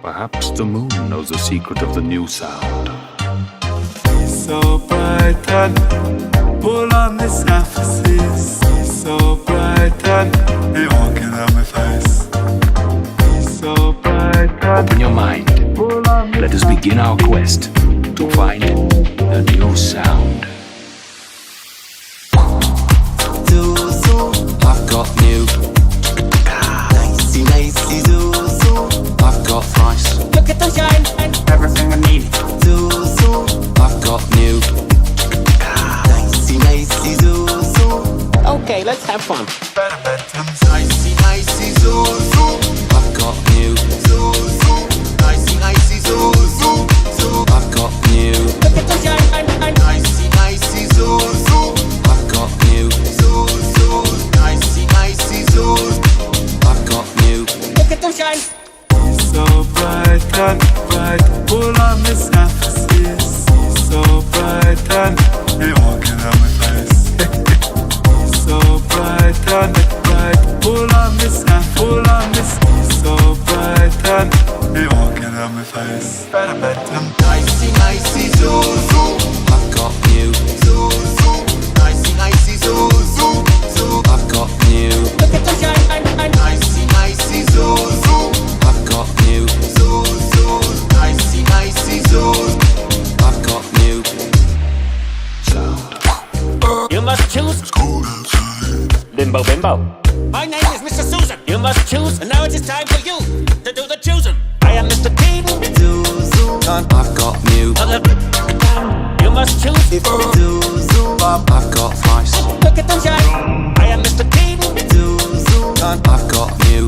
Perhaps the moon knows the secret of the new sound. He's so bright and pull on the surfaces. He's so bright and he walking on my face. He's so bright and Open your mind. Let us begin our quest to find the new sound. I've got new. Nicey, I've got rice. Look at the shine and everything I need. I've got new. Nicey, Okay, let's have fun. Nicey, I've got new. Nicey, I've got new. Look at the shine and Nicey, I've got new. Nicey, I've got new. look at the shine. he's so bright and bright. Pull on the surfaces. He's so bright and he walking on my face. He's so bright and bright. Pull on the surface. Pull on this. He's so bright and he walking on my face. Better bet him. Nicey, I've got new. Nicey, I've got new. Look at the shine and Nicey, I've got new. Nicey, I've got new. Sound. you must choose. Bimbo, bimbo. My name is Mr. Susan. You must choose, and now it is time for you to do the choosing. I am Mr. Teen. I've got new. You must choose. I've got rice. Look at the shine. I am Mr. Teen. I've got new.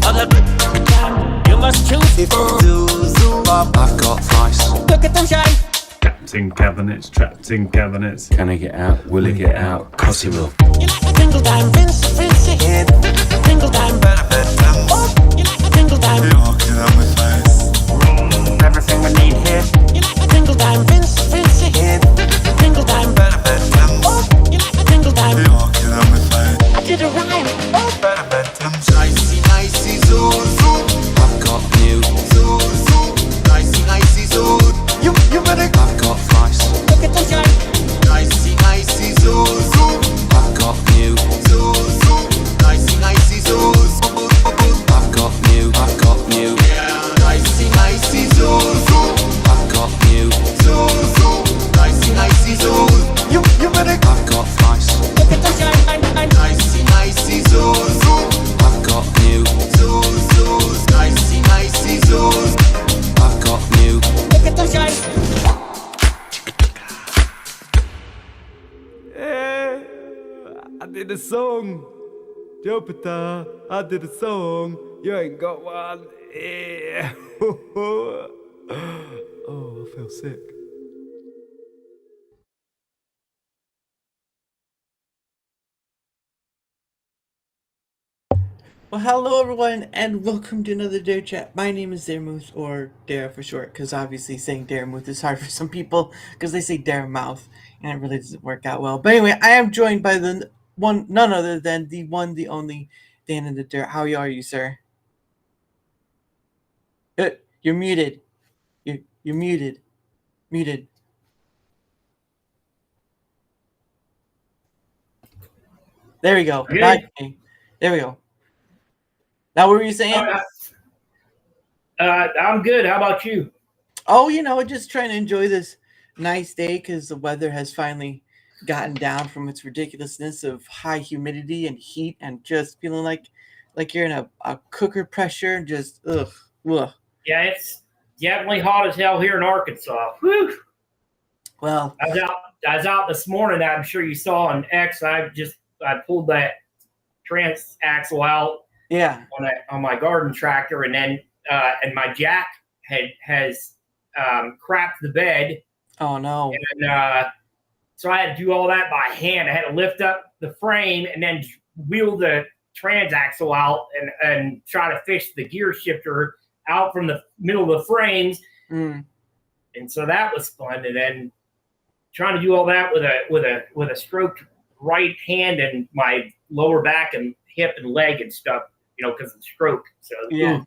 You must choose. I've got rice. Look at the shine. Trapped in cabinets, trapped in cabinets. Can he get out? Will he get out? 'Cause he will. You like a single time, Vince, yeah. Single time, Better bet him. you like a single time. He walking on my face. Everything we need here. You like a single time, Vince, yeah. Single time, Better bet him. you like a single time. He walking on my face. I did a rhyme. Better bet him. Nicey, I've got new. Nicey, You better I've got rice. Look at the shine. Nicey, I've got new. Nicey, I've got new. I've got new. Nicey, I've got new. Nicey, you better I've got rice. Look at the shine. Nicey, I've got new. Nicey, I've got new. Look at the shine. I did a song. Jupiter, I did a song. You ain't got one. Yeah. Oh, I feel sick. Well, hello everyone, and welcome to another Darachat. My name is Daramouthe, or Dara for short, because obviously saying Daramouthe is hard for some people, because they say Daramouthe, and it really doesn't work out well. But anyway, I am joined by none other than the one, the only, DanintheDirt. How are you, sir? You're muted. You're muted. Muted. There we go. Okay. Bye. There we go. Now, what were you saying? I'm good. How about you? Oh, just trying to enjoy this nice day because the weather has finally gotten down from its ridiculousness of high humidity and heat and just feeling like you're in a cooker pressure and just ugh. Yeah, it's definitely hot as hell here in Arkansas. Whew. Well, I was out this morning. I'm sure you saw on X. I pulled that trans axle out. yeah. On my garden tractor, and then and my jack has crapped the bed, Oh no. and so I had to do all that by hand. I had to lift up the frame and then wheel the transaxle out and try to fish the gear shifter out from the middle of the frames. Mm. And so that was fun. And then trying to do all that with a stroked right hand and my lower back and hip and leg and stuff, because of the stroke. So Yeah.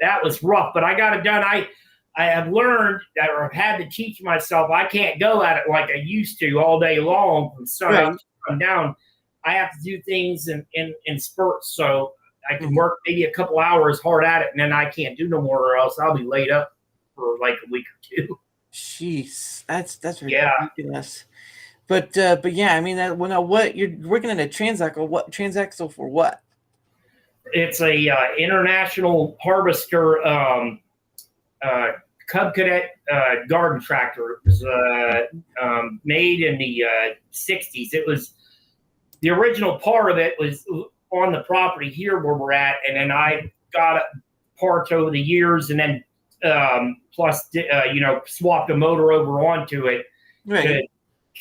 that was rough, but I got it done. I have learned or have had to teach myself I can't go at it like I used to all day long from sun up to sundown. I have to do things in spurts, so I can work maybe a couple hours hard at it, and then I can't do no more, or else I'll be laid up for like a week or two. Jeez, that's ridiculous. But yeah, I mean what you're working in a transaxle? What transaxle for? What? It's a international harvester Cub Cadet garden tractor. It was made in the 60s. It was the original part of it was on the property here where we're at, and then I got parts over the years, and then plus swapped the motor over onto it to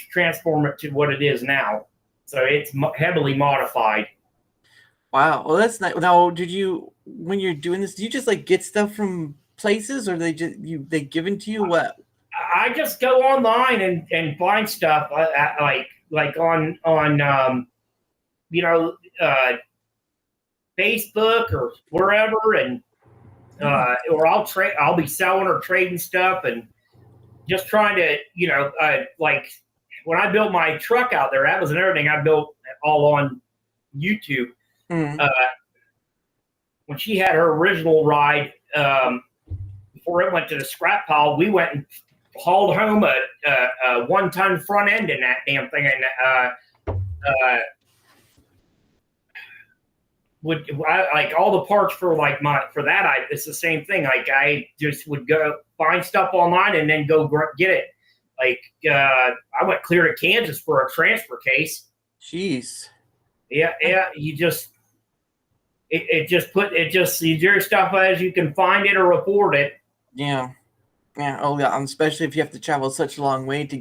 transform it to what it is now. So it's heavily modified. Wow. Well, that's nice. Now, when you're doing this, do you just like get stuff from places, or they given to you? What? I just go online and find stuff like on Facebook or wherever, and or I'll be selling or trading stuff, and just trying to like when I built my truck out there, that was another thing I built all on YouTube. When she had her original ride, before it went to the scrap pile, we went and hauled home a 1-ton front end in that damn thing, and like all the parts for it's the same thing. Like I just would go find stuff online and then go get it. Like I went clear to Kansas for a transfer case. Jeez. Yeah. You just your stuff as you can find it or report it. Yeah. Oh yeah. Especially if you have to travel such a long way to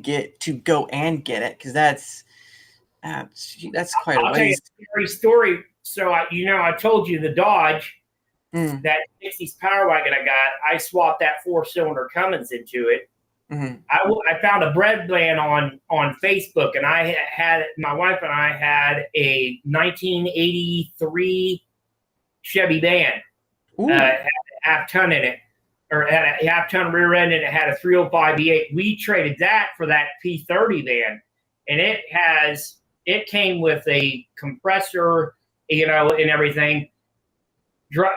go and get it, because that's quite a ways. I'll tell you a scary story. So I told you the Dodge, that 60s Power Wagon I swapped that 4-cylinder Cummins into it. Mm-hmm. I found a bread van on Facebook, and my wife and I had a 1983 Chevy van, had a half-ton in it, or had a half-ton rear end, and it had a 305 V8. We traded that for that P30 van, and it came with a compressor, and everything.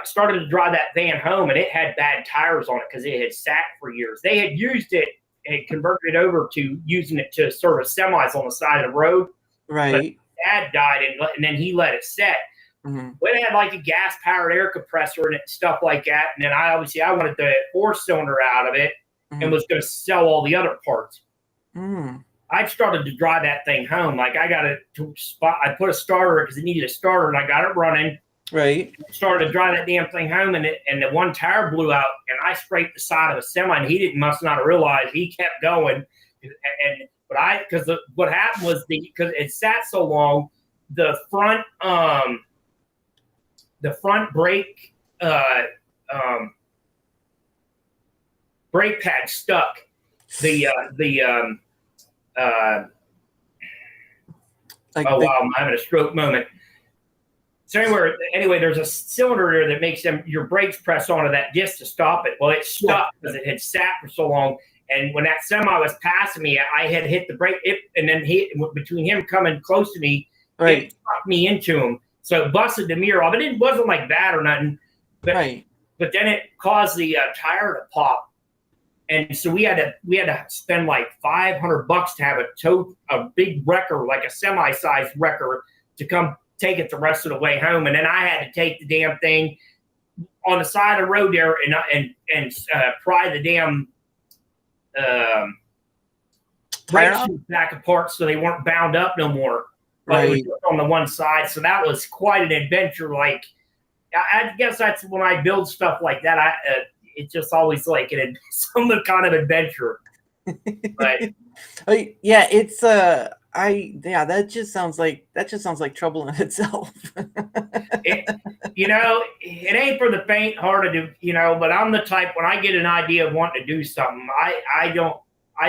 Started to drive that van home, and it had bad tires on it because it had sat for years. They had used it and converted it over to using it to service semis on the side of the road. Right. But Dad died, and then he let it set. Mm-hmm. But it had like a gas-powered air compressor in it, stuff like that. And then I wanted the 4-cylinder out of it, and was going to sell all the other parts. I started to drive that thing home. Like I put a starter because it needed a starter, and I got it running. Right. Started to drive that damn thing home, and the one tire blew out, and I scraped the side of a semi, and he must not have realized. He kept going, what happened was because it sat so long, the front brake brake pad stuck. I'm having a stroke moment. So anyway, there's a cylinder there that makes your brakes press onto that disc to stop it. Well, it stuck because it had sat for so long. And when that semi was passing me, I had hit the brake, and then between him coming close to me, it sucked me into him. So it busted the mirror off. It wasn't like that or nothing, but then it caused the tire to pop. And so we had to spend like $500 to have a big wrecker, like a semi-sized wrecker, to come take it the rest of the way home. And then I had to take the damn thing on the side of the road there and pry the damn brake shoes back apart so they weren't bound up no more. But it was just on the one side. So that was quite an adventure. Like, I guess that's when I build stuff like that. It's just always like some kind of adventure. But yeah, it's that just sounds like trouble in itself. It ain't for the faint-hearted, but I'm the type, when I get an idea of wanting to do something, I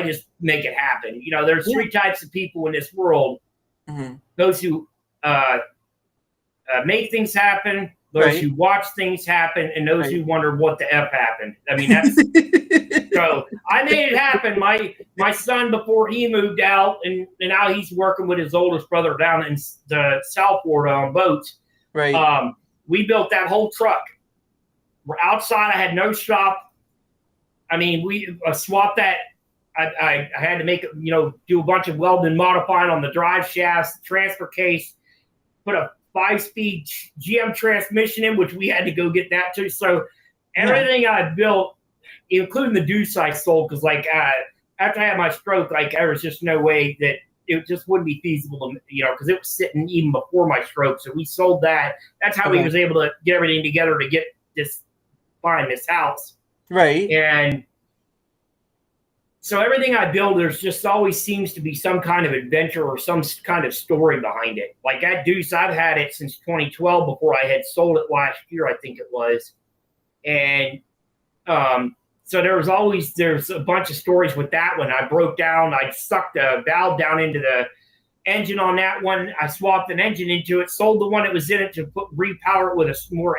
just make it happen. There's 3 types of people in this world. Mm-hmm. Those who make things happen, those who watch things happen, and those who wonder what the F happened. I mean, that's so I made it happen. My son, before he moved out, and now he's working with his oldest brother down in the South Florida on boats. Right. We built that whole truck. We're outside. I had no shop. I mean, we swapped that. I had to make, do a bunch of welding and modifying on the drive shafts, transfer case, put a 5-speed GM transmission in, which we had to go get that too. So everything I built, including the deuce I sold, because after I had my stroke, there was just no way that it just wouldn't be feasible to, because it was sitting even before my stroke. So we sold that. That's how we was able to get everything together to find this house. Right. And so everything I build, there's just always seems to be some kind of adventure or some kind of story behind it. Like that deuce, I've had it since 2012 before I had sold it last year, I think it was. And so there's a bunch of stories with that one. I broke down, I sucked a valve down into the engine on that one. I swapped an engine into it, sold the one that was in it to repower it with a more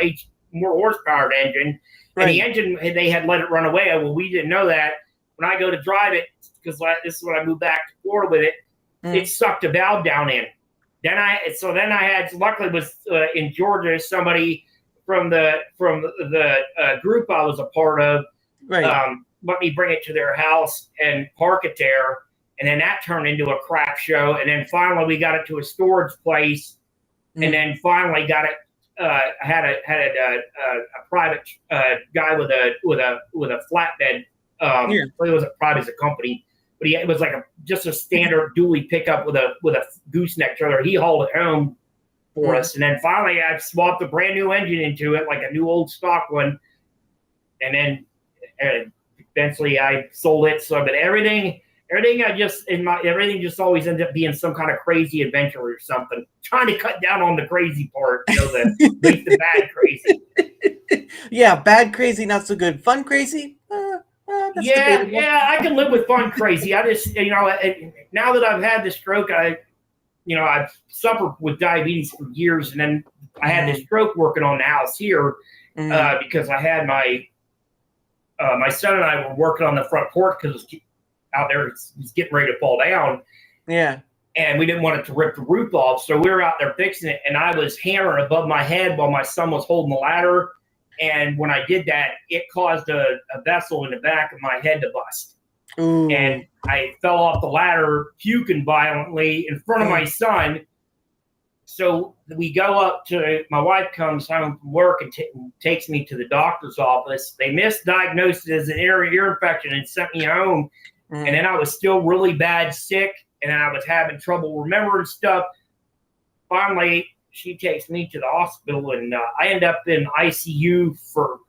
horsepowered engine. Right. And the engine, they had let it run away. Well, we didn't know that. When I go to drive it, because this is when I moved back to Florida with it, it sucked a valve down in. Then I had, luckily was in Georgia, somebody from the group I was a part of, let me bring it to their house and park it there. And then that turned into a crap show. And then finally we got it to a storage place. And then finally got it. I had a private guy with a flatbed. It wasn't private as a company, but it was like just a standard dually pickup with a gooseneck trailer. He hauled it home for us. And then finally I swapped a brand new engine into it, like a new old stock one. And then eventually I sold it. So, but everything just always ends up being some kind of crazy adventure or something. Trying to cut down on the crazy part, the bad crazy. Yeah, bad crazy, not so good. Fun crazy? Yeah, I can live with fun crazy. I just, now that I've had the stroke, I've suffered with diabetes for years, and then I had this stroke working on the house here because I had my son and I were working on the front porch because out there it was getting ready to fall down. Yeah. And we didn't want it to rip the roof off, so we were out there fixing it, and I was hammering above my head while my son was holding the ladder. And when I did that, it caused a vessel in the back of my head to bust. Ooh. And I fell off the ladder, puking violently in front of my son. So we go up to, my wife comes home from work and takes me to the doctor's office. They misdiagnosed it as an ear infection and sent me home. And then I was still really bad sick, and then I was having trouble remembering stuff. Finally, she takes me to the hospital, and I end up in ICU for,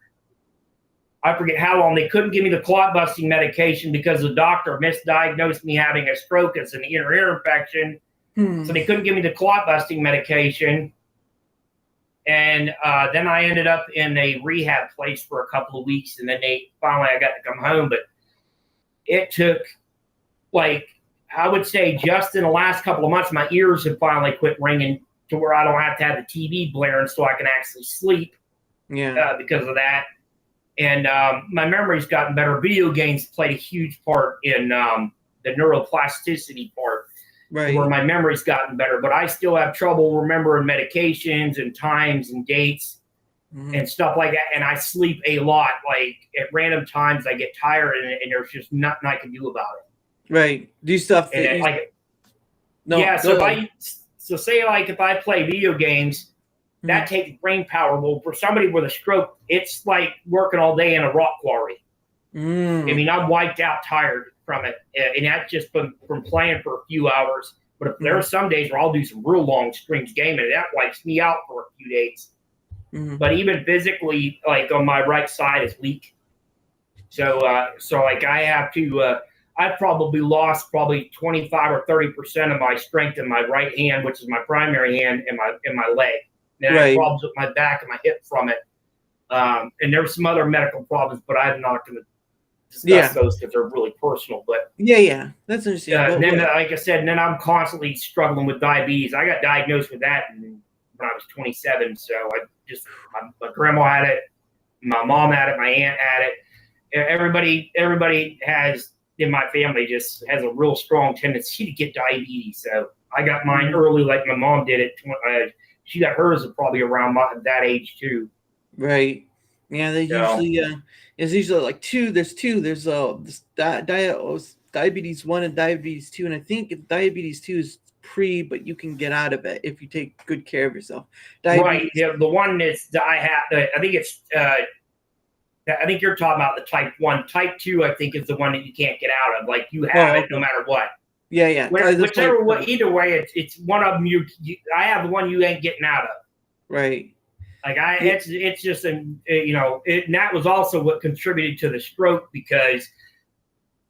I forget how long. They couldn't give me the clot busting medication because the doctor misdiagnosed me having a stroke as an inner ear infection. So they couldn't give me the clot busting medication. And then I ended up in a rehab place for a couple of weeks, and then finally I got to come home. But it took, I would say just in the last couple of months, my ears have finally quit ringing to where I don't have to have the TV blaring so I can actually sleep because of that. And my memory's gotten better. Video games played a huge part in the neuroplasticity part, where my memory's gotten better. But I still have trouble remembering medications and times and dates and stuff like that. And I sleep a lot. At random times, I get tired, and there's just nothing I can do about it. Right. Do stuff. So say if I play video games, that takes brain power. Well, for somebody with a stroke, it's like working all day in a rock quarry. I mean, I'm wiped out, tired from it, and that's just from playing for a few hours. But if there are some days where I'll do some real long streams gaming, that wipes me out for a few days. But even physically, on my right side is weak. So I have to. I've probably lost 25 or 30% of my strength in my right hand, which is my primary hand, and my leg. And I have problems with my back and my hip from it. And there's some other medical problems, but I'm not going to discuss those because they're really personal. But that's understandable. Then, like I said, then I'm constantly struggling with diabetes. I got diagnosed with that in when I was 27. So my grandma had it, my mom had it, my aunt had it. Everybody has in my family just has a real strong tendency to get diabetes. So I got mine early, like my mom did it. She got hers probably around that age too. Right. Yeah, they usually it's usually like two. There's two. There's diabetes 1 and diabetes 2, and I think diabetes 2 is but you can get out of it if you take good care of yourself. Right. Yeah, the one that I have, I think it's. I think you're talking about the type 1. Type 2, I think, is the one that you can't get out of. Like you have it no matter what. Yeah. Whichever way, either way, it's one of them. I have the one you ain't getting out of. Right. Like it's just and that was also what contributed to the stroke, because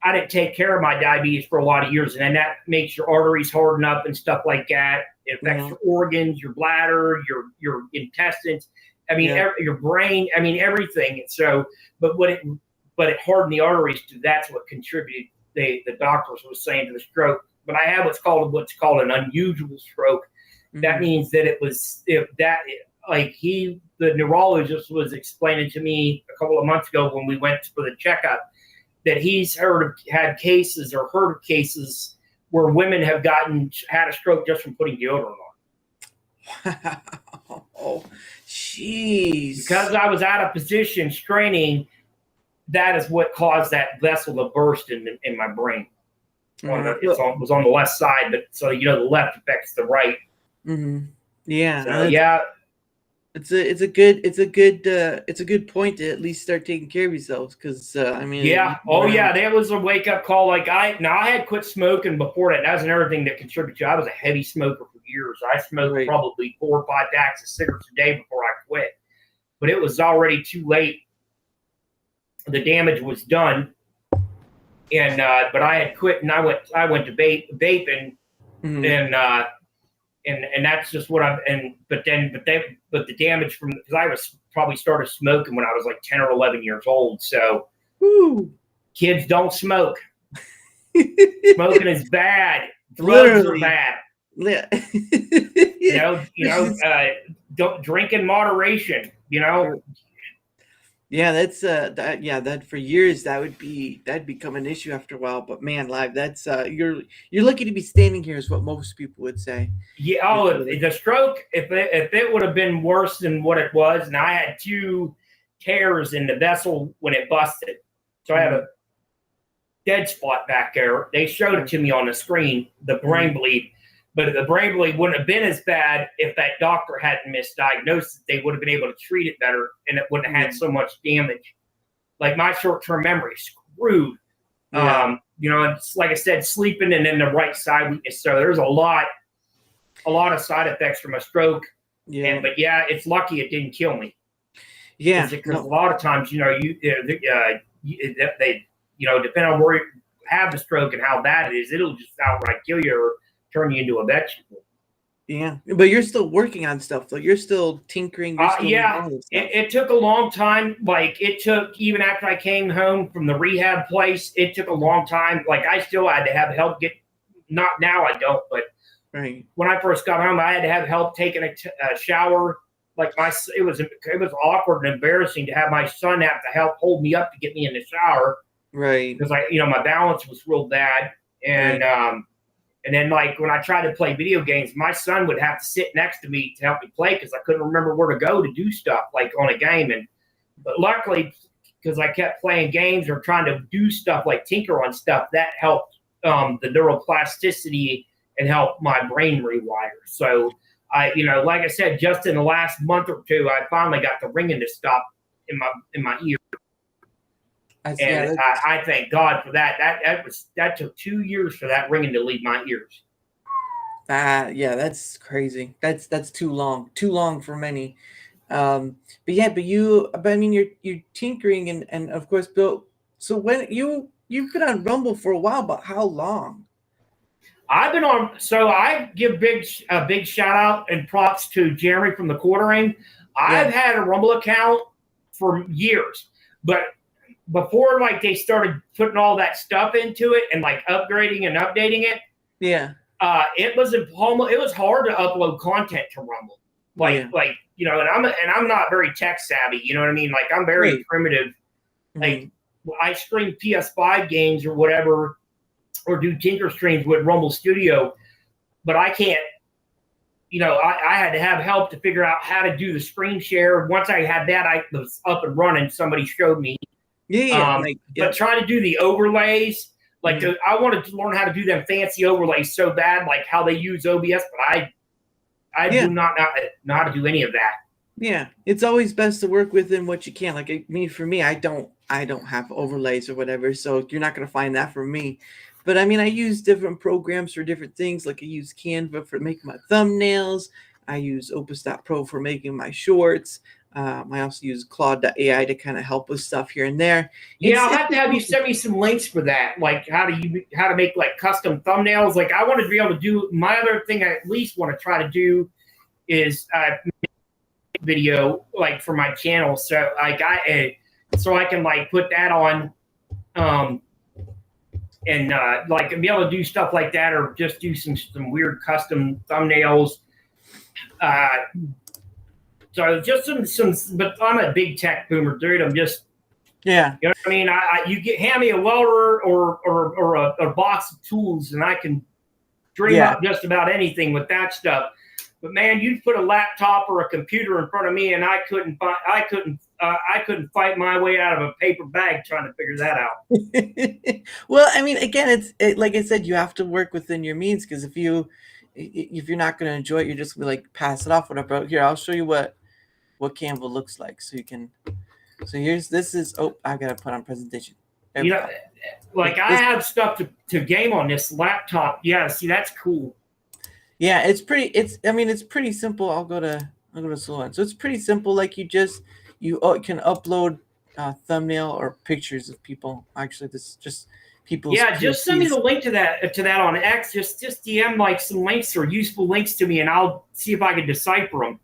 I didn't take care of my diabetes for a lot of years, and then that makes your arteries harden up and stuff like that. It affects your organs, your bladder, your intestines. I mean, your brain. I mean, everything. So, but it hardened the arteries. That's what contributed. The doctors were saying to the stroke. But I have what's called an unusual stroke. That means that the neurologist was explaining to me a couple of months ago when we went for the checkup, that he's had cases where women have had a stroke just from putting deodorant on. Oh, jeez. Because I was out of position straining, that is what caused that vessel to burst in my brain. It was on the left side, but so the left affects the right. Mm-hmm. Yeah. So, It's a good point to at least start taking care of yourselves, because I mean. Yeah. That was a wake up call. Like I had quit smoking before that. That was another thing that contributed to. I was a heavy smoker for years. I smoked probably 4 or 5 packs of cigarettes a day before I quit, but it was already too late. The damage was done, and but I had quit, and I went to vaping, and that's just what but the damage from, because I was probably started smoking when I was like 10 or 11 years old. So kids don't smoke. Smoking is bad. Drugs are bad. Yeah. Don't drink in moderation, Yeah, that's that for years that'd become an issue after a while. But man, live, that's you're lucky to be standing here, is what most people would say. Yeah. The stroke, if it would have been worse than what it was, and I had 2 tears in the vessel when it busted, so I had a dead spot back there. They showed it to me on the screen, the brain bleed. But the brain bleed wouldn't have been as bad if that doctor hadn't misdiagnosed it. They would have been able to treat it better, and it wouldn't have had so much damage. Like my short-term memory screwed. Yeah. It's like I said, sleeping and then the right side weakness. So there's a lot of side effects from a stroke. Yeah. But it's lucky it didn't kill me. Yeah. Because a lot of times, they depending on where you have the stroke and how bad it is, it'll just outright kill you or turn you into a vegetable. Yeah, but you're still working on stuff, though. You're still tinkering. It took a long time. Like it took, even after I came home from the rehab place, it took a long time. Like I still had to have help not now I don't, but when I first got home, I had to have help taking a shower. Like it was awkward and embarrassing to have my son have to help hold me up to get me in the shower. Right. Because my balance was real bad. And, and then, like, when I tried to play video games, my son would have to sit next to me to help me play because I couldn't remember where to go to do stuff, like, on a game. But luckily, because I kept playing games or trying to do stuff like tinker on stuff, that helped the neuroplasticity and helped my brain rewire. So, like I said, just in the last month or 2, I finally got the ringing to stop in my ear. I thank God for that. That took 2 years for that ringing to leave my ears. That's crazy. That's too long for many. But I mean, you're tinkering and of course, Bill. So when you've been on Rumble for a while, but how long? I've been on. So I give a big shout out and props to Jeremy from the Quartering. I've had a Rumble account for years, but before like they started putting all that stuff into it and like upgrading and updating it, it was hard to upload content to Rumble. like you know, and I'm not very tech savvy. You know what I mean? Like I'm very primitive. Like I stream PS5 games or whatever, or do Tinker streams with Rumble Studio, but I can't. You know, I had to have help to figure out how to do the screen share. Once I had that, I was up and running. Somebody showed me. But trying to do the overlays, like I wanted to learn how to do them fancy overlays so bad, like how they use OBS, but I do not know how to do any of that. Yeah, it's always best to work within what you can. Like for me, I don't have overlays or whatever, so you're not gonna find that for me. But I mean, I use different programs for different things. Like I use Canva for making my thumbnails. I use Opus.pro for making my shorts. I also use Claude.ai to kind of help with stuff here and there. Yeah, I'll have to have you send me some links for that. Like how to make like custom thumbnails. Like I wanted to be able to do my other thing. I at least want to try to do is video like for my channel. So like so I can like put that on, and like be able to do stuff like that, or just do some weird custom thumbnails. So just some, but I'm a big tech boomer, dude. I'm just, you know what I mean? You hand me a welder or a box of tools, and I can dream up just about anything with that stuff. But man, you'd put a laptop or a computer in front of me, and I couldn't fight my way out of a paper bag trying to figure that out. Well, I mean, again, like I said, you have to work within your means, because if you're not going to enjoy it, you're just going to like pass it off, whatever. Here, I'll show you what Canva looks like, so you can. So this is. Oh, I gotta put on presentation. You know, like I have stuff to game on this laptop. Yeah, see, that's cool. Yeah, it's pretty. I mean, it's pretty simple. I'll go to Solon. So it's pretty simple. Like you can upload thumbnail or pictures of people. Actually, this is just people. Yeah, just send me the link to that on X. Just DM like some links or useful links to me, and I'll see if I can decipher them.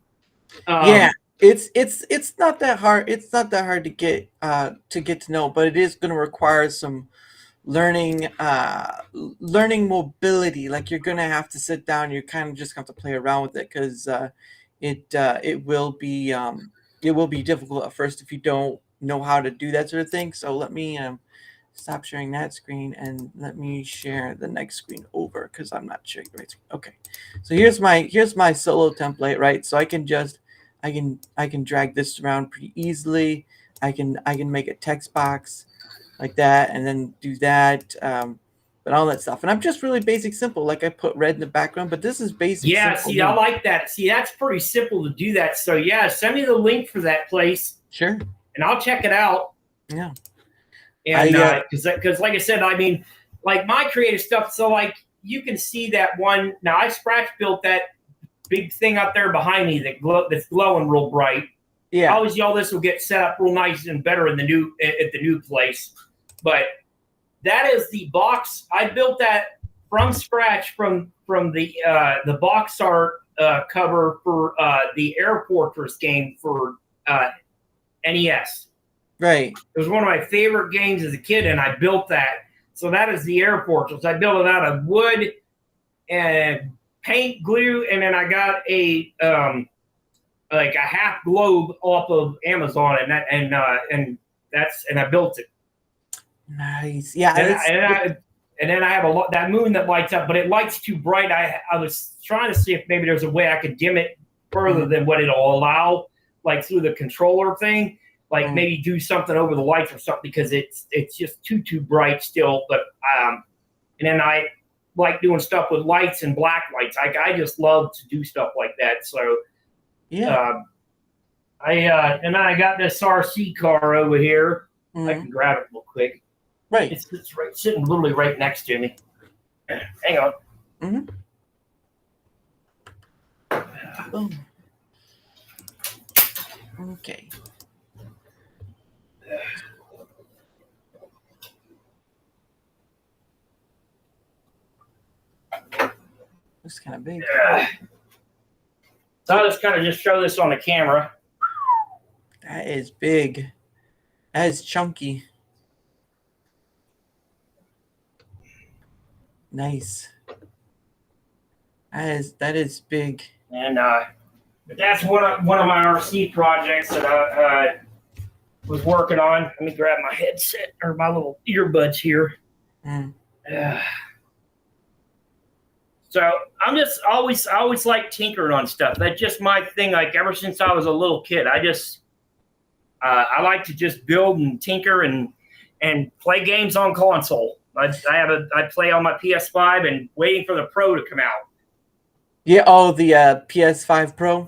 Yeah, it's not that hard. It's not that hard to get to know, but it is going to require some learning mobility. Like you're going to have to sit down. You kind of just have to play around with it, because it will be difficult at first if you don't know how to do that sort of thing. So let me stop sharing that screen and let me share the next screen over, because I'm not sharing the right screen. Okay, so here's my solo template, right? So I can drag this around pretty easily. I can make a text box like that, and then do that, but all that stuff. And I'm just really basic, simple. Like I put red in the background, but this is basic. Yeah, see, I like that. See, that's pretty simple to do that. So yeah, send me the link for that place. Sure. And I'll check it out. Yeah. And because like I said, I mean, like my creative stuff. So like you can see that one. Now I scratch built that big thing up there behind me that's glowing real bright. Yeah. Obviously, all this will get set up real nice and better at the new place. But that is the box. I built that from scratch from the box art cover for the Air Fortress game for NES. Right. It was one of my favorite games as a kid, and I built that. So that is the Air Fortress. I built it out of wood and paint, glue, and then I got a like a half globe off of Amazon, and I built it. Nice. Yeah. And then I have that moon that lights up, but it lights too bright. I was trying to see if maybe there's a way I could dim it further than what it'll allow, like through the controller thing. Like maybe do something over the lights or something, because it's just too bright still. But and then I like doing stuff with lights and black lights. I just love to do stuff like that. So yeah. And then I got this RC car over here. I can grab it real quick. Right. It's right, sitting literally right next to me. Hang on. Boom. Okay. It's kind of big. So I'll just kind of just show this on the camera. That is big. That is chunky. Nice. That is big. And But that's one of my RC projects that I was working on. Let me grab my headset or my little earbuds here. So I'm just I always like tinkering on stuff. That's just my thing. Like ever since I was a little kid, I like to just build and tinker and play games on console. I play on my PS5 and waiting for the Pro to come out. Yeah. Oh, the PS5 Pro.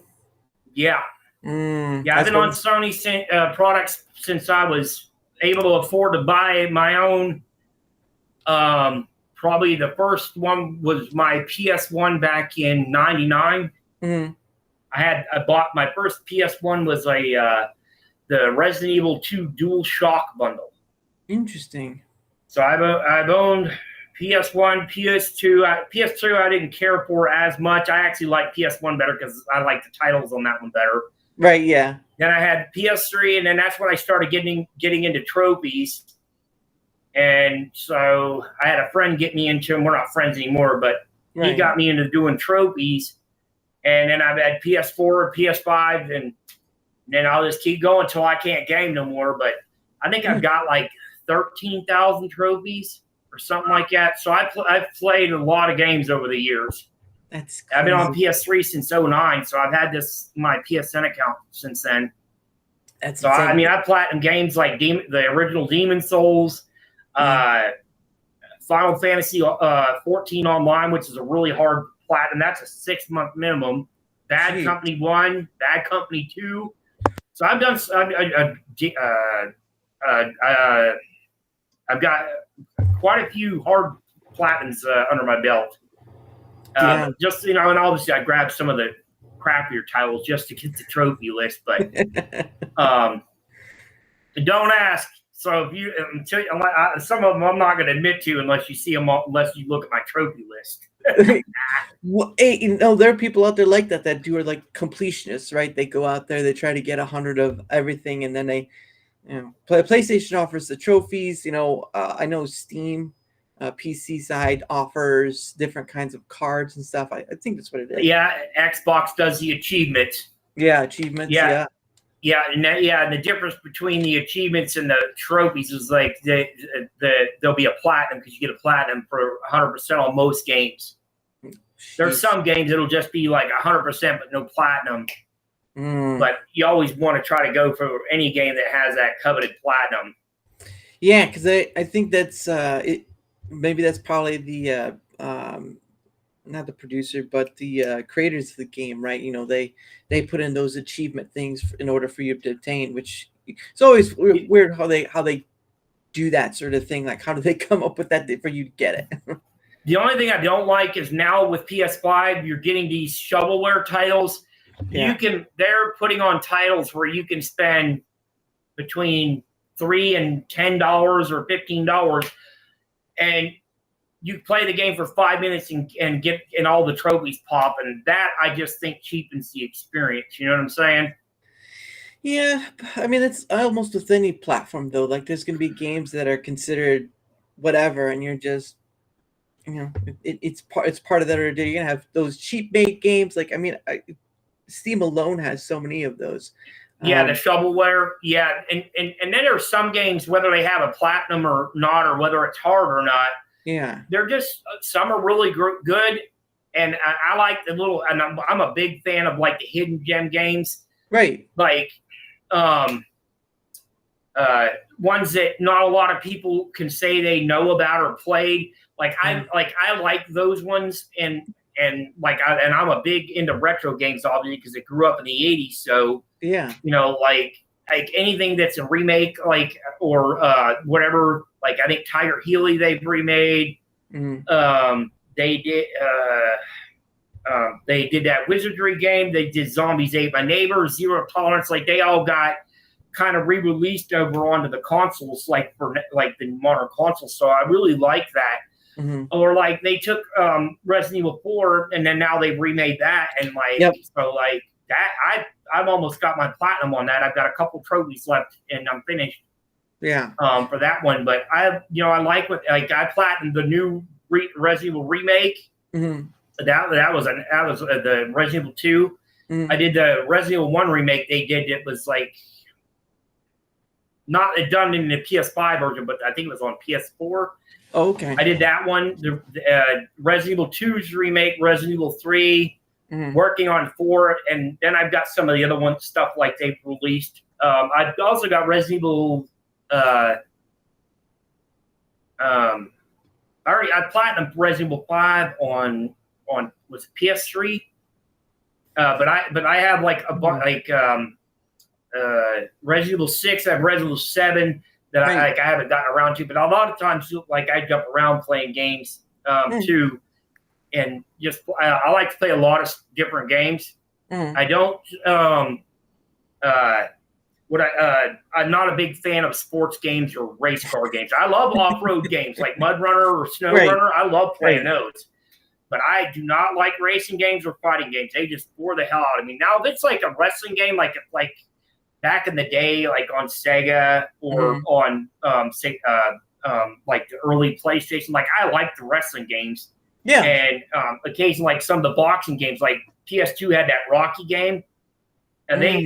Yeah. Yeah. I've been on Sony products since I was able to afford to buy my own. Probably the first one was my PS1 back in '99. I bought my first PS1 was the Resident Evil 2 Dual Shock bundle. Interesting. So I've owned PS1, PS2. PS2 I didn't care for as much. I actually like PS1 better because I like the titles on that one better. Right. Yeah. Then I had PS3, and then that's when I started getting into trophies. And so I had a friend get me into them. We're not friends anymore, but he got me into doing trophies. And then I've had PS4, PS5, and then I'll just keep going until I can't game no more. But I think I've got like 13,000 trophies or something like that. So I've played a lot of games over the years. That's crazy. I've been on PS3 since '09, so I've had my PSN account since then. That's so insane. I mean, I platinum games like the original Demon Souls, Final Fantasy 14 Online, which is a really hard platinum. That's a 6-month minimum. Bad Company 1, Bad Company 2. So I've done. I've got quite a few hard platinums under my belt. Just and obviously I grabbed some of the crappier titles just to get the trophy list, but don't ask. So if you some of them I'm not going to admit to unless you see them unless you look at my trophy list. Well, hey, there are people out there like that do are like completionists, right? They go out there, they try to get 100 of everything, and then they, PlayStation offers the trophies. I know Steam, PC side offers different kinds of cards and stuff. I think that's what it is. Yeah, Xbox does the achievements. Yeah, achievements. Yeah. And the difference between the achievements and the trophies is like there'll be a platinum because you get a platinum for 100% on most games. There's some games that'll just be like 100% but no platinum. But you always want to try to go for any game that has that coveted platinum. Yeah, because I think that's it. Maybe that's probably the not the producer, but the creators of the game, right? They put in those achievement things in order for you to obtain, which it's always weird how they do that sort of thing. Like, how do they come up with that for you to get it? The only thing I don't like is now with PS5, you're getting these shovelware titles. Yeah. They're putting on titles where you can spend between $3 and $10 or $15, and you play the game for 5 minutes and get all the trophies pop, and that I just think cheapens the experience. You know what I'm saying? Yeah, I mean it's almost with any platform though. Like there's going to be games that are considered whatever, and you're just, it's part of that. Or you're gonna have those cheap made games. Like Steam alone has so many of those. Yeah, the shovelware. Yeah, and then there are some games, whether they have a platinum or not, or whether it's hard or not. Yeah, they're just some are really good, and I like the little. And I'm a big fan of like the hidden gem games, right? Like, ones that not a lot of people can say they know about or played. Like I like those ones, and I'm a big into retro games, obviously, because I grew up in the '80s. So yeah, like anything that's a remake, or whatever. Like I think Tiger Healy they've remade. They did that Wizardry game. They did Zombies Ate My Neighbor, Zero Tolerance. Like they all got kind of re-released over onto the consoles, like for like the modern consoles. So I really like that. Or like they took Resident Evil 4 and then now they've remade that, and so like that I've almost got my platinum on that. I've got a couple trophies left and I'm finished. Yeah. For that one, but I like I platinumed the new Resident Evil remake. That was the Resident Evil 2. I did the Resident Evil 1 remake they did. It was like not done in the PS5 version, but I think it was on PS4. Oh, okay. I did that one. The Resident Evil 2's remake, Resident Evil 3, working on 4, and then I've got some of the other ones, stuff like they've released. I've also got Resident Evil. I platinum Resident Evil 5 on was it PS3. But I have like Resident Evil 6. I have Resident Evil 7 that I haven't gotten around to. But a lot of times, like I jump around playing games too, and just I like to play a lot of different games. I don't. I'm not a big fan of sports games or race car games. I love off-road games like Mud Runner or Snow Runner. I love playing those. But I do not like racing games or fighting games. They just bore the hell out of me. Now, if it's like a wrestling game, like back in the day, like on Sega or on like the early PlayStation, like I like the wrestling games. Yeah. And occasionally, like some of the boxing games, like PS2 had that Rocky game, and they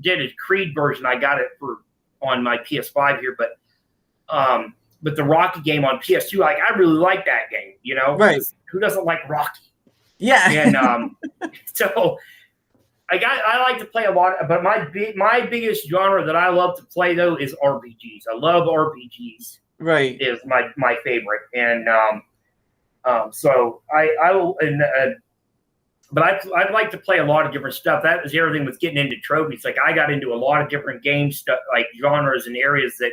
did a Creed version. I got it on my PS5 here, but the Rocky game on PS2, like I really like that game. You know, right? Who doesn't like Rocky? Yeah. And so I like to play a lot, but my biggest genre that I love to play though is RPGs. I love RPGs. Right. Is my favorite, and so I will but I'd like to play a lot of different stuff. That was everything with getting into trophies. Like I got into a lot of different game stuff, like genres and areas that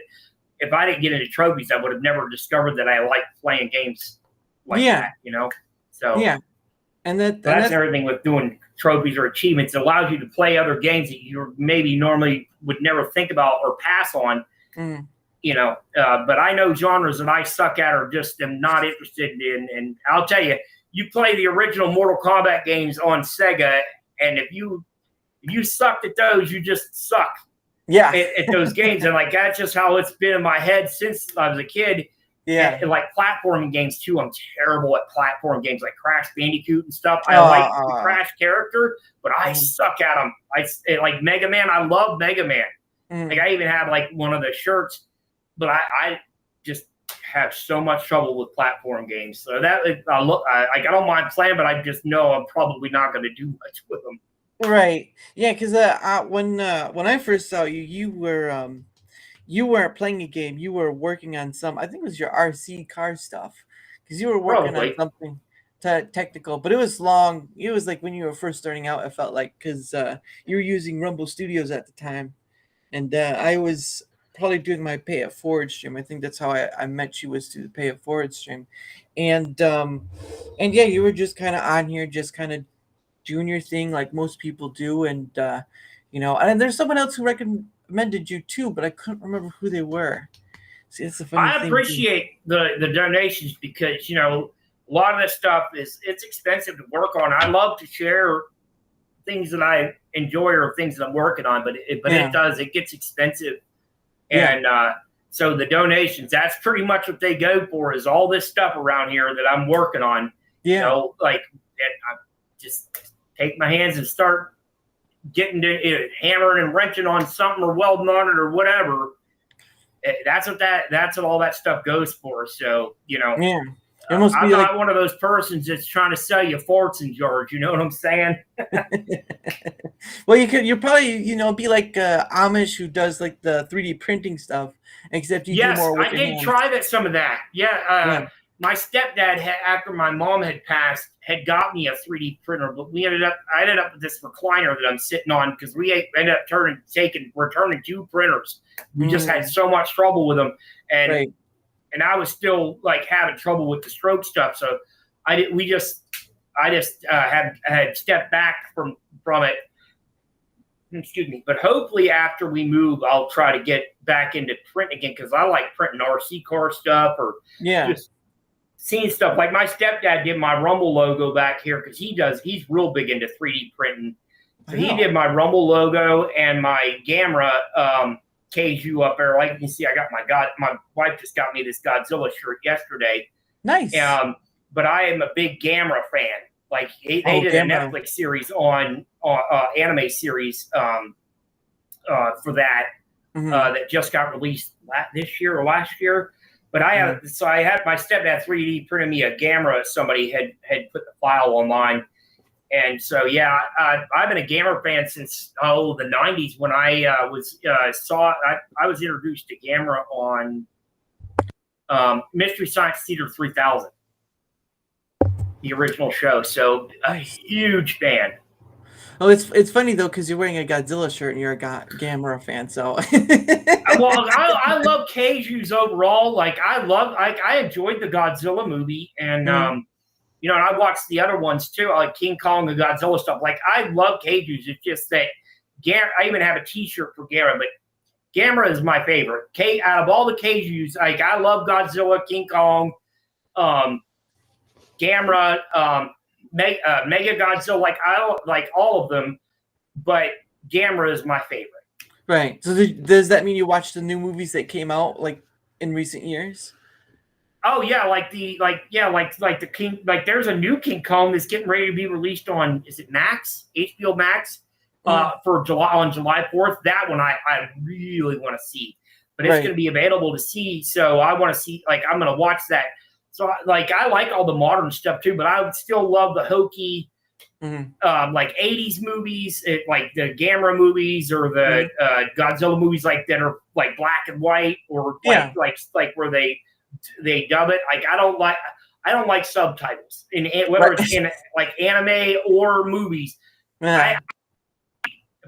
if I didn't get into trophies, I would have never discovered that I liked playing games like that, you know? So and that's everything with doing trophies or achievements. It allows you to play other games that you maybe normally would never think about or pass on, you know? But I know genres that I suck at or just am not interested in. And I'll tell you, you play the original Mortal Kombat games on Sega, and if you sucked at those, you just suck. Yeah, at those games, and like that's just how it's been in my head since I was a kid. Yeah, and like platforming games too. I'm terrible at platform games like Crash Bandicoot and stuff. I like the Crash character, but I suck at them. Like Mega Man. I love Mega Man. Like I even have like one of the shirts, but I just have so much trouble with platform games. So that I don't mind playing, but I just know I'm probably not going to do much with them. Right. Yeah, because when I first saw you, you weren't playing a game. You were working on some. I think it was your RC car stuff, because you were working on something technical. But it was long. It was like when you were first starting out. It felt like because you were using Rumble Studios at the time, and I was probably doing my Pay It Forward stream. I think that's how I met you, was through the Pay It Forward stream, and yeah, you were just kind of on here, just kind of doing your thing like most people do, and you know, and there's someone else who recommended you too, but I couldn't remember who they were. See, it's a funny thing. I appreciate the donations, because you know a lot of this stuff it's expensive to work on. I love to share things that I enjoy or things that I'm working on, but it gets expensive. And so the donations, that's pretty much what they go for, is all this stuff around here that I'm working on. Yeah. You know, like I just take my hands and start getting to hammering and wrenching on something or welding on it or whatever. That's what all that stuff goes for. So, you know, I'm not one of those persons that's trying to sell you fortune jars. You know what I'm saying? Well, you're probably, you know, be like Amish who does like the 3D printing stuff, except you do more with your hands. Try some of that. Yeah. My stepdad, after my mom had passed, had got me a 3D printer, but I ended up with this recliner that I'm sitting on, because we ended up returning 2 printers. We just had so much trouble with them, and I was still like having trouble with the stroke stuff. So I just had stepped back from it. Excuse me. But hopefully after we move, I'll try to get back into print again, because I like printing RC car stuff or just seeing stuff. Like my stepdad did my Rumble logo back here, because he's real big into 3D printing. So he did my Rumble logo and my Gamera Keiju up there. Like you can see, my wife just got me this Godzilla shirt yesterday. Nice. But I am a big Gamera fan. Like they did a Netflix series on anime series for that that just got released this year or last year. But I have I had my stepdad 3D printed me a Gamera. Somebody had put the file online. And so, yeah, I've been a Gamera fan since the 90s when I was introduced to Gamera on Mystery Science Theater 3000, the original show. So a huge fan. Oh, it's funny though because you're wearing a Godzilla shirt and you're a Gamera fan. So well, I love Keiju's overall. Like I enjoyed the Godzilla movie and. You know, and I watched the other ones too, like King Kong and Godzilla stuff. Like, I love Keiju's. It's just that I even have a T-shirt for Gamera, but Gamera is my favorite. Out of all the Keiju's, like I love Godzilla, King Kong, Gamera, Mega Godzilla. Like I like all of them, but Gamera is my favorite. Right. So does that mean you watched the new movies that came out like in recent years? Oh yeah, like the King, like there's a new King Kong that's getting ready to be released on, is it Max? HBO Max for July 4th. That one I really want to see. But it's going to be available to see, so I want to see, like I'm going to watch that. So like I like all the modern stuff too, but I would still love the hokey like 80s movies, like the Gamera movies or the Godzilla movies like that are like black and white or like where they dub it. Like I don't like subtitles in whether it's in like anime or movies. If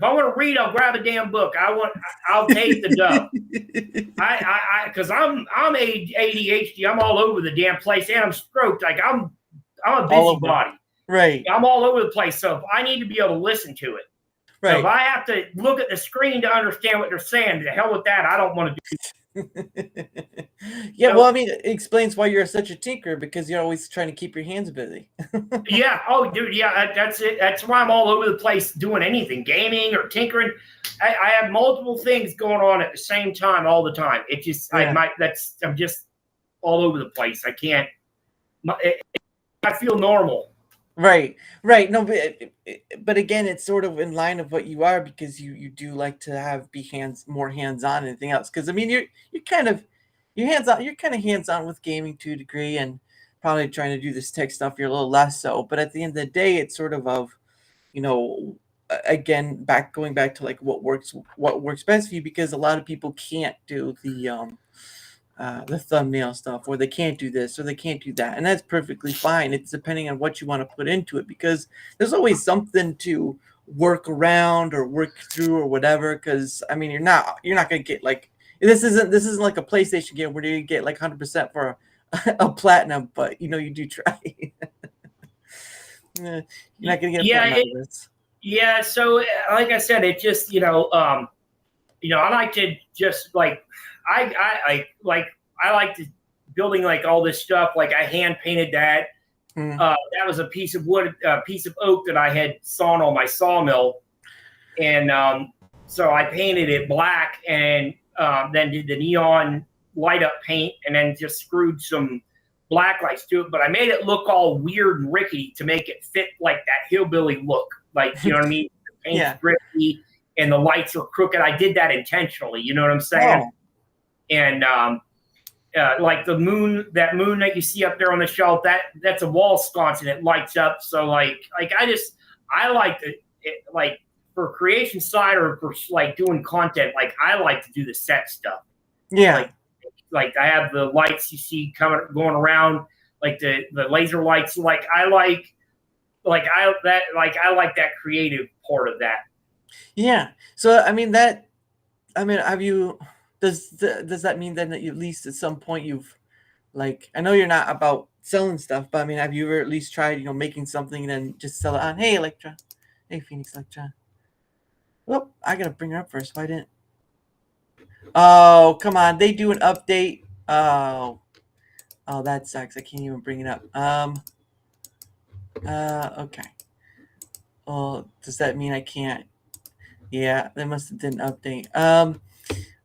I want to read, I'll grab a damn book. I'll take the dub. Because I'm ADHD. I'm all over the damn place, and I'm stroked. Like I'm a busybody. Right. I'm all over the place. So if I need to be able to listen to it. Right. So if I have to look at the screen to understand what they're saying, the hell with that. I don't want to do. Yeah, well, I mean, it explains why you're such a tinker, because you're always trying to keep your hands busy. Yeah. Oh, dude. Yeah, that's it. That's why I'm all over the place doing anything, gaming or tinkering. I have multiple things going on at the same time all the time. It just, I'm just all over the place. I can't. I feel normal. Right. No, but again, it's sort of in line of what you are, because you do like to be more hands-on than anything else. Because I mean, you're kind of hands-on with gaming to a degree, and probably trying to do this tech stuff you're a little less so. But at the end of the day, it's sort of again, going back to like what works best for you, because a lot of people can't do the thumbnail stuff, or they can't do this or they can't do that, and that's perfectly fine. It's depending on what you want to put into it, because there's always something to work around or work through or whatever. Because I mean, you're not gonna get like this isn't like a PlayStation game where you get like 100% for a platinum, but you do try. You're not gonna get platinum. Yeah, so like I said, it just I like to just like I like to building like all this stuff. Like I hand painted that. That was a piece of wood, a piece of oak that I had sawn on my sawmill, and so I painted it black, and then did the neon light up paint, and then just screwed some black lights to it. But I made it look all weird and rickety to make it fit like that hillbilly look. Like, you know what I mean? The paint's gritty and the lights are crooked. I did that intentionally. You know what I'm saying? Oh. And like that moon that you see up there on the shelf, that's a wall sconce and it lights up. So like I like to like for creation side or for like doing content, like I like to do the set stuff. Yeah. Like I have the lights you see going around, like the laser lights. Like I like that creative part of that. Yeah. So have you? Does that mean then that you, at least at some point you've, like, I know you're not about selling stuff, but I mean, have you ever at least tried, making something and then just sell it on? Hey, Electra. Hey, Phoenix Electra. Oh, I gotta bring her up first. Why didn't? Oh, come on. They do an update. Oh, that sucks. I can't even bring it up. Okay. Oh, does that mean I can't? Yeah, they must have did an update.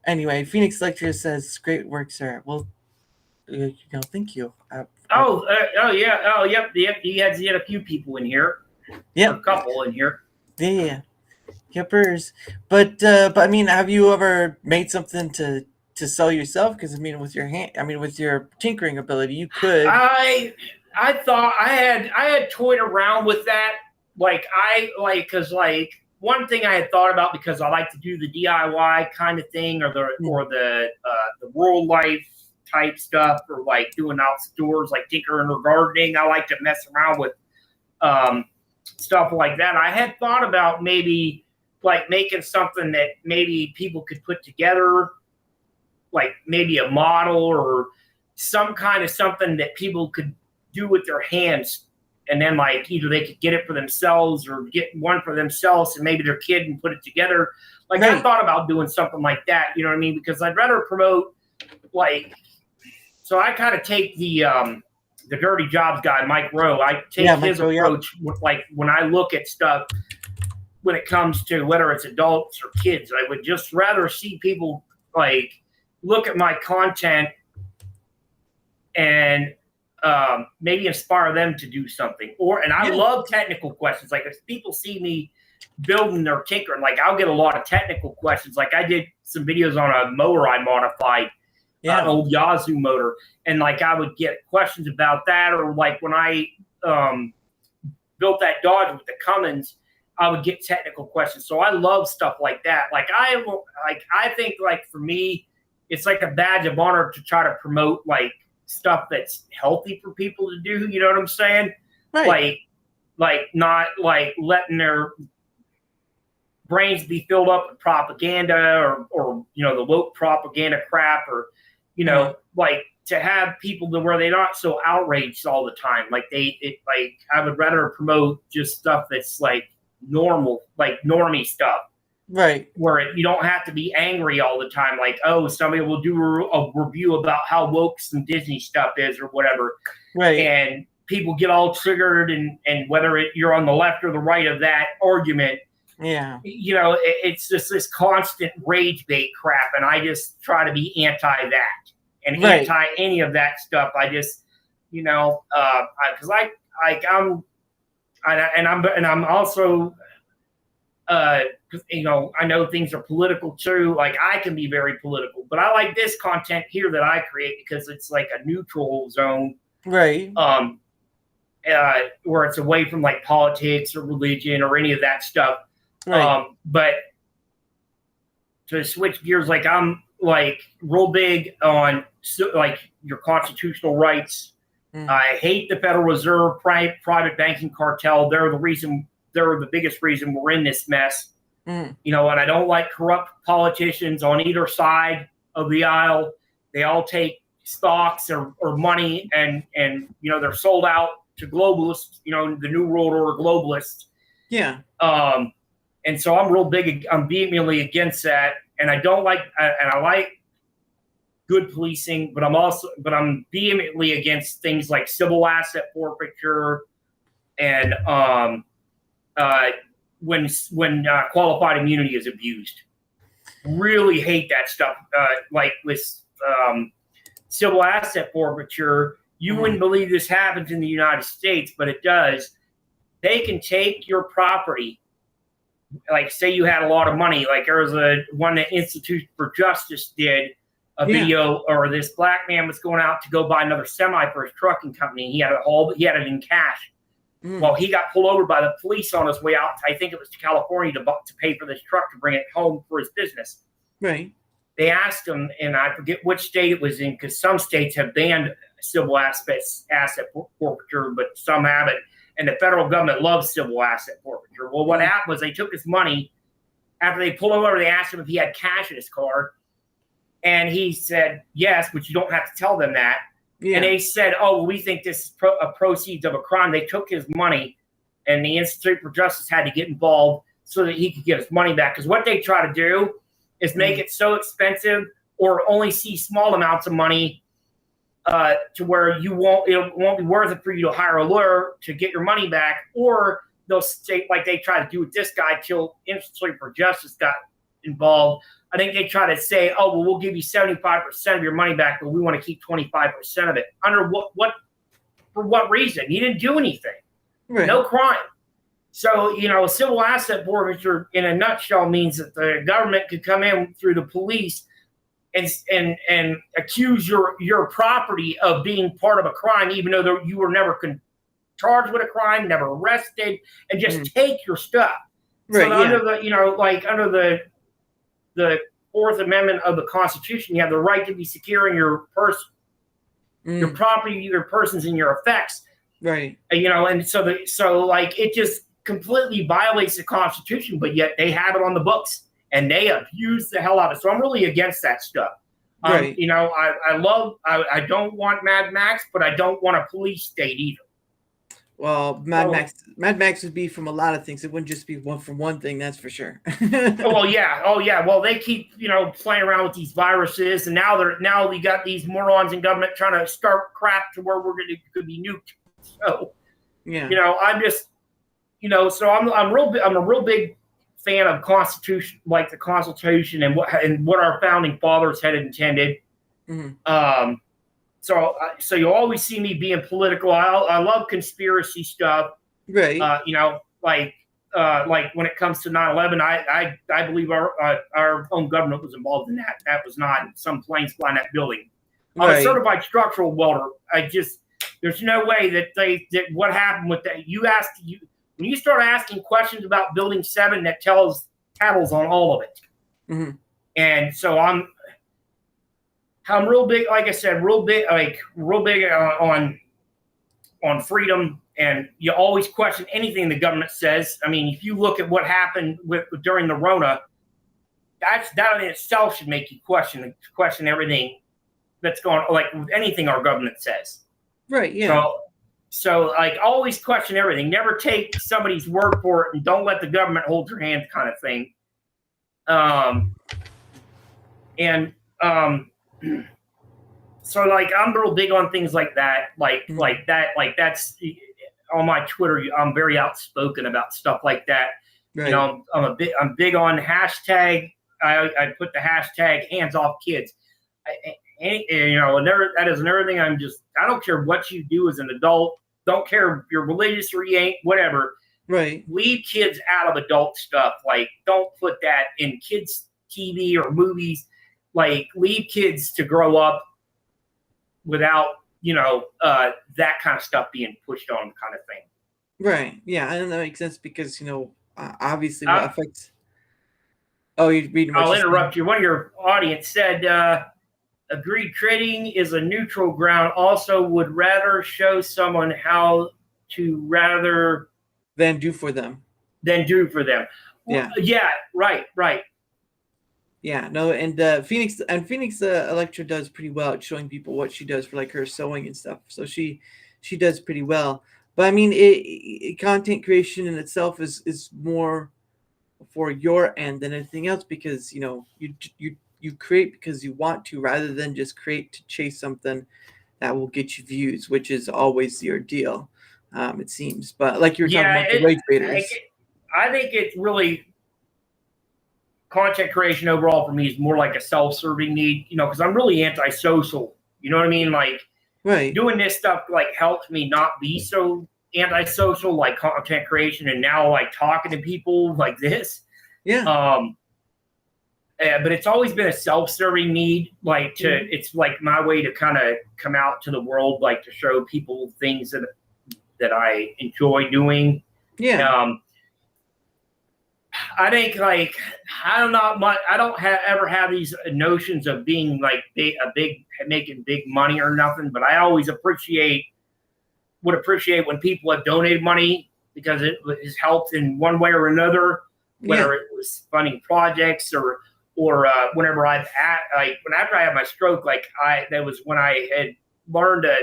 Anyway, Phoenix Lecture says, "Great work, sir." Well, thank you. Yeah. Oh, yep. He had a few people in here. Yeah, a couple in here. Yeah. Yippers. But I mean, have you ever made something to sell yourself? Because I mean, with your with your tinkering ability, you could. I thought I had toyed around with that. Because one thing I had thought about, because I like to do the DIY kind of thing, or the rural life type stuff, or like doing outdoors, like tinkering or gardening. I like to mess around with stuff like that. I had thought about maybe like making something that maybe people could put together, like maybe a model or some kind of something that people could do with their hands, and then like either they could get it for themselves or get one for themselves and maybe their kid and put it together. Like I thought about doing something like that, you know what I mean? Because I'd rather promote so I kind of take the Dirty Jobs guy, Mike Rowe. I take his approach with, like, when I look at stuff when it comes to whether it's adults or kids. I would just rather see people like look at my content and maybe inspire them to do something. I love technical questions. Like if people see me building their tinkering, like I'll get a lot of technical questions. Like I did some videos on a mower I modified, an old Yazoo motor, and like I would get questions about that, or like when I built that Dodge with the Cummins, I would get technical questions. So I love stuff like that. I think like for me, it's like a badge of honor to try to promote like stuff that's healthy for people to do. You know what I'm saying? Right. Like not like letting their brains be filled up with propaganda or the woke propaganda crap, or like to have people to where they're not so outraged all the time. Like I would rather promote just stuff that's like normal, like normie stuff. Right. Where you don't have to be angry all the time. Like, oh, somebody will do a review about how woke some Disney stuff is or whatever. Right. And people get all triggered, and whether you're on the left or the right of that argument. Yeah. It's just this constant rage bait crap. And I just try to be anti that and anti any of that stuff. I just, because I'm also, I know things are political too. Like I can be very political, but I like this content here that I create because it's like a neutral zone, right? Where it's away from like politics or religion or any of that stuff. Right. But to switch gears, like I'm like real big on like your constitutional rights. I hate the Federal Reserve, private banking cartel. They're the biggest reason we're in this mess. And I don't like corrupt politicians on either side of the aisle. They all take stocks or money and they're sold out to globalists, the New World Order globalists. Yeah. And so I'm real big. I'm vehemently against that. And I don't like, and I like good policing, but I'm vehemently against things like civil asset forfeiture and when qualified immunity is abused. Really hate that stuff. Like with civil asset forfeiture, you wouldn't believe this happens in the United States, but it does. They can take your property. Like say you had a lot of money, like there was one that Institute for Justice did a video, or this black man was going out to go buy another semi for his trucking company. He had it in cash. Well, he got pulled over by the police on his way out. I think it was to California to pay for this truck to bring it home for his business. Right. They asked him, and I forget which state it was in, because some states have banned civil asset forfeiture, but some haven't. And the federal government loves civil asset forfeiture. Well, what happened was they took his money. After they pulled him over, they asked him if he had cash in his car. And he said, yes, but you don't have to tell them that. Yeah. And they said, oh, well, we think this is a proceeds of a crime. They took his money, and the Institute for Justice had to get involved so that he could get his money back. Because what they try to do is make it so expensive or only see small amounts of money to where it won't be worth it for you to hire a lawyer to get your money back. Or they'll say, like they tried to do with this guy till Institute for Justice got involved. I think they try to say, oh, well, we'll give you 75% of your money back, but we want to keep 25% of it. Under for what reason? You didn't do anything. Right. No crime. So, a civil asset forfeiture in a nutshell means that the government could come in through the police and accuse your property of being part of a crime, even though you were never charged with a crime, never arrested, and just take your stuff. Right. So under the, under the Fourth Amendment of the Constitution, you have the right to be securing your person, your property, your persons, and your effects. Right. And so it just completely violates the Constitution, but yet they have it on the books and they abuse the hell out of it. So I'm really against that stuff. Right. I don't want Mad Max, but I don't want a police state either. Well, Mad Max would be from a lot of things. It wouldn't just be from one thing, that's for sure. Oh yeah. Well, they keep playing around with these viruses, and now we got these morons in government trying to start crap to where could be nuked. So yeah, I'm just so I'm a real big fan of Constitution, like the Constitution and what our founding fathers had intended. Mm-hmm. So you'll always see me being political. I love conspiracy stuff. Right. Like when it comes to 9/11, I believe our own government was involved in that. That was not some planes flying that building. I'm a certified structural welder. There's no way that what happened with that. When you start asking questions about Building 7, that tattles on all of it. Mm-hmm. And so I'm real big, like I said, real big on freedom, and you always question anything the government says. I mean, if you look at what happened during the Rona, that in itself should make you question everything that's going on, like anything our government says. Right. Yeah. So like always question everything. Never take somebody's word for it, and don't let the government hold your hand, kind of thing. So like I'm real big on things like that, like that's on my Twitter. I'm very outspoken about stuff like that. Right. I'm big on hashtag. I put the hashtag hands off kids. And that is another thing. I don't care what you do as an adult. Don't care if you're religious or you ain't, whatever. Right. Leave kids out of adult stuff. Like, don't put that in kids' TV or movies. Like, leave kids to grow up without, that kind of stuff being pushed on, kind of thing. Right. Yeah, and that makes sense because, obviously what affects. Oh, you're reading. I'll interrupt you. One of your audience said, agreed trading is a neutral ground. Also would rather show someone how to rather than do for them. Yeah. Yeah. Right. Yeah. No. And Phoenix Electra does pretty well at showing people what she does for like her sewing and stuff. So she does pretty well. But I mean, content creation in itself is more for your end than anything else because you create because you want to rather than just create to chase something that will get you views, which is always your deal, it seems. But like you were talking about the wage traders. I think it's really content creation overall for me is more like a self-serving need, because I'm really antisocial. You know what I mean? Like doing this stuff like helps me not be so antisocial, like content creation, and now like talking to people like this. Yeah. But it's always been a self-serving need, like it's like my way to kind of come out to the world, like to show people things that I enjoy doing. Yeah. I think like I don't ever have these notions of being like making big money or nothing, but I always appreciate when people have donated money because it has helped in one way or another, whether it was funding projects or whenever after I had my stroke, that was when I had learned to,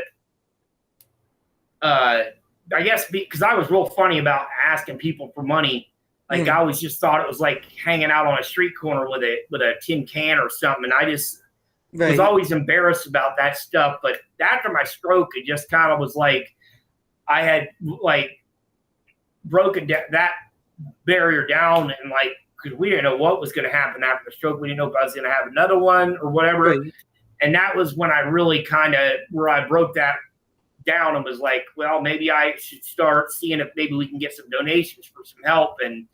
I guess because I was real funny about asking people for money. Like I always just thought it was like hanging out on a street corner with a tin can or something. And I just was always embarrassed about that stuff. But after my stroke, it just kind of was like, I had like broken that barrier down and like, because we didn't know what was going to happen after the stroke. We didn't know if I was going to have another one or whatever. Right. And that was when I really where I broke that down and was like, well, maybe I should start seeing if maybe we can get some donations for some help. And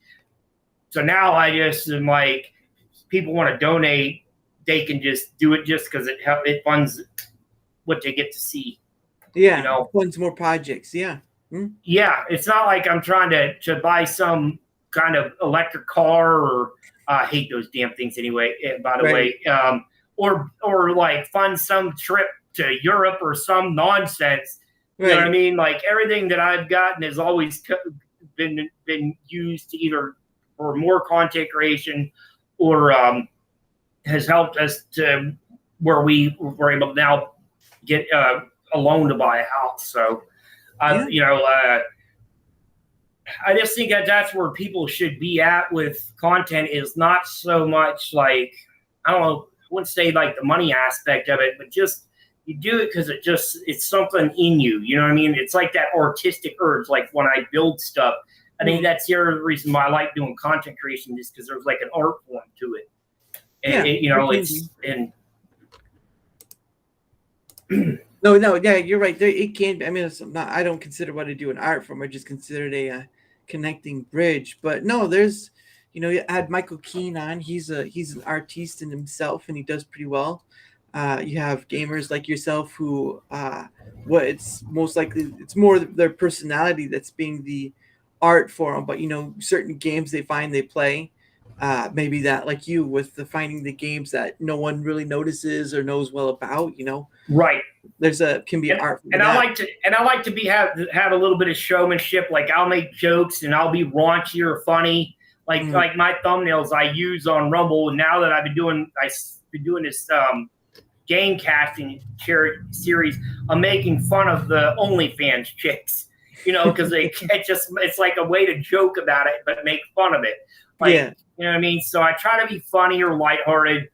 so now I just am like, people want to donate, they can just do it just because it funds what they get to see. Yeah, you know, funds more projects. Yeah. Yeah, it's not like I'm trying to buy some kind of electric car or I hate those damn things anyway. By the way, or like fund some trip to Europe or some nonsense. You know what I mean? Like everything that I've gotten has always been used to either for more content creation or has helped us to where we were able to now get a loan to buy a house. So, you know, I just think that that's where people should be at with content is not so much like, I don't know, I wouldn't say like the money aspect of it, but just you do it because it's something in you. You know what I mean? It's like that artistic urge. Like when I build stuff, I think that's the other reason why I like doing content creation is because there's like an art form to it. And you know, it's and no, yeah, you're right. It can. I mean, it's not. I don't consider what I do an art form. I just consider it a connecting bridge. But no, there's, you know, you had Michael Keane on. He's an artiste in himself, and he does pretty well. You have gamers like yourself who, it's most likely it's more their personality that's being the art for them. But you know, certain games they play. Maybe that like you with the finding the games that no one really notices or knows well about, you know. Right. Can be art. And I like to have a little bit of showmanship. Like I'll make jokes and I'll be raunchy or funny. Like my thumbnails I use on Rumble. And now that I've been doing this game casting series, I'm making fun of the OnlyFans chicks, you know, because it's like a way to joke about it, but make fun of it. Like, you know what I mean? So I try to be funny or lighthearted.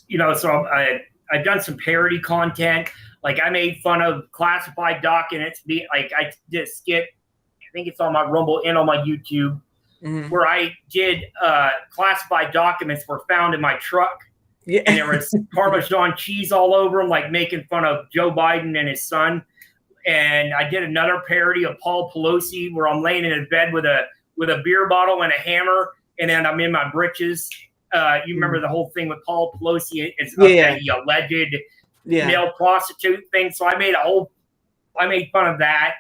You know, so I've done some parody content. Like I made fun of classified documents. Like I did a skit, I think it's on my Rumble and on my YouTube, where I did classified documents were found in my truck. Yeah. And there was Parmesan cheese all over them, like making fun of Joe Biden and his son. And I did another parody of Paul Pelosi where I'm laying in a bed with a beer bottle and a hammer, and then I'm in my britches. You remember the whole thing with Paul Pelosi? It's the alleged male prostitute thing. So I made fun of that.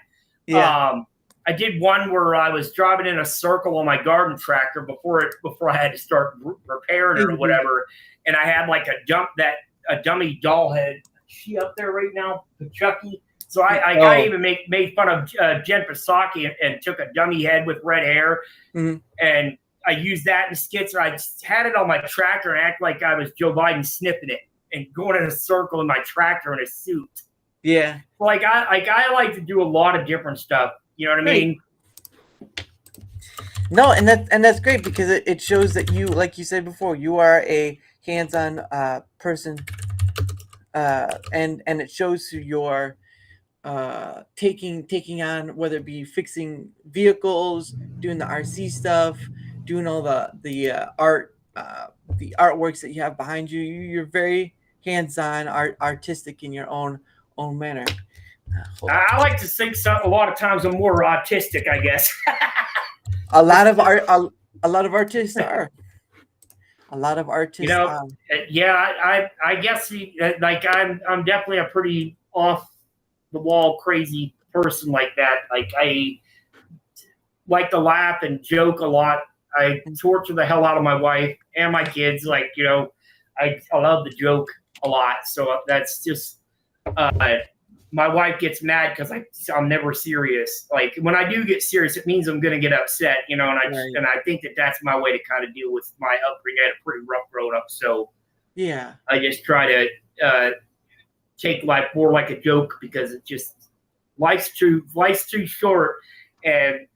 Yeah. I did one where I was driving in a circle on my garden tractor before I had to start repairing it or whatever, and I had like a dummy doll head. Is she up there right now, Chucky? So I even made fun of Jen Psaki and took a dummy head with red hair, and I used that in skits. I just had it on my tractor and act like I was Joe Biden sniffing it and going in a circle in my tractor in a suit. Yeah, like I like to do a lot of different stuff. You know what I mean? No, and that's great because it shows that you, like you said before, you are a hands-on person, and it shows through your taking on, whether it be fixing vehicles, doing the RC stuff, doing all the art, the artworks that you have behind you. You're very hands-on, artistic in your own manner. I like to think a lot of times I'm more autistic, I guess. A lot of artists are. A lot of artists, you know. I guess like I'm definitely a pretty off the wall crazy person like that. Like I like to laugh and joke a lot. I torture the hell out of my wife and my kids. Like, you know, I love to joke a lot. So that's just my wife gets mad because I'm never serious. Like when I do get serious, it means I'm going to get upset, you know, and I think that's my way to kind of deal with my upbringing. I had a pretty rough growing up. So yeah, I just try to take life more like a joke because it just life's too short and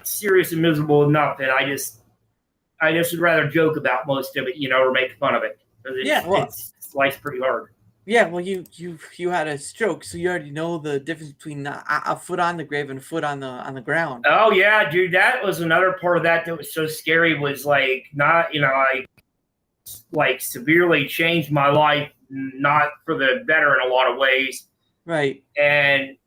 serious and miserable enough that I just would rather joke about most of it, you know, or make fun of it. Life's pretty hard. Yeah, well, you had a stroke, so you already know the difference between a foot on the grave and a foot on the ground. Oh yeah, dude, that was another part of that was so scary. Was like not, you know, I like severely changed my life not for the better in a lot of ways. Right. And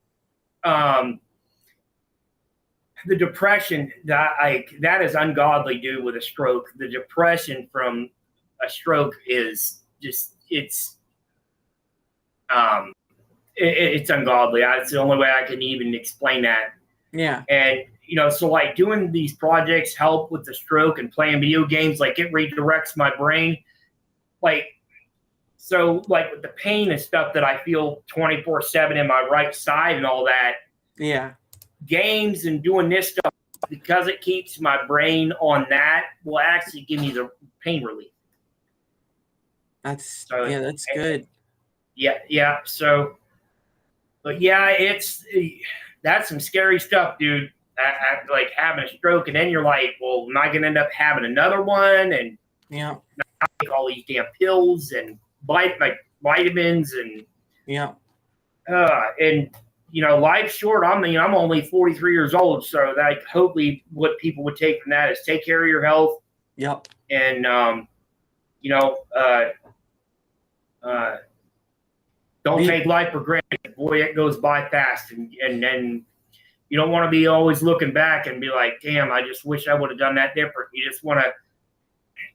the depression that is ungodly due with a stroke. The depression from a stroke is just it's ungodly. It's the only way I can even explain that. Yeah. And so like doing these projects help with the stroke and playing video games, like it redirects my brain. Like, so like with the pain and stuff that I feel 24/7 in my right side and all that. Yeah. Games and doing this stuff, because it keeps my brain on that, will actually give me the pain relief. That's good. Yeah. So, but yeah, that's some scary stuff, dude. Like having a stroke, and then you're like, well, am I going to end up having another one? And yeah, take all these damn pills and vitamins and and life's short. I'm only 43 years old, so like hopefully what people would take from that is take care of your health. Yep. And don't take life for granted. Boy, it goes by fast, and then you don't want to be always looking back and be like, damn, I just wish I would have done that different. You just want to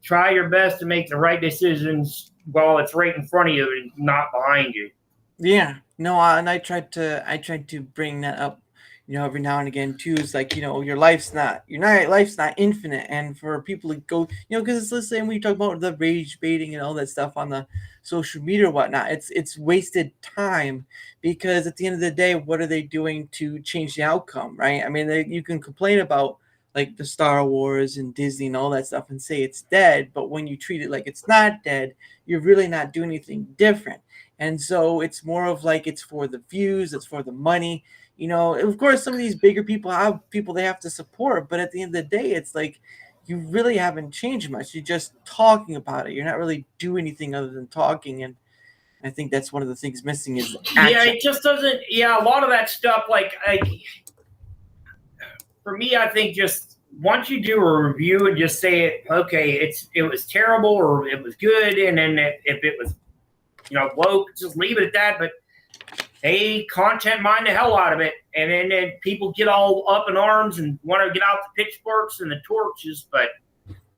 try your best to make the right decisions while it's right in front of you and not behind you. Yeah, no, and I tried to bring that up, every now and again too. It's like, your life's not infinite, and for people to go, because it's the same when you talk about the rage baiting and all that stuff on the social media or whatnot. It's wasted time, because at the end of the day, what are they doing to change the outcome, right? I mean, you can complain about like the Star Wars and Disney and all that stuff and say it's dead, but when you treat it like it's not dead, you're really not doing anything different. And so it's more of like, it's for the views, it's for the money. Of course, some of these bigger people have people they have to support, but at the end of the day, it's like, you really haven't changed much. You're just talking about it. You're not really doing anything other than talking. And I think that's one of the things missing is action. Yeah, it just doesn't. Yeah, a lot of that stuff, like for me, I think just once you do a review and just say it, okay, it was terrible or it was good, and then if it was woke, just leave it at that. But they content mine the hell out of it, and then people get all up in arms and want to get out the pitchforks and the torches. But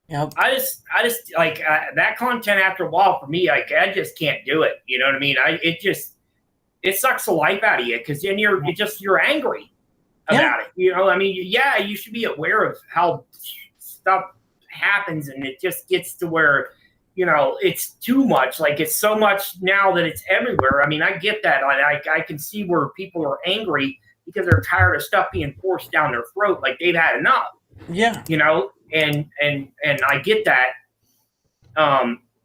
I just like that content after a while for me. Like I just can't do it. You know what I mean? It sucks the life out of you, because then you're angry about it. I mean, you should be aware of how stuff happens, and it just gets to where it's too much. Like it's so much now that it's everywhere. I mean, I get that. I can see where people are angry because they're tired of stuff being forced down their throat. Like they've had enough. Yeah. And I get that.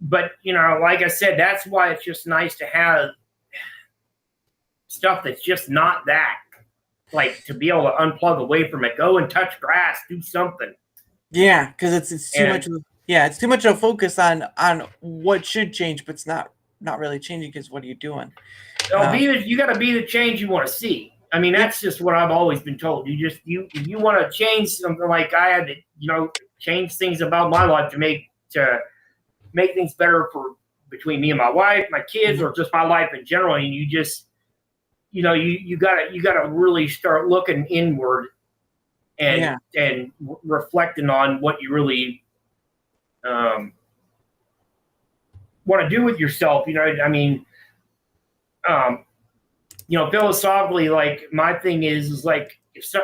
But like I said, that's why it's just nice to have stuff that's just not that. Like to be able to unplug away from it, go and touch grass, do something. Yeah, because it's too much. It's too much of a focus on what should change, but it's not really changing, because what are you doing? You got to be the change you want to see. I mean, that's just what I've always been told. If you want to change something, like I had to, change things about my life to make things better between me and my wife, my kids, or just my life in general. And you just, you gotta really start looking inward and reflecting on what you really want to do with yourself. I mean, philosophically, like my thing is like,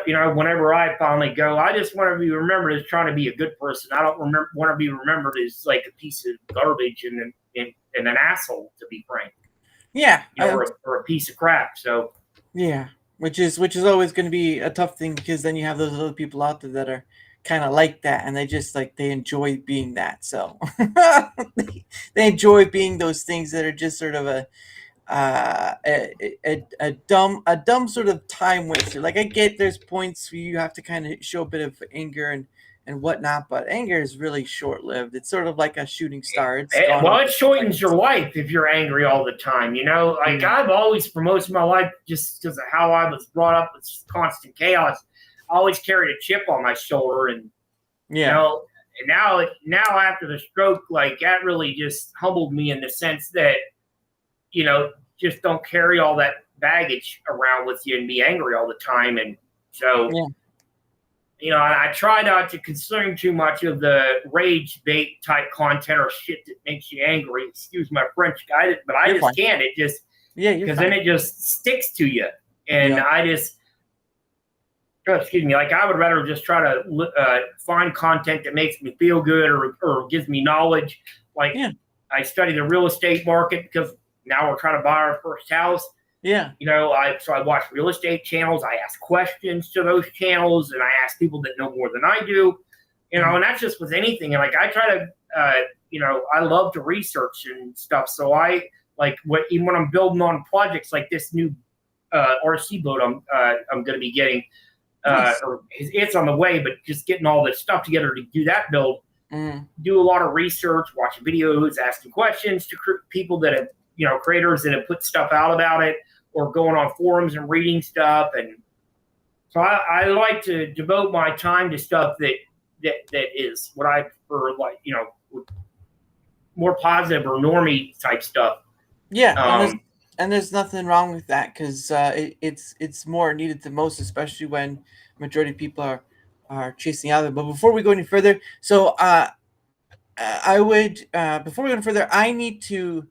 whenever I finally go, I just want to be remembered as trying to be a good person. I don't want to be remembered as like a piece of garbage and an asshole, to be frank. Yeah. Or a piece of crap. So yeah, which is always going to be a tough thing, because then you have those other people out there that are kind of like that, and they just like, they enjoy being that. So they enjoy being those things that are just sort of a dumb sort of time waster. Like I get there's points where you have to kind of show a bit of anger and whatnot, but anger is really short-lived. It's sort of like a shooting star. It shortens your life if you're angry all the time. Like I've always, for most of my life, just because of how I was brought up with constant chaos, I always carried a chip on my shoulder, and and now after the stroke, like that really just humbled me in the sense that just don't carry all that baggage around with you and be angry all the time. And so, I try not to consume too much of the rage bait type content or shit that makes you angry. Excuse my French guy, but I just can't. It just, because then it just sticks to you. And I just, excuse me, like I would rather just try to find content that makes me feel good or gives me knowledge. Like I study the real estate market because now we're trying to buy our first house. Yeah. So I watch real estate channels. I ask questions to those channels, and I ask people that know more than I do. And that's just with anything. And like I try to, I love to research and stuff. So I even when I'm building on projects like this new RC boat I'm going to be getting, or it's on the way, but just getting all this stuff together to do that build. Do a lot of research, watching videos, asking questions to people that have, creators that have put stuff out about it, or going on forums and reading stuff. And so I like to devote my time to stuff that is what I prefer, more positive or normie type stuff. Yeah. And there's nothing wrong with that, because it's more needed than most, especially when majority of people are chasing out of it. But before we go any further, so I need to.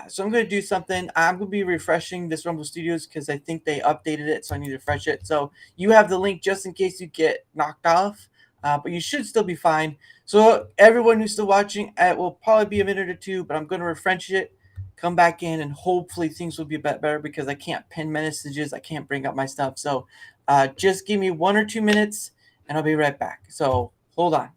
So I'm going to do something. I'm going to be refreshing this Rumble Studios because I think they updated it, so I need to refresh it. So you have the link just in case you get knocked off, but you should still be fine. So everyone who's still watching, it will probably be a minute or two, but I'm going to refresh it, come back in, and hopefully things will be a bit better because I can't pin messages. I can't bring up my stuff. So just give me 1 or 2 minutes, and I'll be right back. So hold on.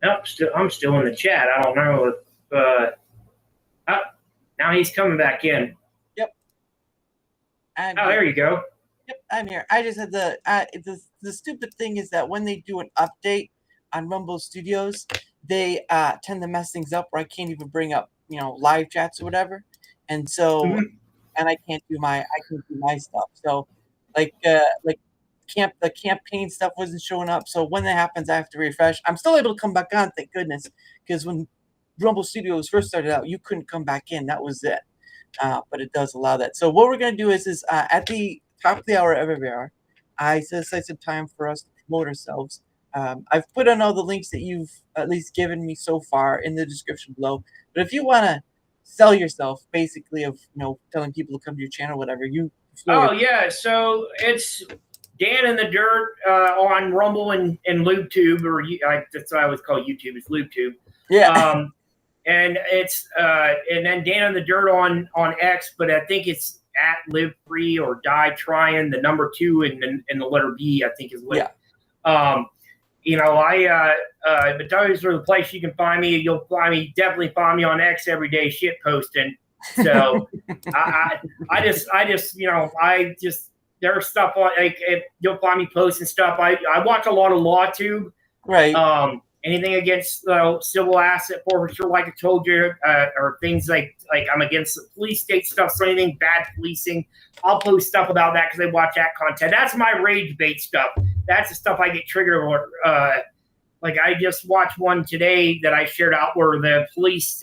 Nope, I'm still in the chat. I don't know if now he's coming back in. Yep. There you go. Yep, I'm here. I just had the stupid thing is that when they do an update on Rumble Studios, they tend to mess things up where I can't even bring up live chats or whatever, and so and I can't do my stuff. So the campaign stuff wasn't showing up. So when that happens, I have to refresh. I'm still able to come back on, thank goodness, because when Rumble Studios first started out, you couldn't come back in. That was it. But it does allow that. So what we're going to do is at the top of the hour of every hour, I set aside some time for us to promote ourselves. I've put on all the links that you've at least given me so far in the description below. But if you want to sell yourself, basically, of telling people to come to your channel, whatever So it's DanintheDirt on Rumble and LubeTube, or that's what I always call YouTube. It's LubeTube. Yeah. And it's and then DanintheDirt on X, but I think it's at Live Free or Die Trying. The number 2 and the letter B, I think, is what. Yeah. But those are the place you can find me. You'll definitely find me on X every day, shit posting. So I just there's stuff on you'll find me posting stuff. I watch a lot of LawTube. Right. Anything against civil asset forfeiture, like I told you, or things like I'm against the police state stuff. So anything bad policing, I'll post stuff about that because they watch that content. That's my rage bait stuff. That's the stuff I get triggered over. Like I just watched one today that I shared out where the police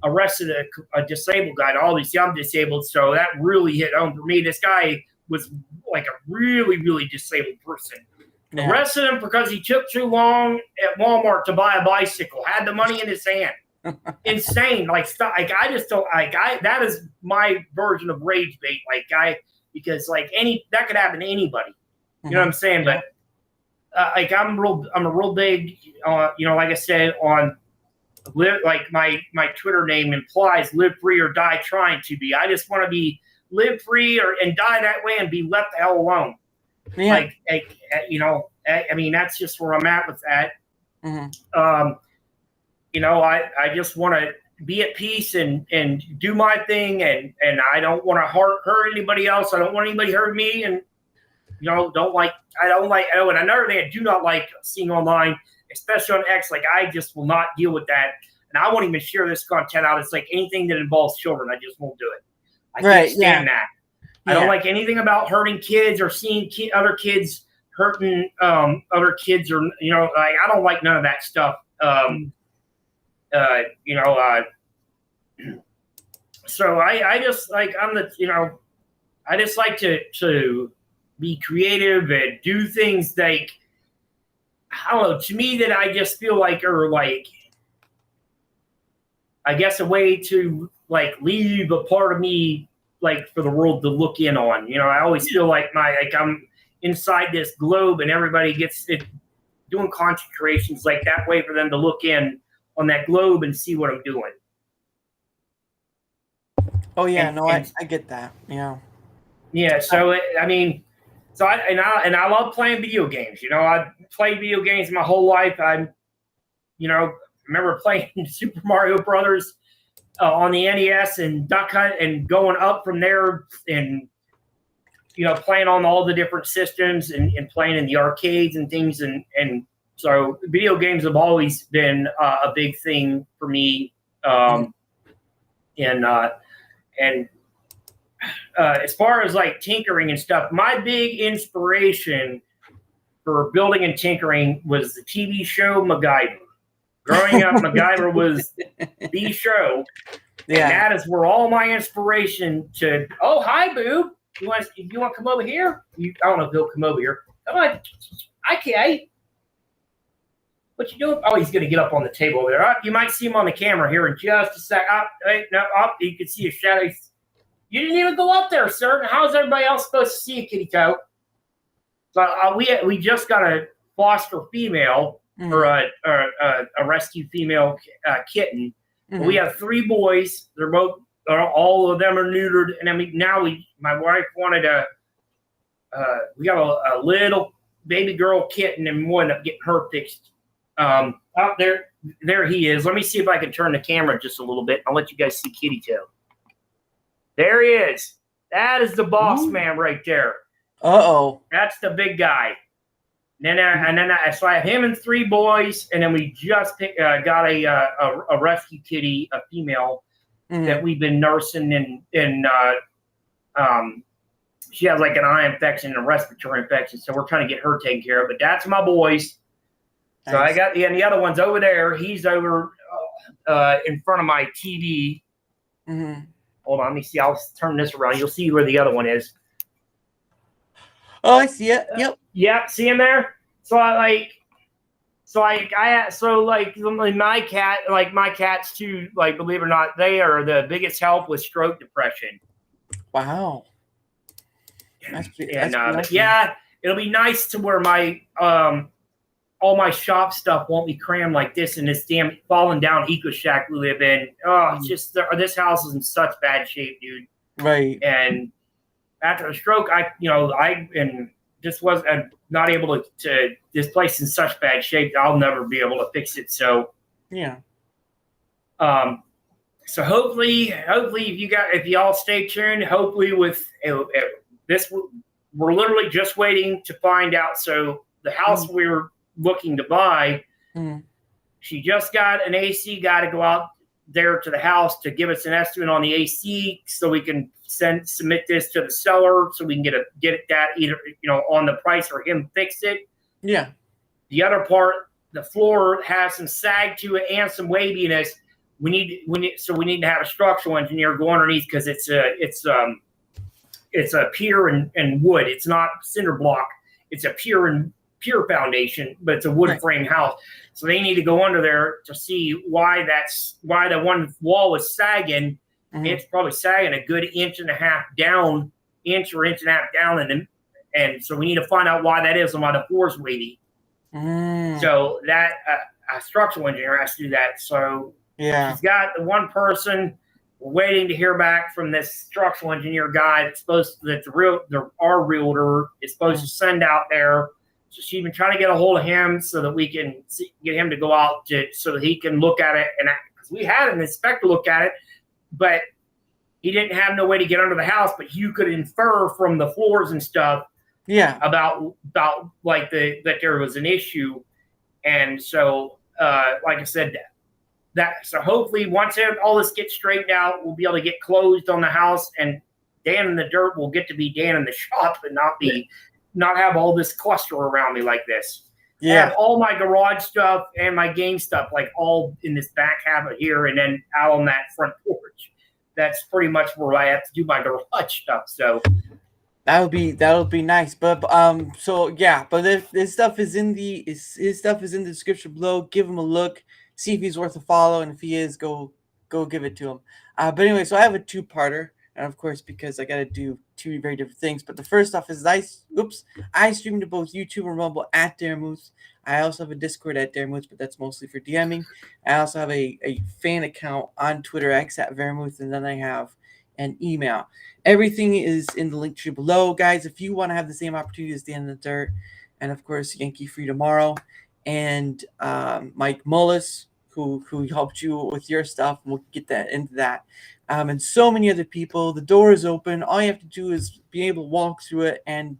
arrested a disabled guy. Obviously, I'm disabled, so that really hit home for me. This guy was like a really, really disabled person. Yeah. Arrested him because he took too long at Walmart to buy a bicycle. Had the money in his hand. Insane. I just don't that is my version of rage bait. Because that could happen to anybody. You know what I'm saying? But I'm a real big like I said on my Twitter name implies live free or die trying to be. I just want to be live free and die that way and be left the hell alone. Yeah. I mean, that's just where I'm at with that. Mm-hmm. I just want to be at peace and do my thing, and I don't want to hurt anybody else. I don't want anybody hurt me, and and another thing I do not like seeing online, especially on X, I just will not deal with that. and I won't even share this content out. It's like anything that involves children, I just won't do it. I can't stand that. I don't like anything about hurting kids or seeing other kids hurting other kids, or like, I don't like none of that stuff. So I just like I just like to be creative and do things like, I don't know, to me, that I just feel like are like, I guess, a way to like leave a part of me like for the world to look in on. I always feel like I'm inside this globe, and everybody gets it doing content creations like that way for them to look in on that globe and see what I'm doing. Oh yeah, I get that. Yeah. Yeah. So I love playing video games. I played video games my whole life. I remember playing Super Mario Brothers on the NES and Duck Hunt, and going up from there, and playing on all the different systems, and playing in the arcades and things, and so video games have always been a big thing for me. And as far as like tinkering and stuff, my big inspiration for building and tinkering was the TV show MacGyver. Growing up, MacGyver was the show. Yeah. And that is where all my inspiration to, oh, hi, boob. You want to come over here? I don't know if he'll come over here. Come on. Okay. What you doing? Oh, he's going to get up on the table over there. You might see him on the camera here in just a sec. You can see a shadow. You didn't even go up there, sir. How's everybody else supposed to see you, kitty toe? So we just got a foster female, or a rescue female kitten. Mm-hmm. We have 3 boys. They're both, all of them are neutered. And I mean, now my wife wanted we got a little baby girl kitten, and we ended up getting her fixed. Out there he is. Let me see if I can turn the camera just a little bit. I'll let you guys see Kitty Tail. There he is. That is the boss man right there. Uh-oh. That's the big guy. So I have him and 3 boys, and then we just got a rescue kitty, a female, that we've been nursing, and she has like an eye infection and a respiratory infection, so we're trying to get her taken care of. But that's my boys. So I got the other one's over there. He's over in front of my TV. Mm-hmm. Hold on, let me see. I'll turn this around. You'll see where the other one is. Oh, I see it. Yep. Yep. See him there? So my cat, like my cats too, like, believe it or not, they are the biggest help with stroke depression. Wow. Yeah, it'll be nice to where my all my shop stuff won't be crammed like this in this damn fallen down eco shack we live in. Oh, it's just this house is in such bad shape, dude. Right. And after a stroke, I just was not able to. This place in such bad shape, I'll never be able to fix it. So yeah. So hopefully, if y'all stay tuned, hopefully with this, we're literally just waiting to find out. So the house we're looking to buy, she just got an AC guy to go out there to the house to give us an estimate on the AC, so we can submit this to the seller, so we can get that either on the price or him fix it. Yeah. The other part, the floor has some sag to it and some waviness. We need to have a structural engineer go underneath, because it's a pier and wood. It's not cinder block. It's a pure foundation, but it's a wood frame house. So they need to go under there to see why the one wall was sagging. Mm-hmm. It's probably sagging a good inch and a half down, and so we need to find out why that is and why the floor's wavy. So that a structural engineer has to do that. So yeah, she's got the one person. We're waiting to hear back from this structural engineer guy our realtor is supposed to send out there. So she's been trying to get a hold of him so that we can get him to go out so that he can look at it. And because we had an inspector look at it, but he didn't have no way to get under the house. But you could infer from the floors and stuff, about like that there was an issue. And so, like I said, So hopefully once all this gets straightened out, we'll be able to get closed on the house, and Dan in the Dirt will get to be Dan in the shop and not have all this cluster around me like this. I have all my garage stuff and my game stuff like all in this back habit here, and then out on that front porch. That's pretty much where I have to do my garage stuff. So that would be nice. But but if his stuff is in the description below, give him a look, see if he's worth a follow, and if he is, go give it to him. But anyway, so I have a two-parter. And of course, because I got to do two very different things. But the first off is I stream to both YouTube and Rumble at Daramouthe. I also have a Discord at Daramouthe, but that's mostly for DMing. I also have a fan account on Twitter X at Daramouthe, and then I have an email. Everything is in the link tree below, guys. If you want to have the same opportunity as Dan in the Dirt, and of course Yankee Free Tomorrow, and Mike Mullis, who helped you with your stuff, and we'll get that into that. And so many other people. The door is open. All you have to do is be able to walk through it and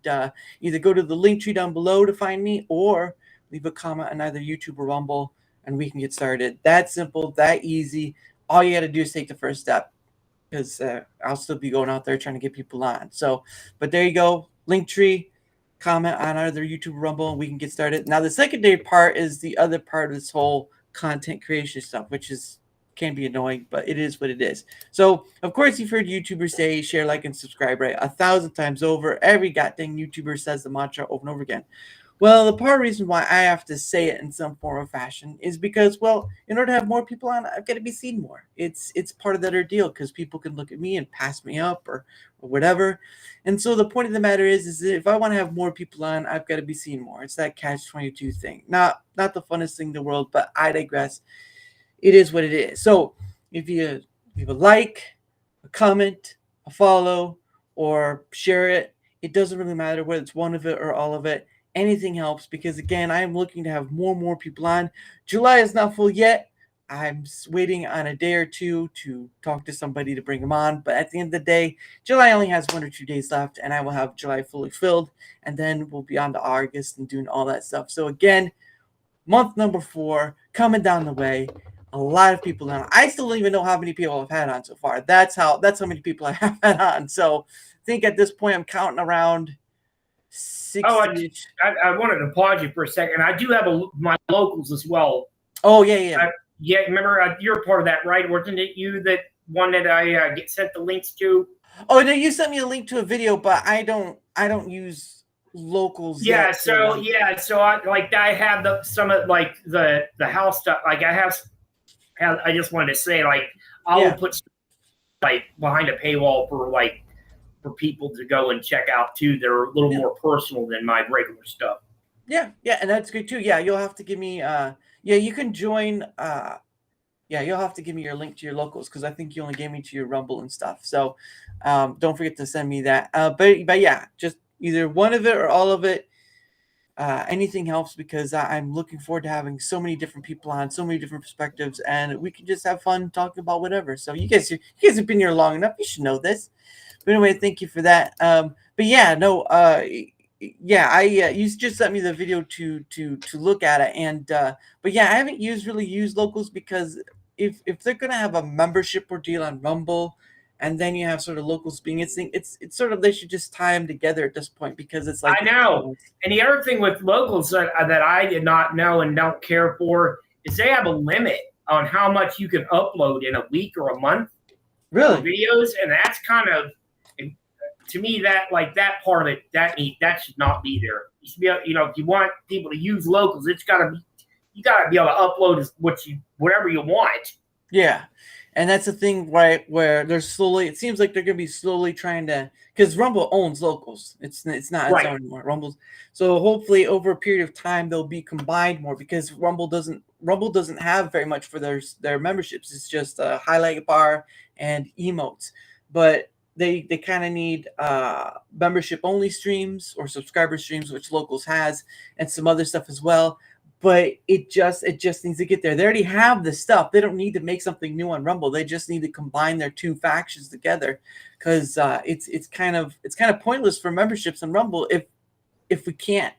either go to the link tree down below to find me, or leave a comment on either YouTube or Rumble, and we can get started. That simple, that easy. All you got to do is take the first step, because I'll still be going out there trying to get people on. So, but there you go. Link tree, comment on either YouTube or Rumble, and we can get started. Now, the secondary part is the other part of this whole content creation stuff, which can be annoying, but it is what it is. So, of course, you've heard YouTubers say share, like, and subscribe, right? 1,000 times over. Every goddamn YouTuber says the mantra over and over again. Well, the part of the reason why I have to say it in some form or fashion is because, well, in order to have more people on, I've got to be seen more. It's part of that ordeal, because people can look at me and pass me up or whatever. And so the point of the matter is that if I want to have more people on, I've got to be seen more. It's that catch-22 thing. Not the funnest thing in the world, but I digress. It is what it is. So if you leave a like, a comment, a follow, or share it, it doesn't really matter whether it's one of it or all of it. Anything helps, because again, I am looking to have more and more people on. July is not full yet. I'm waiting on a day or two to talk to somebody to bring them on. But at the end of the day, July only has 1 or 2 days left, and I will have July fully filled. And then we'll be on to August and doing all that stuff. So again, month number 4 coming down the way. A lot of people on. I still don't even know how many people I've had on so far. That's how many people I have had on. So I think at this point I'm counting around 60. Oh, I wanted to pause you for a second. I do have my locals as well. Oh, yeah. Yeah, remember, you're a part of that, right? Wasn't it you that one that I get sent the links to? Oh, no, you sent me a link to a video, but I don't use locals. Yeah, yet, so I have some of like the house stuff. Like I just wanted to say, like, I will put stuff, like, behind a paywall for people to go and check out too. They're a little more personal than my regular stuff. Yeah, and that's good too. Yeah, you'll have to give me you can join you'll have to give me your link to your locals, because I think you only gave me to your Rumble and stuff. So don't forget to send me that. But yeah, just either one of it or all of it. Anything helps, because I'm looking forward to having so many different people on, so many different perspectives, and we can just have fun talking about whatever. So you guys have been here long enough. You should know this. But anyway, thank you for that. But yeah, no, you just sent me the video to look at it, and but yeah, I haven't really used locals, because if they're gonna have a membership ordeal on Rumble, and then you have sort of locals being its thing, it's sort of, they should just tie them together at this point, because it's like, I know. And the other thing with locals that I did not know and don't care for is they have a limit on how much you can upload in a week or a month. Really? Videos, and that's kind of, to me, that part of it, that should not be there. You should be able, if you want people to use locals, you gotta be able to upload whatever you want. Yeah. And that's the thing, right, where they're it seems like they're going to be slowly trying to, because Rumble owns locals. It's not its own anymore. Rumble's. So hopefully over a period of time, they'll be combined more, because Rumble doesn't have very much for their memberships. It's just a highlight bar and emotes. But they kind of need membership only streams or subscriber streams, which locals has, and some other stuff as well. But it just needs to get there. They already have the stuff. They don't need to make something new on Rumble. They just need to combine their two factions together, because it's kind of pointless for memberships on Rumble if we can't.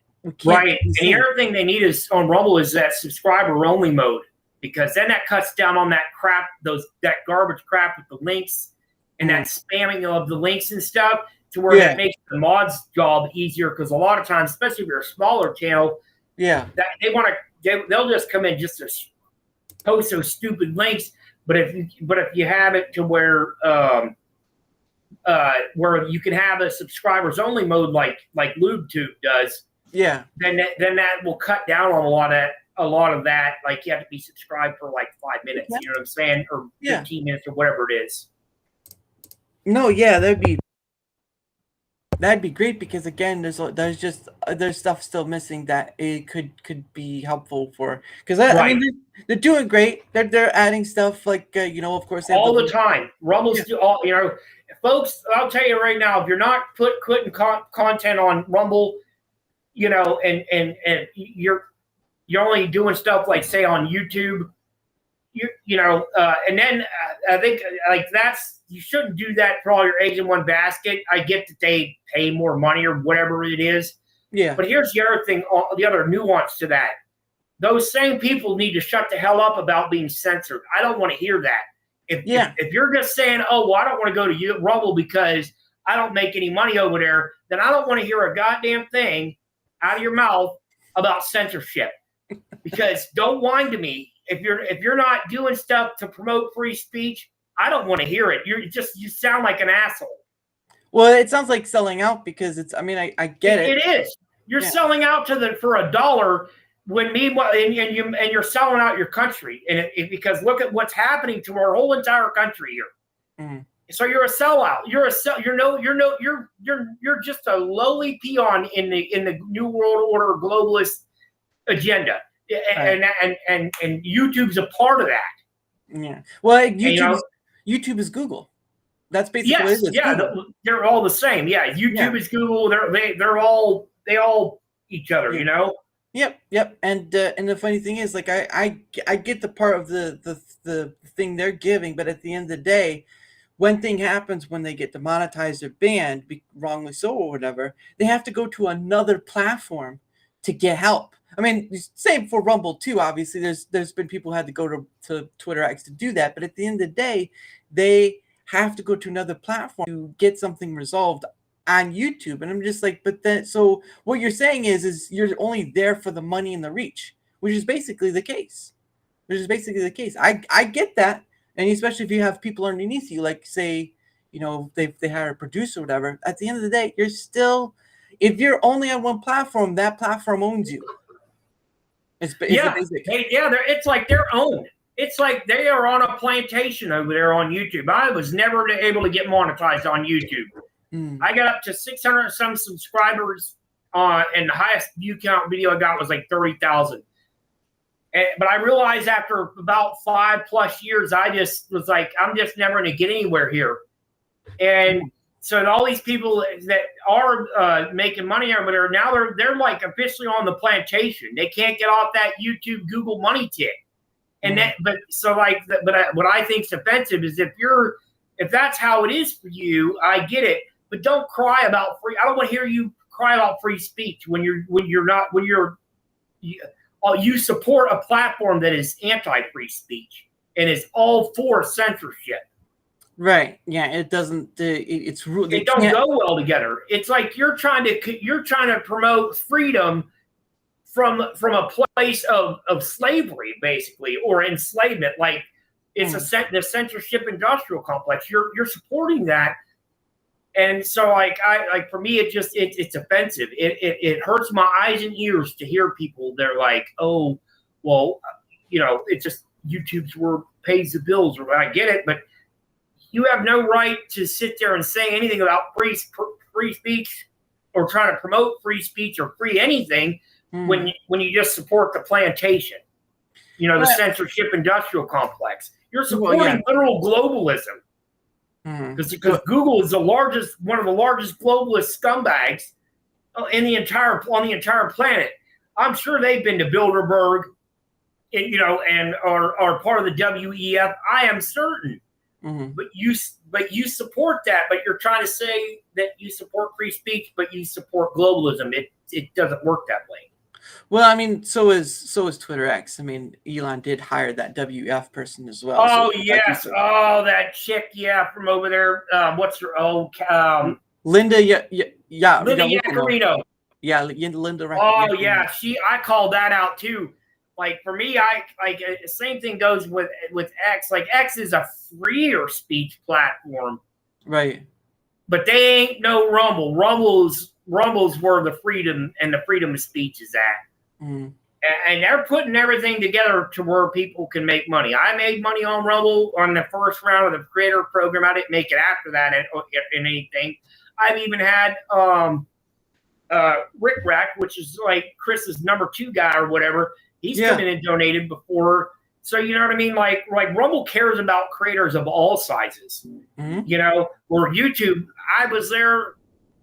Right. And the other thing they need is on Rumble is that subscriber only mode. because then that cuts down on that crap, that garbage crap with the links and that spamming of the links and stuff, to where that makes the mods' job easier. Because a lot of times, especially if you're a smaller channel, that they'll just come in just to post those stupid links. But if you have it to where you can have a subscribers only mode like LubeTube does, then that will cut down on a lot of that. Like, you have to be subscribed for like 5 minutes, you know what I'm saying, or 15 minutes or whatever it is. No, that'd be great, because again, there's stuff still missing that it could be helpful for, because I mean, they're doing great. They're adding stuff like of course, they all the time. Rumble's do all, folks. I'll tell you right now, if you're not putting content on Rumble, and you're only doing stuff like, say, on YouTube, and then I think like you shouldn't do that for all your eggs in one basket. I get that they pay more money or whatever it is. Yeah. But here's the other thing, the other nuance to that. Those same people need to shut the hell up about being censored. I don't want to hear that. If you're just saying, oh, well, I don't want to go to Rumble because I don't make any money over there, then I don't want to hear a goddamn thing out of your mouth about censorship. Because don't whine to me. If you're not doing stuff to promote free speech, I don't want to hear it. You sound like an asshole. Well, it sounds like selling out, because I get it. It is. You're selling out for $1 when meanwhile, and you're selling out your country, because look at what's happening to our whole entire country here. Mm. So you're a sellout. You're just a lowly peon in the New World Order globalist agenda. And YouTube's a part of that. Yeah. Well, YouTube is Google. That's basically what it is. Yeah, they're all the same. Yeah, YouTube is Google. They all each other. Yep. And the funny thing is, like, I get the part of the thing they're giving, but at the end of the day, when thing happens, when they get demonetized or banned, wrongly so or whatever, they have to go to another platform to get help. I mean, same for Rumble too. Obviously, there's been people who had to go to Twitter X to do that, but at the end of the day, they have to go to another platform to get something resolved on YouTube. And I'm just like, so what you're saying is you're only there for the money and the reach, which is basically the case. I get that, and especially if you have people underneath you, like, say, they hire a producer or whatever. At the end of the day, you're still, if you're only on one platform, that platform owns you. It's like they're owned. It's like they are on a plantation over there on YouTube. I was never able to get monetized on YouTube. I got up to 600 and some subscribers and the highest view count video I got was like 30,000. But I realized after about 5+ years, I just was like, I'm just never going to get anywhere here. And so all these people that are making money over there, now they're like officially on the plantation. They can't get off that YouTube Google money tick. And what I think is offensive is if that's how it is for you, I get it. But don't cry about free. I don't want to hear you cry about free speech when you support a platform that is anti-free speech and is all for censorship. Right. Yeah. It doesn't. They don't go well together. It's like you're trying to promote freedom from a place of slavery, basically, or enslavement. Like it's the censorship industrial complex. You're supporting that, and so for me, it's offensive. It hurts my eyes and ears to hear people. They're like, oh, well, it's just YouTube's where pays the bills. Or I get it, but you have no right to sit there and say anything about free speech or trying to promote free speech or free anything when you just support the plantation, the censorship industrial complex. You're supporting literal globalism because Google is one of the largest globalist scumbags on the entire planet. I'm sure they've been to Bilderberg, and are part of the WEF. I am certain. Mm-hmm. But you support that, but you're trying to say that you support free speech, but you support globalism. It doesn't work that way. Well, I mean, so is Twitter X. I mean, Elon did hire that WF person as well. Oh so yes. Oh, that chick. Yeah, from over there. What's her? Oh, Linda, yeah, Linda Yaccarino. Yaccarino. Yeah, Linda. Oh Yaccarino. yeah, I called that out too. Like for me, I like same thing goes with X. Like X is a freer speech platform, Right. but they ain't no Rumble. Rumble's where the freedom of speech is at. Mm. And they're putting everything together to where people can make money. I made money on Rumble on the first round of the creator program. I didn't make it after that in anything. I've even had Rick Rack, which is like Chris's number 2 guy or whatever. He's come in and donated before. So you know what I mean? Like Rumble cares about creators of all sizes. Mm-hmm. You know, or YouTube, I was there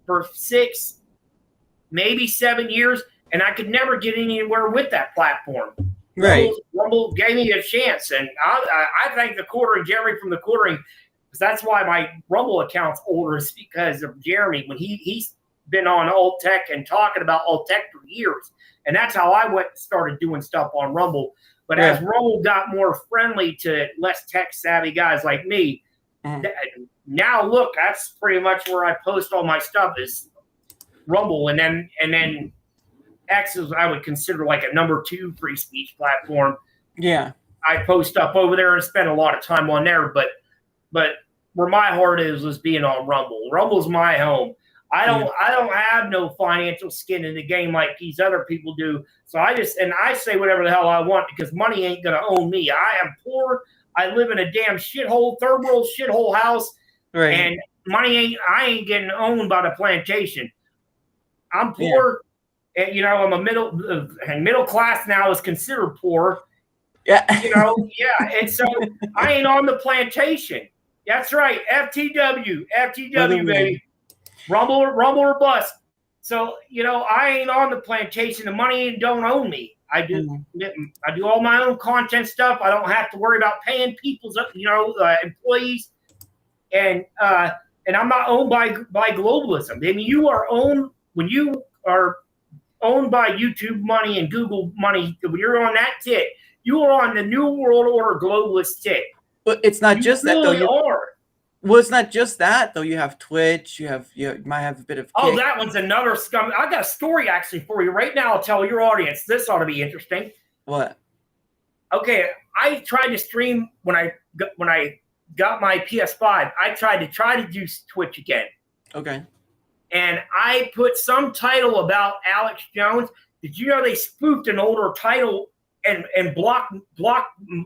for 6, maybe 7 years, and I could never get anywhere with that platform. Right. Rumble gave me a chance, and I thank the quartering, Jeremy from the quartering, because that's why my Rumble account's older, is because of Jeremy. When he's been on Alt Tech and talking about Alt Tech for years, and that's how I started doing stuff on Rumble. But as Rumble got more friendly to less tech savvy guys like me, now look, that's pretty much where I post all my stuff is Rumble, and then X is I would consider like a number 2 free speech platform. Yeah, I post up over there and spend a lot of time on there, but where my heart is being on Rumble. Rumble's my home. I don't have no financial skin in the game like these other people do. So I say whatever the hell I want because money ain't gonna own me. I am poor. I live in a damn shithole, third world shithole house, and I ain't getting owned by the plantation. I'm poor. And, you know, I'm a middle class now is considered poor. Yeah. You know, and so I ain't on the plantation. That's right. FTW, baby. Rumble or bust. So, you know, I ain't on the plantation. The money don't own me. I do all my own content stuff. I don't have to worry about paying people's, employees. And I'm not owned by globalism. I mean, when you are owned by YouTube money and Google money, when you're on that tit, you are on the New World Order globalist tit. But it's not just that though. You are. Well, it's not just that though. You have Twitch. You might have a bit of. Oh, that one's another scum. I got a story actually for you right now. I'll tell your audience. This ought to be interesting. What? Okay, I tried to stream when I got my PS5. I tried to do Twitch again. Okay. And I put some title about Alex Jones. Did you know they spoofed an older title and blocked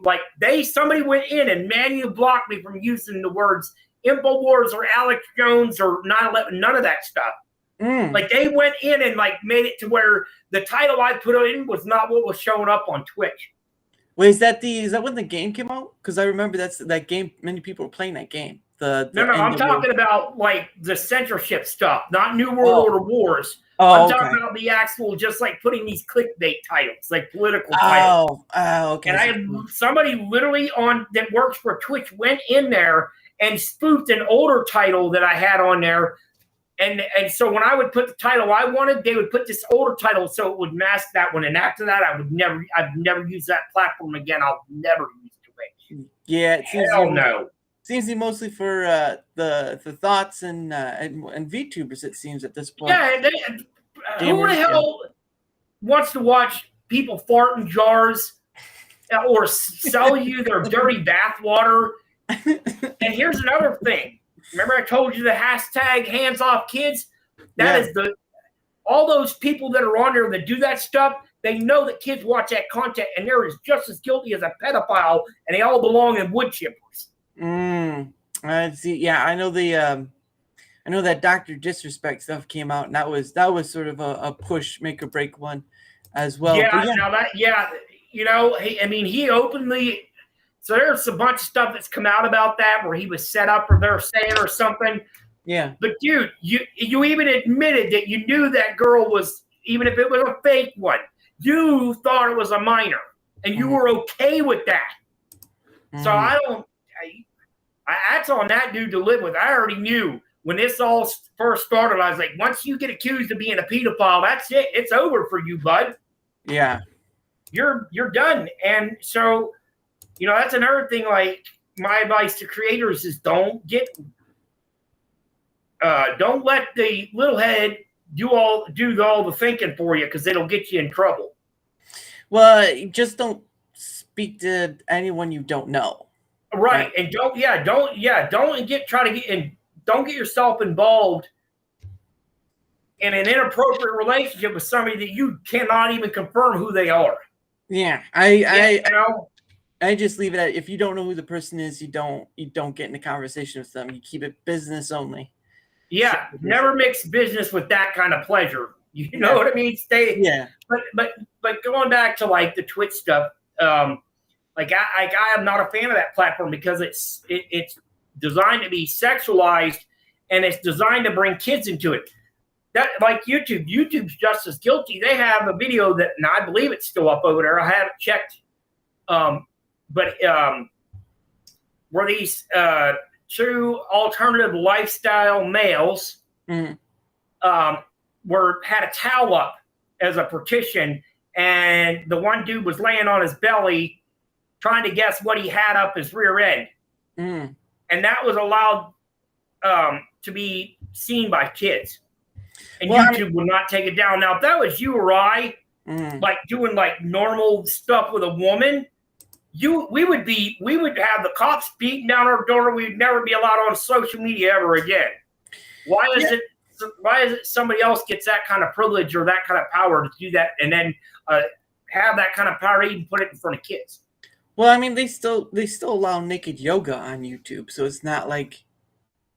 like somebody went in and manually blocked me from using the words InfoWars or Alex Jones or 9/11, none of that stuff. Like they went in and like made it to where the title I put in was not what was showing up on Twitch. Wait, is that when the game came out? Because I remember that game. Many people were playing that game. No, I'm talking about like the censorship stuff, not New World Order Wars. I'm talking about the actual, just like putting these clickbait titles, like political titles. Okay. And I had somebody literally that works for Twitch went in there and spoofed an older title that I had on there. And so when I would put the title I wanted, they would put this older title so it would mask that one. And after that, I'd never use that platform again. I'll never use Twitch. Yeah, it seems hell no. Seems to be mostly for the thoughts and VTubers. It seems at this point. Yeah, who the hell wants to watch people fart in jars or sell you their dirty bathwater? And here's another thing. Remember, I told you the hashtag hands off kids. That is all those people that are on there that do that stuff. They know that kids watch that content, and they're just as guilty as a pedophile, and they all belong in wood chippers. I see. Yeah, I know I know that Dr. Disrespect stuff came out, and that was sort of a push, make or break one, as well. He openly. So there's a bunch of stuff that's come out about that where he was set up or they're saying or something. Yeah. But dude, you even admitted that you knew that girl was, even if it was a fake one, you thought it was a minor, and you were okay with that. So that's on that dude to live with. I already knew when this all first started. I was like, once you get accused of being a pedophile, that's it. It's over for you, bud. Yeah. you're done. And so, that's another thing. Like, my advice to creators is don't let the little head do all the thinking for you, because it'll get you in trouble. Well, just don't speak to anyone you don't know. Right. And don't get yourself involved in an inappropriate relationship with somebody that you cannot even confirm who they are. Yeah. I just leave it at, if you don't know who the person is, you don't get in a conversation with them. You keep it business only. Yeah. Never mix business with that kind of pleasure. You know what I mean? But going back to like the Twitch stuff, I am not a fan of that platform, because it's designed to be sexualized, and it's designed to bring kids into it. That, like YouTube's just as guilty. They have a video that, and I believe it's still up over there, I haven't checked, where these two alternative lifestyle males had a towel up as a partition, and the one dude was laying on his belly trying to guess what he had up his rear end. And that was allowed to be seen by kids. And YouTube would not take it down. Now, if that was you or I, like doing like normal stuff with a woman, we would have the cops beating down our door. We'd never be allowed on social media ever again. Why is it somebody else gets that kind of privilege or that kind of power to do that, and then have that kind of power to even put it in front of kids? Well, I mean, they still allow naked yoga on YouTube, so it's not like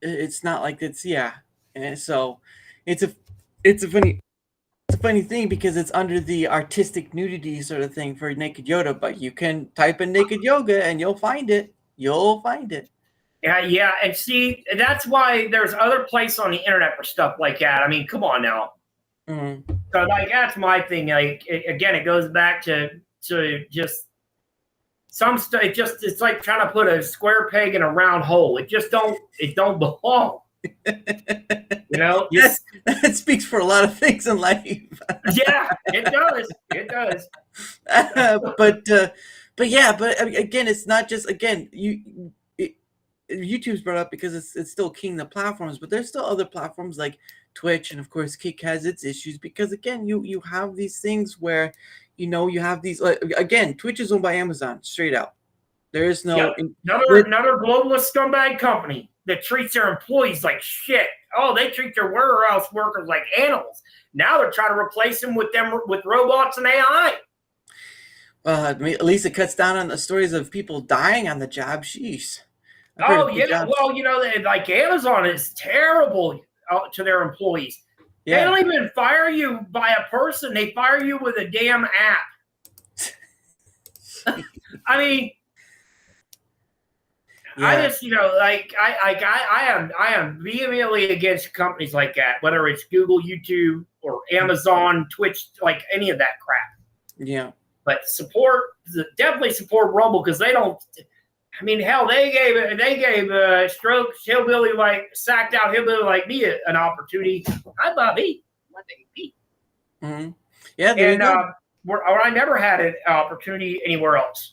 it's and so it's a funny thing, because it's under the artistic nudity sort of thing for naked yoga, but you can type in naked yoga and you'll find it. Yeah, and see, that's why there's other places on the internet for stuff like that. I mean, come on now. So, like, that's my thing. Like, again, it goes back to just some stuff. It's like trying to put a square peg in a round hole. It don't belong. Yes, that speaks for a lot of things in life. Yeah, it does. But again, it's not just, again, YouTube's brought up because it's still king of the platforms, but there's still other platforms like Twitch, and of course Kick has its issues, because again, you have these things where you have these, again, Twitch is owned by Amazon straight out. There is no another globalist scumbag company that treats their employees like shit. Oh, they treat their warehouse workers like animals. Now they're trying to replace them with robots and AI. At least it cuts down on the stories of people dying on the job. Sheesh. Oh, yeah. Well, like Amazon is terrible to their employees. Yeah. They don't even fire you by a person. They fire you with a damn app. I mean, yeah. I just, I am vehemently against companies like that, whether it's Google, YouTube, or Amazon, Twitch, like any of that crap. Yeah. But definitely support Rumble, because they don't. I mean, hell, they gave Stroke hillbilly, like sacked out hillbilly like me an opportunity. I love me. Mm-hmm. Yeah, and I never had an opportunity anywhere else.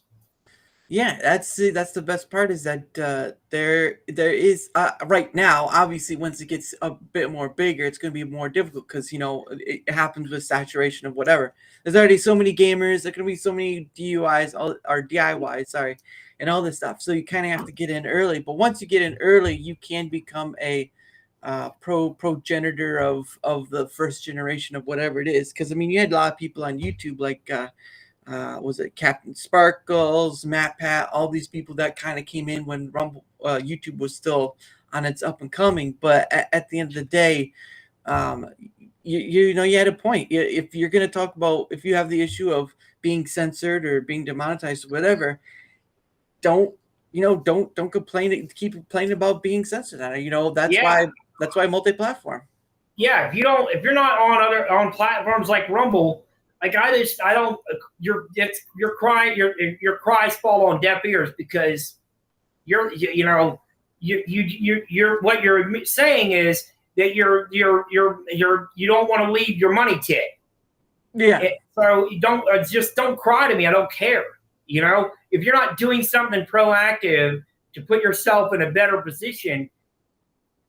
Yeah, that's the best part, is that there is right now. Obviously, once it gets a bit more bigger, it's going to be more difficult, because it happens with saturation of whatever. There's already so many gamers. There's going to be so many DIYs, sorry, and all this stuff. So you kind of have to get in early. But once you get in early, you can become a progenitor of the first generation of whatever it is. Because I mean, you had a lot of people on YouTube like. Was it Captain Sparkles, Matt Pat, all these people that kind of came in when Rumble, YouTube was still on its up and coming. But at the end of the day, you had a point. If you're going to talk about, if you have the issue of being censored or being demonetized or whatever, don't complain. Keep complaining about being censored. That's why multi-platform. Yeah, if you're not on platforms like Rumble. Like your cries fall on deaf ears, because you're what you're saying is that you don't want to leave your money tit. Yeah. So you don't just don't cry to me. I don't care. You know, if you're not doing something proactive to put yourself in a better position,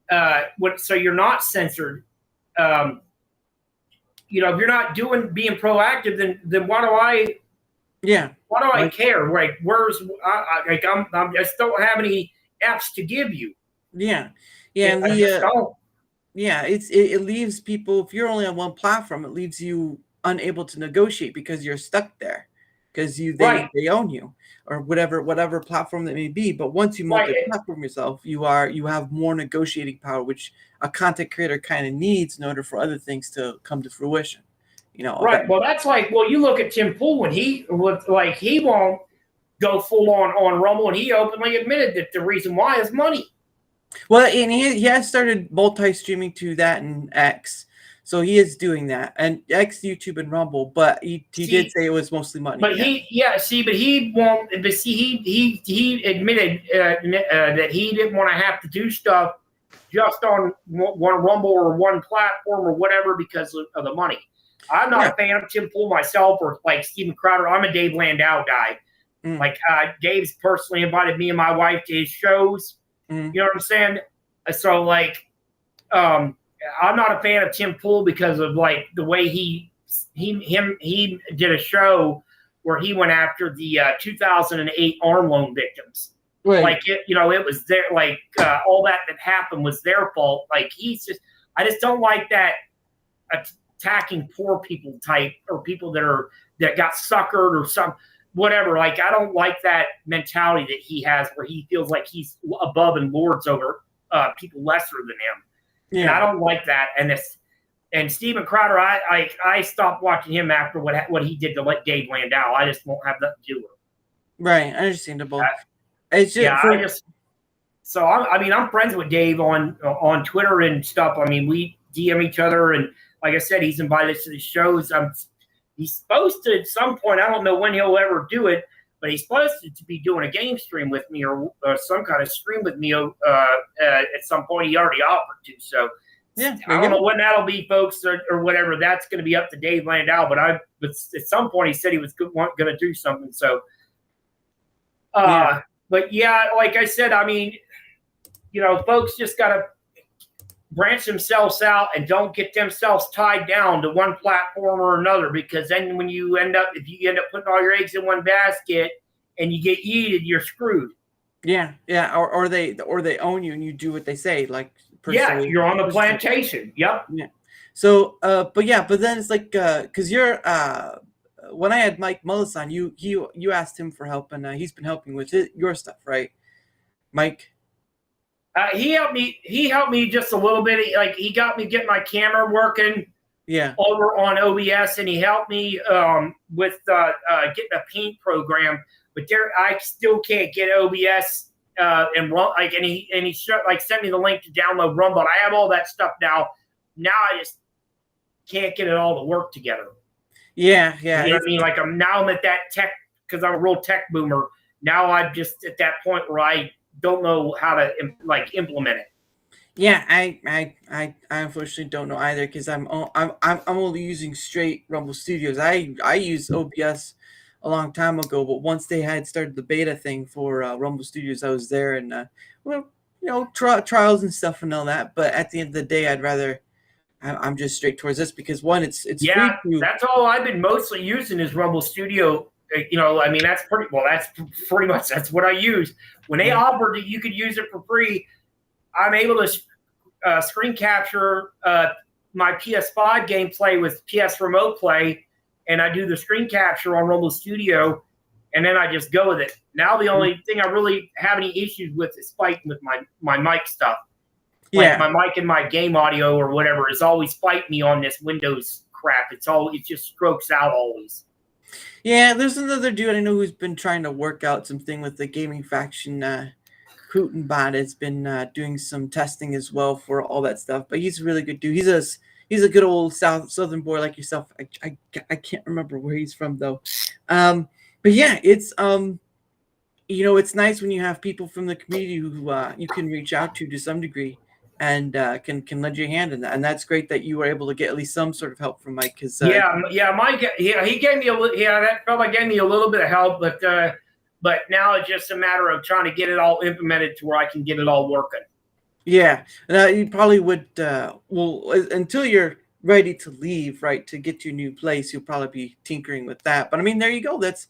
so you're not censored. You know, if you're not being proactive, then why do I? Yeah. Why do I care? Like, I just don't have any F's to give you. Yeah. Yeah. And it leaves people, if you're only on one platform, it leaves you unable to negotiate because you're stuck there, because they own you, or whatever platform that may be. But once you multi-platform yourself, you have more negotiating power, which a content creator kind of needs in order for other things to come to fruition. You know, right? Well, that's like, you look at Tim Pool when he won't go full on Rumble, and he openly admitted that the reason why is money. Well, and he has started multi-streaming to that and X, so he is doing that, and X, YouTube, and Rumble. But he did say it was mostly money. But he won't. But see, he admitted that he didn't want to have to do stuff just on one Rumble or one platform or whatever because of the money. I'm not a fan of Tim Pool myself, or like Steven Crowder. I'm a Dave Landau guy. Like Dave's personally invited me and my wife to his shows. You know what I'm saying? So like, I'm not a fan of Tim Pool because of like the way he did a show where he went after the 2008 arm loan victims. Right. Like it was their all that happened was their fault. Like I just don't like that attacking poor people type, or people that got suckered or some whatever. Like, I don't like that mentality that he has, where he feels like he's above and lords over people lesser than him. Yeah. And I don't like that. And Steven Crowder, I stopped watching him after what he did to Dave Landau. I just won't have nothing to do with him. Right, understandable. It's just I'm friends with Dave on Twitter and stuff. I mean, we DM each other, and like I said, he's invited us to the shows. He's supposed to at some point. I don't know when he'll ever do it, but he's supposed to be doing a game stream with me or some kind of stream with me at some point. He already offered to. So yeah, I don't know when that'll be, folks, or whatever. That's going to be up to Dave Landau. But at some point he said he was going to do something. So, but yeah, like I said, I mean, folks just got to branch themselves out and don't get themselves tied down to one platform or another, because then if you end up putting all your eggs in one basket and you get yeeted, you're screwed. Yeah, or they own you and you do what they say. Like, you're on the plantation. Yep. Yeah. So, but then it's like, because you're when I had Mike Mullis on, you asked him for help, and he's been helping with your stuff, right, Mike? He helped me just a little bit. Like, he got me getting my camera working. Yeah. Over on OBS, and he helped me with getting a paint program. But I still can't get OBS and he sent me the link to download Rumble. I have all that stuff now. Now I just can't get it all to work together. Yeah. You know what I mean? Like, I'm at that tech, because I'm a real tech boomer. Now I'm just at that point where I don't know how to implement it. Yeah, I unfortunately don't know either, because I'm only using straight Rumble Studios. I used OBS a long time ago, but once they had started the beta thing for Rumble Studios, I was there, and trials and stuff and all that. But at the end of the day, I'm just straight towards this, because one, it's free. That's all I've been mostly using is Rumble Studio. I mean, that's pretty much that's what I use. When they offered that you could use it for free, I'm able to screen capture my PS5 gameplay with PS Remote Play, and I do the screen capture on Rumble Studio, and then I just go with it. Now the only thing I really have any issues with is fighting with my mic stuff. Like my mic and my game audio or whatever is always fighting me on this Windows crap. It just strokes out always. Yeah, there's another dude I know who's been trying to work out something with the gaming faction. Hootenbot has been doing some testing as well for all that stuff, but he's a really good dude. He's a good old southern boy like yourself. I can't remember where he's from though. But yeah, it's it's nice when you have people from the community who you can reach out to some degree, and can lend you a hand in that. And that's great that you were able to get at least some sort of help from Mike. Because Mike, he gave me that felt like gave me a little bit of help, but now it's just a matter of trying to get it all implemented to where I can get it all working. Yeah, you probably would. Until you're ready to leave, right, to get to your new place, you'll probably be tinkering with that. But I mean, there you go. That's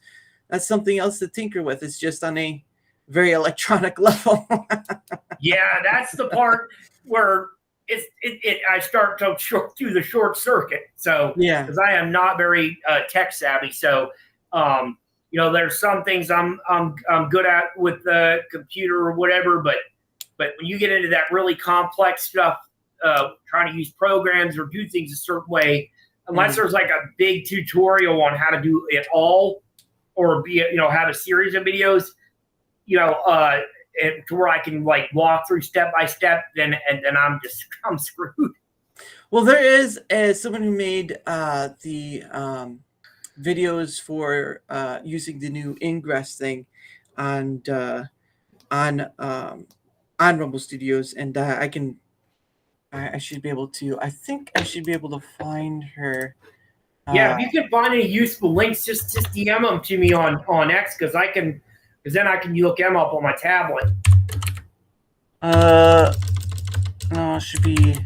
something else to tinker with. It's just on a very electronic level. Yeah, that's the part where I start to do the short circuit. So yeah, because I am not very tech savvy, so there's some things I'm good at with the computer or whatever, but when you get into that really complex stuff, trying to use programs or do things a certain way, unless there's like a big tutorial on how to do it all, or have a series of videos, to where I can like walk through step by step, then I'm screwed. Well, there is someone who made the videos for using the new ingress thing on Rumble Studios, and I should be able to. I think I should be able to find her. Yeah, if you can find any useful links, just DM them to me on X, because then I can look them up on my tablet. No, it should be.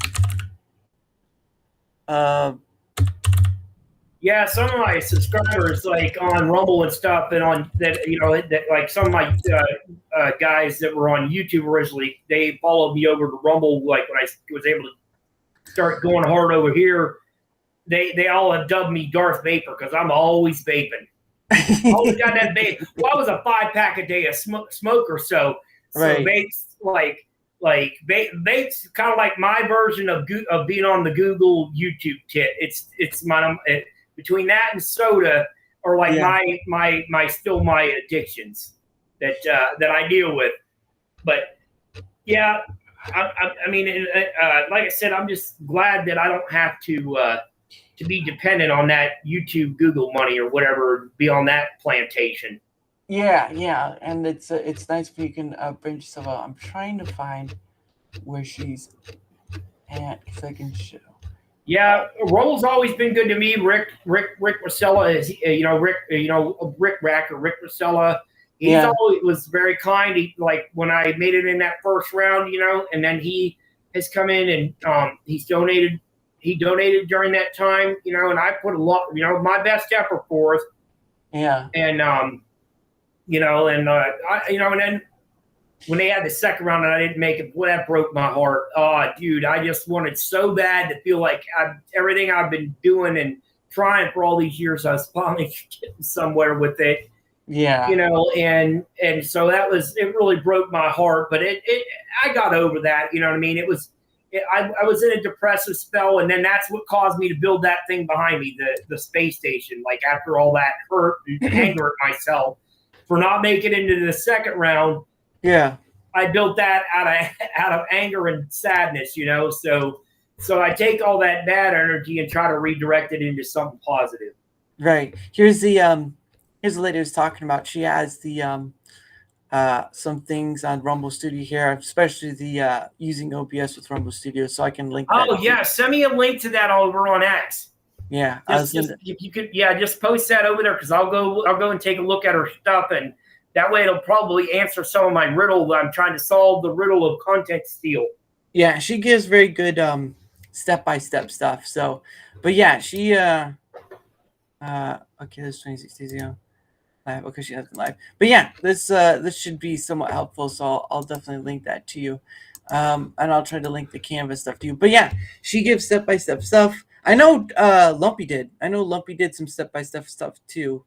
Yeah, some of my subscribers, like on Rumble and stuff, and on that, like some of my guys that were on YouTube originally, they followed me over to Rumble. Like when I was able to start going hard over here, they all have dubbed me Darth Vapor because I'm always vaping. Always got that vape. Well, I was a 5-pack a day of smoker, so right. Vapes vapes kind of like my version of being on the Google YouTube tit. It's between that and soda are like my addictions that I deal with. But yeah, I mean, like I said, I'm just glad that I don't have to be dependent on that YouTube Google money or whatever, be on that plantation. Yeah, and it's nice if you can bring yourself out. I'm trying to find where she's at because I can show. Yeah, Roll's always been good to me. Rick Rosella is Rick Rack or Rick Rosella. He's always was very kind. He, like when I made it in that first round, and then he has come in and he's donated. He donated during that time, and I put a lot, my best effort forth. Yeah. And and then when they had the second round and I didn't make it, boy, that broke my heart. Oh, dude, I just wanted so bad to feel like everything I've been doing and trying for all these years, I was finally getting somewhere with it. Yeah. And so it really broke my heart, but I got over that. You know what I mean? I was in a depressive spell, and then that's what caused me to build that thing behind me, the space station. Like after all that hurt and anger at myself for not making it into the second round. Yeah. I built that out of anger and sadness, So I take all that bad energy and try to redirect it into something positive. Right. Here's the lady I was talking about. She has the some things on Rumble Studio here, especially the using OBS with Rumble Studio, so I can link that. Oh yeah, send me a link to that over on X. Yeah, if you could, just post that over there because I'll go and take a look at her stuff, and that way it'll probably answer some of my riddle. I'm trying to solve the riddle of content steal. Yeah, she gives very good step-by-step stuff. So, but yeah, she okay, this 26 days ago. Live. Okay, she hasn't live. But yeah, this should be somewhat helpful. So I'll definitely link that to you, and I'll try to link the Canvas stuff to you. But yeah, she gives step-by-step stuff. I know Lumpy did. I know Lumpy did some step-by-step stuff too.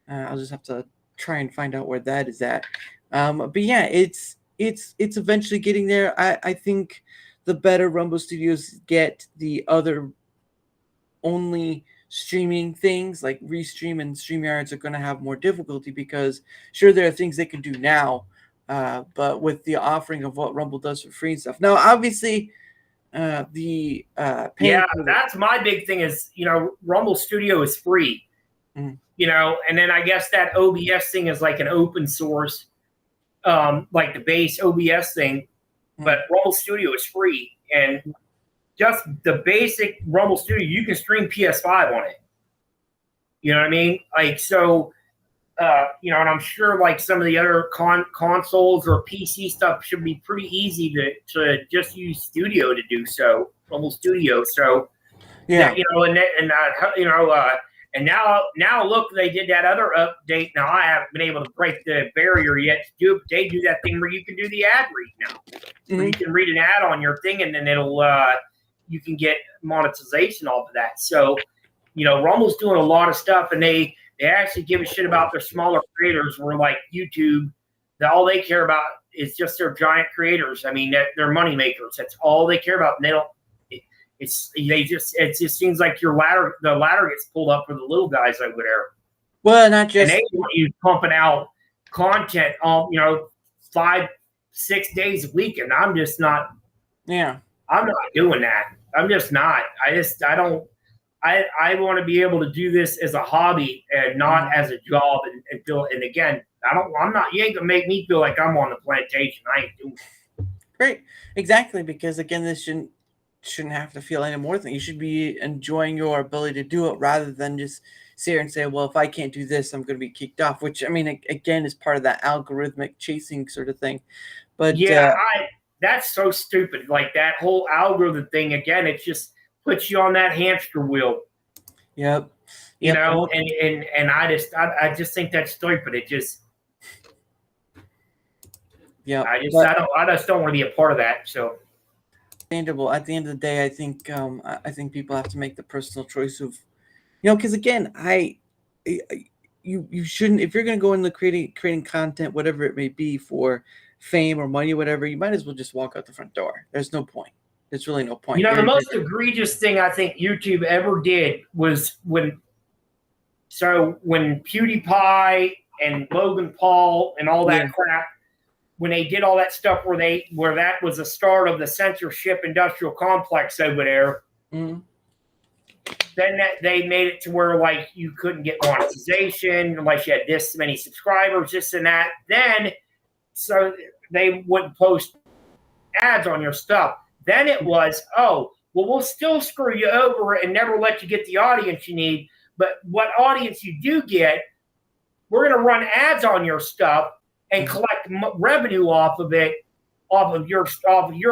I'll just have to try and find out where that is at. But yeah, it's eventually getting there. I think the better Rumble Studios get, the other only streaming things like Restream and StreamYards are going to have more difficulty because sure, there are things they can do now, but with the offering of what Rumble does for free and stuff. Now, obviously, that's my big thing is, Rumble Studio is free, and then I guess that OBS thing is like an open source, like the base OBS thing. but Rumble Studio is free, and just the basic Rumble Studio, you can stream PS5 on it. You know what I mean? Like, so, you know, and I'm sure like some of the other consoles or PC stuff should be pretty easy to just use Studio to do so, Rumble Studio. So, Yeah. you know, you know, and now look, they did that other update. Now I haven't been able to break the barrier yet to do it. But they do that thing where you can do the ad read now. Where you can read an ad on your thing, and then it'll you can get monetization off of that. So, you know, Rumble's doing a lot of stuff, and they actually give a shit about their smaller creators. Where like YouTube, all they care about is just their giant creators. I mean, they're money makers. That's all they care about. And they don't. It just seems like the ladder gets pulled up for the little guys over there. Well, not just. And they want you pumping out content, you know, 5-6 days a week, and I'm just not. Yeah. I'm not doing that. I'm just not. I don't. I want to be able to do this as a hobby and not as a job, and feel. And again, I'm not. You ain't gonna make me feel like I'm on the plantation. I ain't doing it. Great. Exactly, because again, this shouldn't have to feel any more than you should be enjoying your ability to do it rather than just sit here and say, well, if I can't do this, I'm going to be kicked off, which I mean, again, is part of that algorithmic chasing sort of thing. But yeah, that's so stupid. Like that whole algorithm thing, again, it just puts you on that hamster wheel. Yep. You know, and I just think that's stupid. It just, yeah, I just don't want to be a part of that. So. Understandable. At the end of the day, I think people have to make the personal choice of, you know, because again, you shouldn't, if you're going to go into creating content, whatever it may be, for fame or money, whatever, you might as well just walk out the front door. There's no point. There's really no point. You know, the most egregious thing I think YouTube ever did was when PewDiePie and Logan Paul and all that crap, when they did all that stuff where that was the start of the censorship industrial complex over there, then they made it to where like you couldn't get monetization unless you had this many subscribers, this and that. Then so they wouldn't post ads on your stuff. Then it was, oh, well, we'll still screw you over and never let you get the audience you need. But what audience you do get, we're going to run ads on your stuff and collect revenue off of it, off of your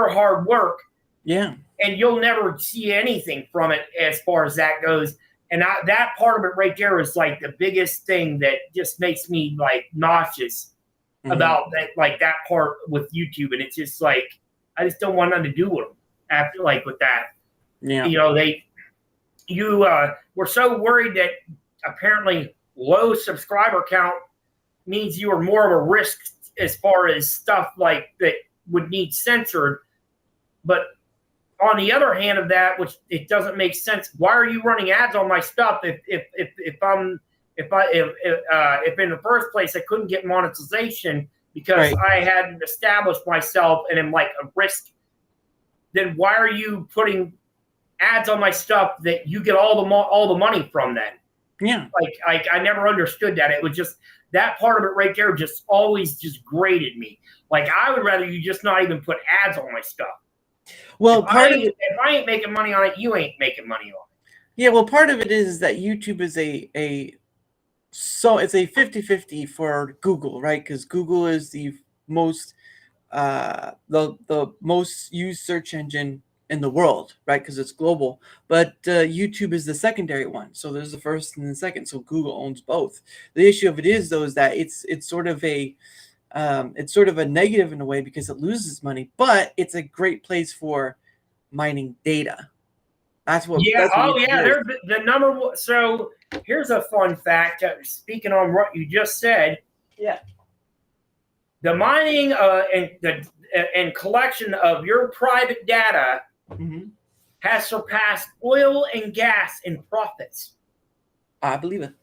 hard work. Yeah. And you'll never see anything from it as far as that goes. And that part of it right there is like the biggest thing that just makes me like nauseous about that, like that part with YouTube. And it's just like, I just don't want nothing to do with them after, like with that. Yeah. You know, we're so worried that apparently low subscriber count means you are more of a risk as far as stuff like that would need censored. But on the other hand of that, which it doesn't make sense, why are you running ads on my stuff if in the first place I couldn't get monetization because I hadn't established myself and am like a risk? Then why are you putting ads on my stuff that you get all the money from then? Yeah. Like I never understood that. It was just that part of it right there just always just grated me. Like I would rather you just not even put ads on my stuff. Well, if I ain't making money on it, you ain't making money on it. Yeah, well, part of it is that YouTube is so it's a 50-50 for Google, right? Because Google is the most the most used search engine in the world, right? Because it's global. But YouTube is the secondary one. So there's the first and the second. So Google owns both. The issue of it is, though, is that it's sort of a negative in a way because it loses money, but it's a great place for mining data. That's what. Yeah. That's They're the number one. So here's a fun fact. Speaking on what you just said. Yeah. The mining and collection of your private data has surpassed oil and gas in profits. I believe it.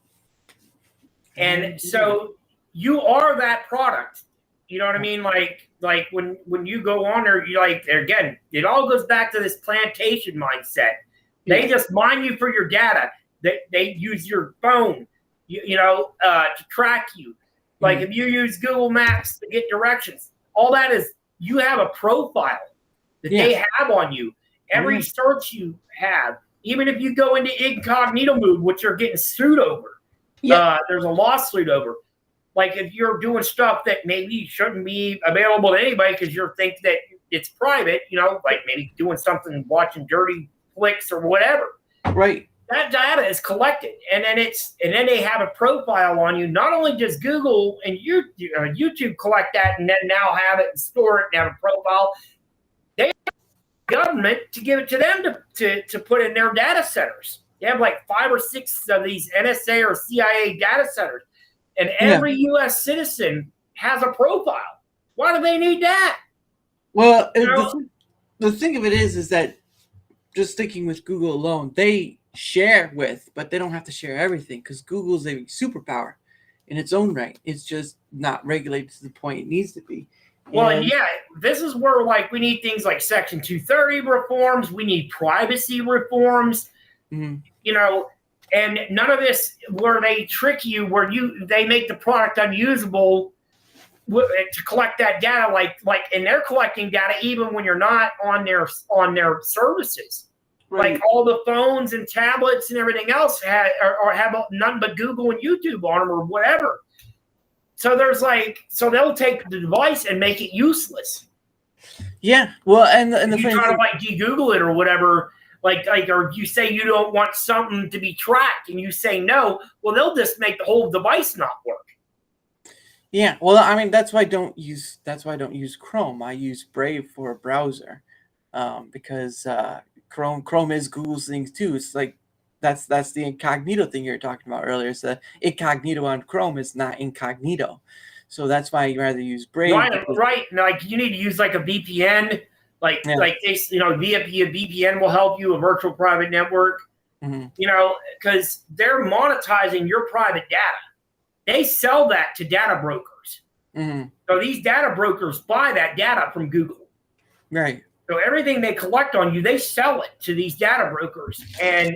And so you are that product. You know what I mean? Like when you go on there, you like, again, it all goes back to this plantation mindset. They just mine you for your data. They use your phone, to track you. Like if you use Google Maps to get directions, all that is you have a profile that they have on you. Every search you have, even if you go into incognito mode, which you're getting sued over, there's a lawsuit over. Like if you're doing stuff that maybe shouldn't be available to anybody because you think that it's private, like maybe doing something, watching dirty flicks or whatever. Right. That data is collected, and then they have a profile on you. Not only does Google and YouTube collect that, and then now have it and store it and have a profile, they have the government to give it to them to put in their data centers. They have like 5 or 6 of these NSA or CIA data centers, and every U.S. citizen has a profile. Why do they need that? Well, the thing of it is that just sticking with Google alone, they share with, but they don't have to share everything because Google's a superpower in its own right. It's just not regulated to the point it needs to be. Well, this is where we need things like Section 230 reforms. We need privacy reforms. And none of this where they trick you, where they make the product unusable to collect that data. And they're collecting data even when you're not on their services. Right. Like all the phones and tablets and everything else have none but Google and YouTube on them or whatever. So so they'll take the device and make it useless. Yeah. Well, and the you try to de-Google it or whatever, or you say you don't want something to be tracked and you say no, well, they'll just make the whole device not work. Yeah. Well, I mean, that's why I don't use Chrome. I use Brave for a browser, because Chrome is Google's things too. It's like that's the incognito thing you were talking about earlier. So incognito on Chrome is not incognito. So that's why you rather use Brave. Right. Like you need to use like a VPN. Like VPN will help you, a virtual private network. Because they're monetizing your private data. They sell that to data brokers. So these data brokers buy that data from Google. Right. So everything they collect on you, they sell it to these data brokers, and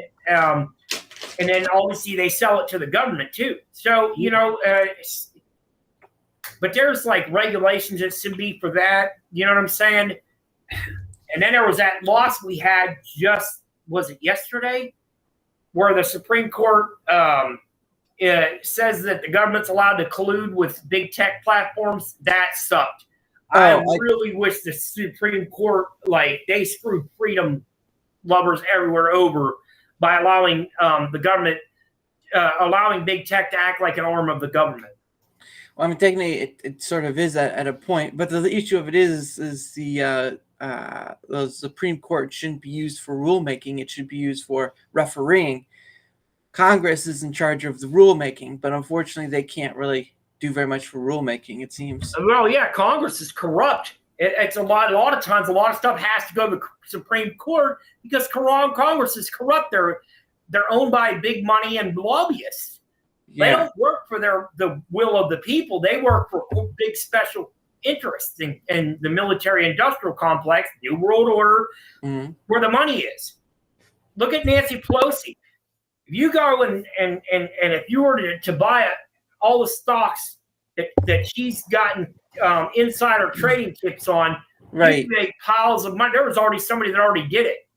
then obviously they sell it to the government too. So but there's regulations that should be for that. You know what I'm saying? And then there was that loss we had was it yesterday, where the Supreme Court says that the government's allowed to collude with big tech platforms. That sucked. I really wish the Supreme Court, they screwed freedom lovers everywhere over by allowing the government, allowing big tech to act like an arm of the government. Well, I mean, technically, it sort of is at a point, but the issue of it is the Supreme Court shouldn't be used for rulemaking. It should be used for refereeing. Congress is in charge of the rulemaking, but unfortunately, they can't really do very much for rulemaking, it seems. Well, yeah, Congress is corrupt. It's a lot of times, a lot of stuff has to go to the Supreme Court because Congress is corrupt. They're owned by big money and lobbyists. They don't work for the will of the people. They work for big special interests in the military-industrial complex, New World Order, where the money is. Look at Nancy Pelosi. If you go and if you were to buy all the stocks that she's gotten insider trading tips on, right? You make piles of money. There was already somebody that already did it.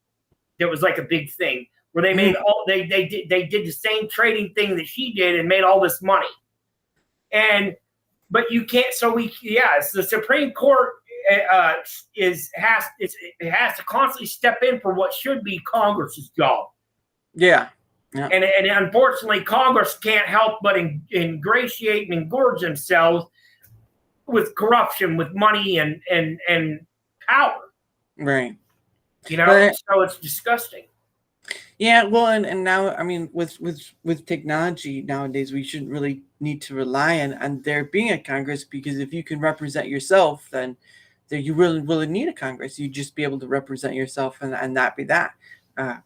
There was like a big thing where they made they did the same trading thing that she did and made all this money. But you can't. So it's the Supreme Court it has to constantly step in for what should be Congress's job. Yeah. Yeah. And unfortunately, Congress can't help but ingratiate and engorge themselves with corruption, with money and power. Right. So it's disgusting. Yeah, well, and now, I mean, with technology nowadays, we shouldn't really need to rely on there being a Congress, because if you can represent yourself, then you really need a Congress. You just be able to represent yourself and that be that.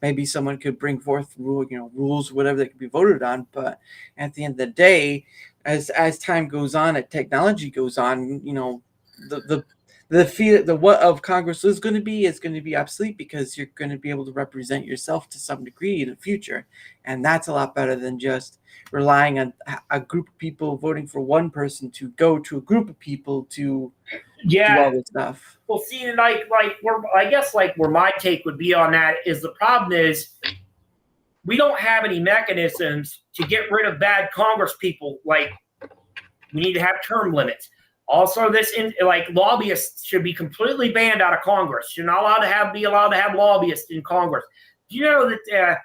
Maybe someone could bring forth rules, whatever that could be voted on. But at the end of the day, as time goes on, as technology goes on, the what of Congress is going to be obsolete, because you're going to be able to represent yourself to some degree in the future, and that's a lot better than just relying on a group of people voting for one person to go to a group of people to Yeah. do all this stuff. Well, see, like where my take would be on that is the problem is we don't have any mechanisms to get rid of bad Congress people. Like, we need to have term limits. Also, lobbyists should be completely banned out of Congress. You're not allowed to be allowed to have lobbyists in Congress. Do you know that?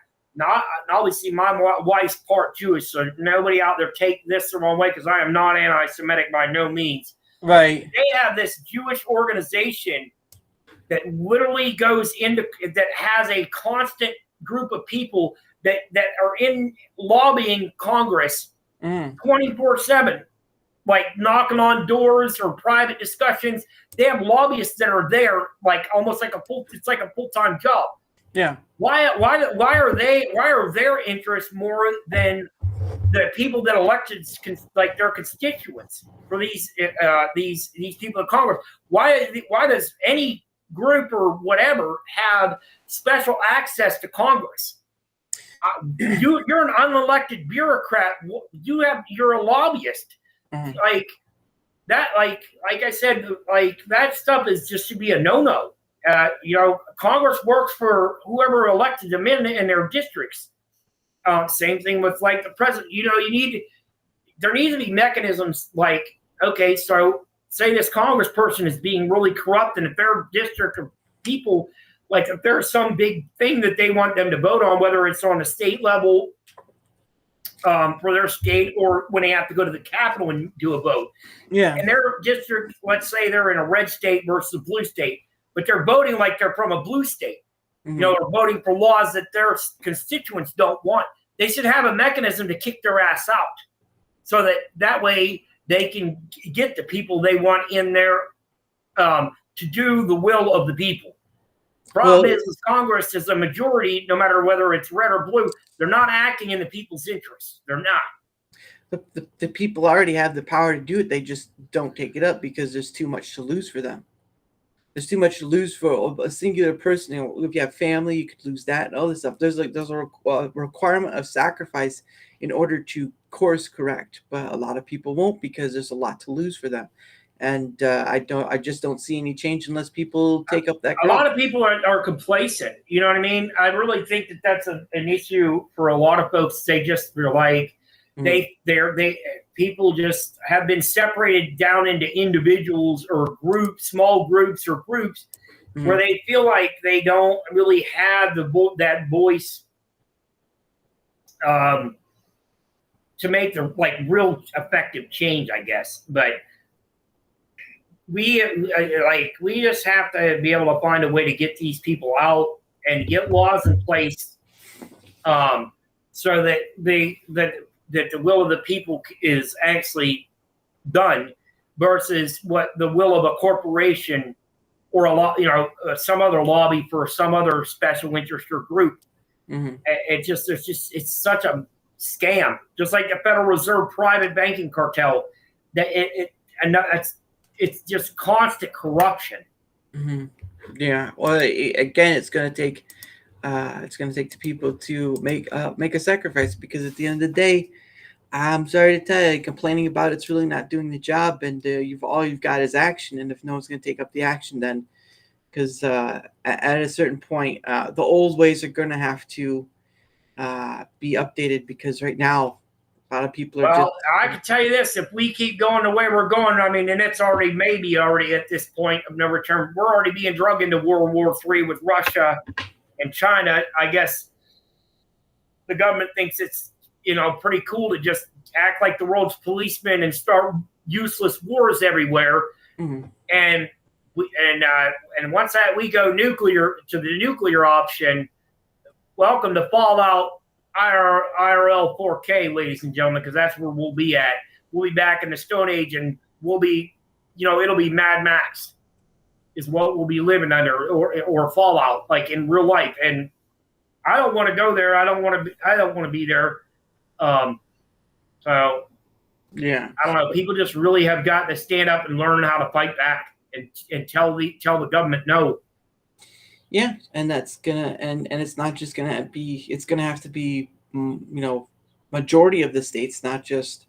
Obviously, my wife's part Jewish, so nobody out there take this the wrong way because I am not anti-Semitic by no means. Right. They have this Jewish organization that literally that has a constant group of people that are in lobbying Congress 24/7, like knocking on doors or private discussions. They have lobbyists that are there, like almost like it's like a full-time job. Yeah. Why are their interests more than the people that elected, like their constituents, for these people in Congress? Why does any group or whatever have special access to Congress? You're an unelected bureaucrat. You're a lobbyist. Mm-hmm. Like that. Like I said, like that stuff is just should be a no-no. Congress works for whoever elected them in their districts. Same thing with like the president. There needs to be mechanisms like, okay, so say this Congress person is being really corrupt, and if their district of people, like if there's some big thing that they want them to vote on, whether it's on the state level for their state or when they have to go to the Capitol and do a vote. Yeah. And their district, let's say they're in a red state versus a blue state, but they're voting like they're from a blue state. Mm-hmm. They're voting for laws that their constituents don't want. They should have a mechanism to kick their ass out so that way they can get the people they want in there to do the will of the people. Problem is Congress is a majority, no matter whether it's red or blue, they're not acting in the people's interests. They're not. The people already have the power to do it. They just don't take it up because there's too much to lose for them. There's too much to lose for a singular person. If you have family, you could lose that and all this stuff. There's a requirement of sacrifice in order to course correct, but a lot of people won't because there's a lot to lose for them. And I just don't see any change unless people take up that. A lot of people are complacent. You know what I mean? I really think that's an issue for a lot of folks. They just feel like people just have been separated down into individuals or groups, small groups or groups, where they feel like they don't really have that voice to make the real effective change, I guess. But we just have to be able to find a way to get these people out and get laws in place so that that the will of the people is actually done versus what the will of a corporation or some other lobby for some other special interest or group. Mm-hmm. It's such a scam, just like the Federal Reserve private banking cartel. It's just constant corruption. Mm-hmm. Yeah. Well, again, it's going to take the people to make a sacrifice because at the end of the day, I'm sorry to tell you, complaining about it's really not doing the job, and all you've got is action. And if no one's going to take up the action, then because at a certain point, the old ways are going to have to be updated because right now a lot of people are. Well, I can tell you this: if we keep going the way we're going, I mean, and it's maybe already at this point of no return, we're already being drugged into World War III with Russia and China. I guess the government thinks it's pretty cool to just act like the world's policeman and start useless wars everywhere. Mm-hmm. And once we go nuclear to the nuclear option, welcome to Fallout IRL 4K, ladies and gentlemen, because that's where we'll be at. We'll be back in the Stone Age, and we'll be, it'll be Mad Max is what we'll be living under, or Fallout, like in real life. And I don't want to go there. I don't want to be there. So yeah, I don't know. People just really have got to stand up and learn how to fight back and tell the government no. Yeah, and that's gonna and it's not just gonna be. It's gonna have to be majority of the states, not just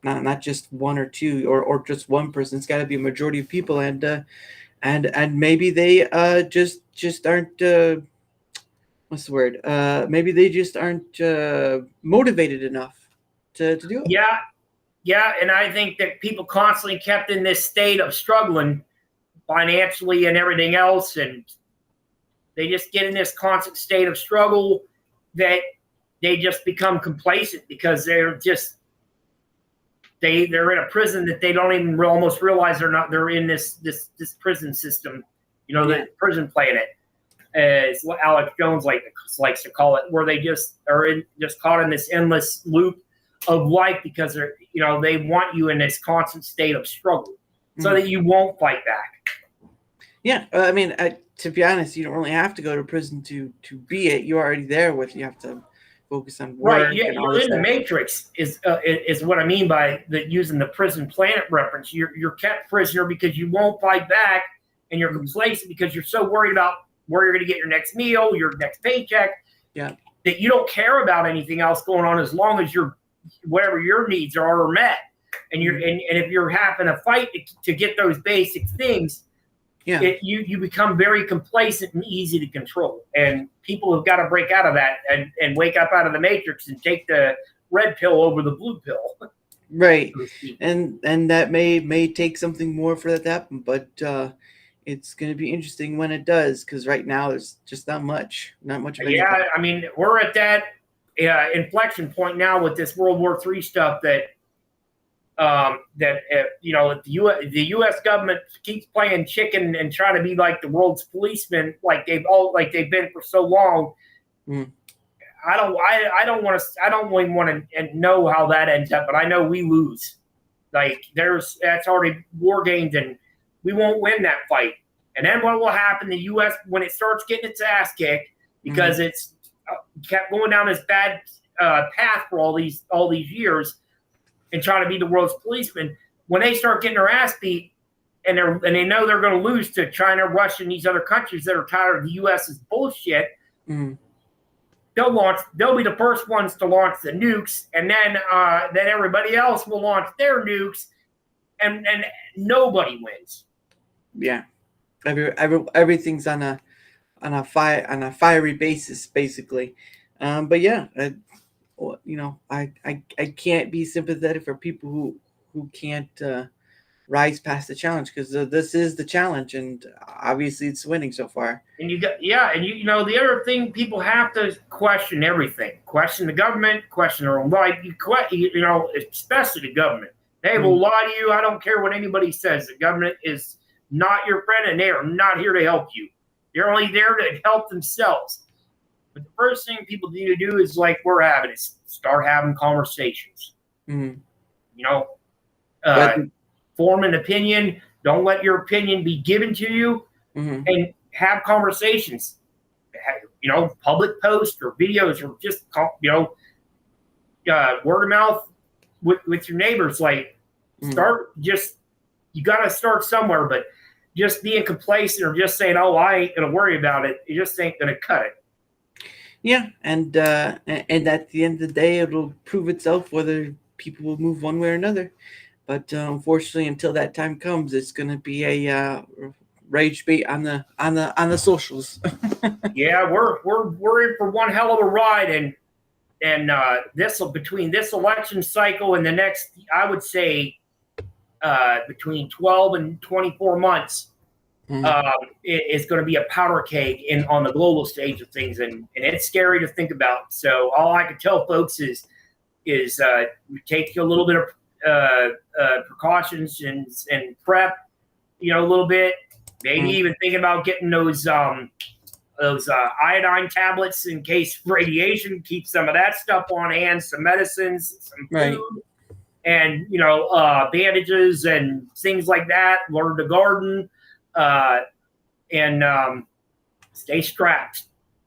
not just one or two or just one person. It's got to be a majority of people, and maybe they just aren't what's the word? Maybe they just aren't motivated enough to do it. Yeah, and I think that people constantly kept in this state of struggling financially and everything else, and they just get in this constant state of struggle that they just become complacent because they're in a prison that they don't even almost realize they're in this prison system, the prison planet, as what Alex Jones likes to call it, where they just are just caught in this endless loop of life because they want you in this constant state of struggle so that you won't fight back. Yeah, I mean, to be honest, you don't really have to go to prison to be it. You're already there you have to focus on work. Right, you're in the matrix is what I mean by using the prison planet reference. You're kept prisoner because you won't fight back, and you're complacent because you're so worried about where you're going to get your next meal, your next paycheck, that you don't care about anything else going on as long as whatever your needs are met. And and if you're having a fight to get those basic things, you become very complacent and easy to control. And people have got to break out of that and wake up out of the matrix and take the red pill over the blue pill. Right. And that may take something more for that to happen, but it's going to be interesting when it does, because right now there's just not much of anything. Yeah, I mean, we're at that inflection point now with this World War III stuff that the U.S. government keeps playing chicken and trying to be like the world's policeman, like they've been for so long. I don't even want to know how that ends up, but I know we lose. Like that's already war gained, and we won't win that fight. And then what will happen? The U.S. when it starts getting its ass kicked because it's kept going down this bad path for all these years and trying to be the world's policeman, when they start getting their ass beat and they know they're going to lose to China, Russia, and these other countries that are tired of the U.S.'s bullshit, they'll be the first ones to launch the nukes, and then everybody else will launch their nukes, and nobody wins. Yeah, everything's on a fiery basis, basically. But yeah, I can't be sympathetic for people who can't rise past the challenge, because this is the challenge, and obviously it's winning so far. And the other thing, people have to question everything. Question the government, question their own life. Especially the government. They will lie to you. I don't care what anybody says. The government is not your friend, and they are not here to help you. They're only there to help themselves. But the first thing people need to do is like we're having is start having conversations. Form an opinion. Don't let your opinion be given to you, and have conversations. Public posts or videos, or just word of mouth with your neighbors. Like you got to start somewhere, but just being complacent or just saying, "Oh, I ain't gonna worry about it," it just ain't gonna cut it. Yeah, and at the end of the day, it'll prove itself whether people will move one way or another. But unfortunately, until that time comes, it's going to be a rage bait on the socials. Yeah, we're in for one hell of a ride, and between this election cycle and the next, I would say, between 12 and 24 months. It's going to be a powder keg on the global stage of things, and it's scary to think about. So all I can tell folks is take a little bit of precautions and prep, a little bit. Maybe even thinking about getting those iodine tablets in case of radiation. Keep some of that stuff on hand, some medicines, some food, and bandages and things like that. Learn to garden. And stay strapped,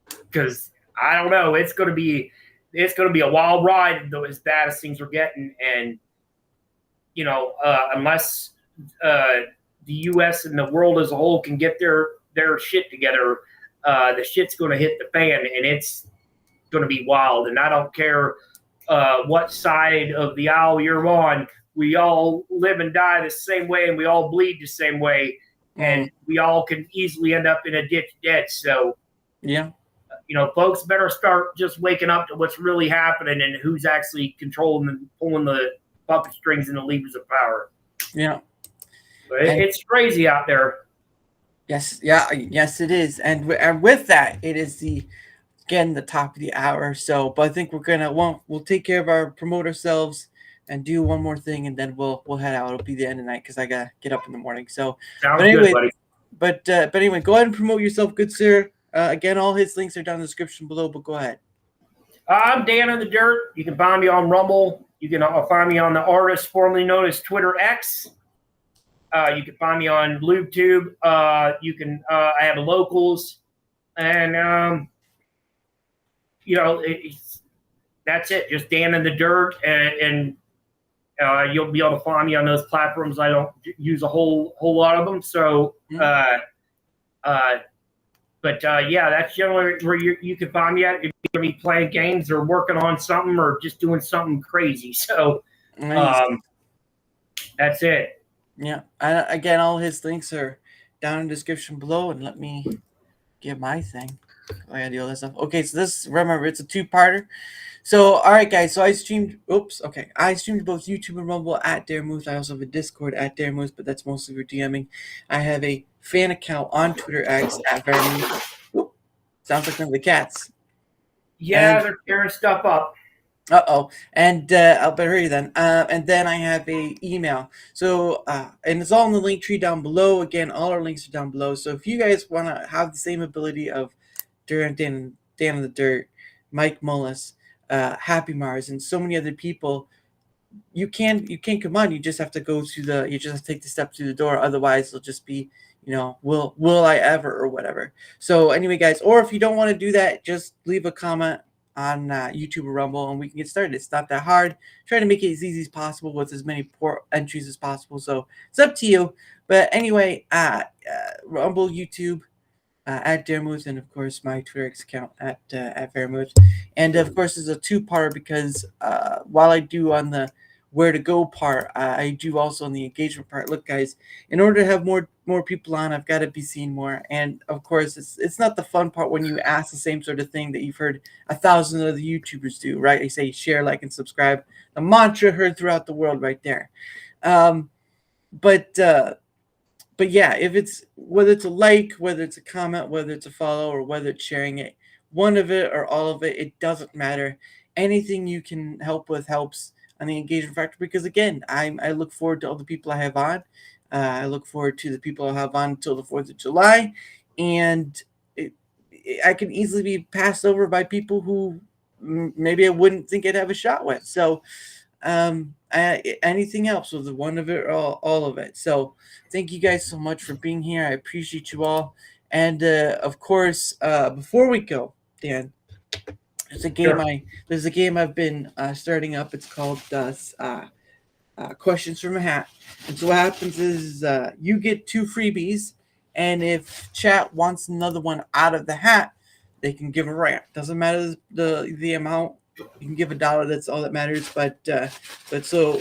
because I don't know, it's going to be a wild ride, though, as bad as things are getting. And unless the U.S. and the world as a whole can get their shit together, the shit's going to hit the fan, and it's going to be wild. And I don't care what side of the aisle you're on. we all live and die the same way, and we all bleed the same way, and we all can easily end up in a ditch dead. So, yeah, folks better start just waking up to what's really happening and who's actually controlling and pulling the puppet strings and the levers of power. Yeah. But it's crazy out there. Yes, yes, it is. And with that, it is the top of the hour. So, but I think we'll take care of our promote ourselves and do one more thing, and then we'll head out. It'll be the end of the night because I gotta get up in the morning. So, Sounds good, buddy. But anyway, go ahead and promote yourself, good sir. Again, all his links are down in the description below. But go ahead. I'm DanintheDirt. You can find me on Rumble. You can find me on the artist formerly known as Twitter X. You can find me on LubeTube. I have locals, and that's it. Just DanintheDirt, and you'll be able to find me on those platforms. I don't use a whole lot of them, so that's generally where you can find me at. If you're gonna be playing games or working on something or just doing something crazy. So that's it. Yeah. Again, all his links are down in the description below. And let me get my thing. I gotta do all this stuff. Okay, so remember, it's a two-parter. So, all right, guys. So I streamed. I streamed both YouTube and Rumble at Daramouthe. I also have a Discord at Daramouthe, but that's mostly for DMing. I have a fan account on Twitter X at Daramouthe. Sounds like one of the cats. Yeah, they're tearing stuff up. And I'll better hurry then. And then I have a email. So and it's all in the link tree down below. Again, all our links are down below. So if you guys want to have the same ability of DanintheDirt, Mike Mullis, Happy Mars, and so many other people, you can't come on. You just have to you just have to take the step through the door. Otherwise, it'll just be, will I ever or whatever. So anyway, guys, or if you don't want to do that, just leave a comment on YouTube or Rumble, and we can get started. It's not that hard. Try to make it as easy as possible with as many port entries as possible. So it's up to you. But anyway, Rumble, YouTube, at Daramouthe, and of course my Twitter account at Daramouthe. And of course, there's a two-parter because while I do on the where to go part, I do also on the engagement part. Look, guys, in order to have more people on, I've got to be seen more. And of course, it's not the fun part when you ask the same sort of thing that you've heard 1,000 other YouTubers do, right? They say share, like, and subscribe. The mantra heard throughout the world, right there. But yeah, if it's whether it's a like, whether it's a comment, whether it's a follow, or whether it's sharing it, one of it or all of it, it doesn't matter. Anything you can help with helps on the engagement factor, because again, I look forward to all the people I have on. I look forward to the people I have on until the 4th of July, and I can easily be passed over by people who maybe I wouldn't think I'd have a shot with. So anything else, with one of it or all of it. So thank you guys so much for being here. I appreciate you all. And of course, before we go, Dan, there's a game I've been starting up. It's called Questions from a Hat. And so what happens is you get 2 freebies, and if chat wants another one out of the hat, they can give a rant. Doesn't matter the amount. You can give $1. That's all that matters. But so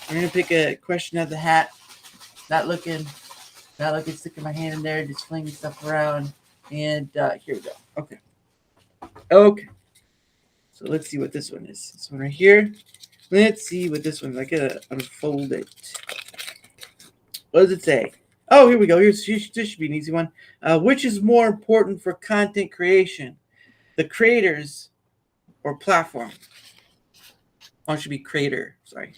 I'm gonna pick a question out of the hat. Not looking, sticking my hand in there, just flinging stuff around. And here we go. Okay. So let's see what this one is. This one right here. Let's see what this one is. I gotta unfold it. What does it say? Oh, here we go. This should be an easy one. Which is more important for content creation? The creators or platform? Oh, it should be creator. Sorry.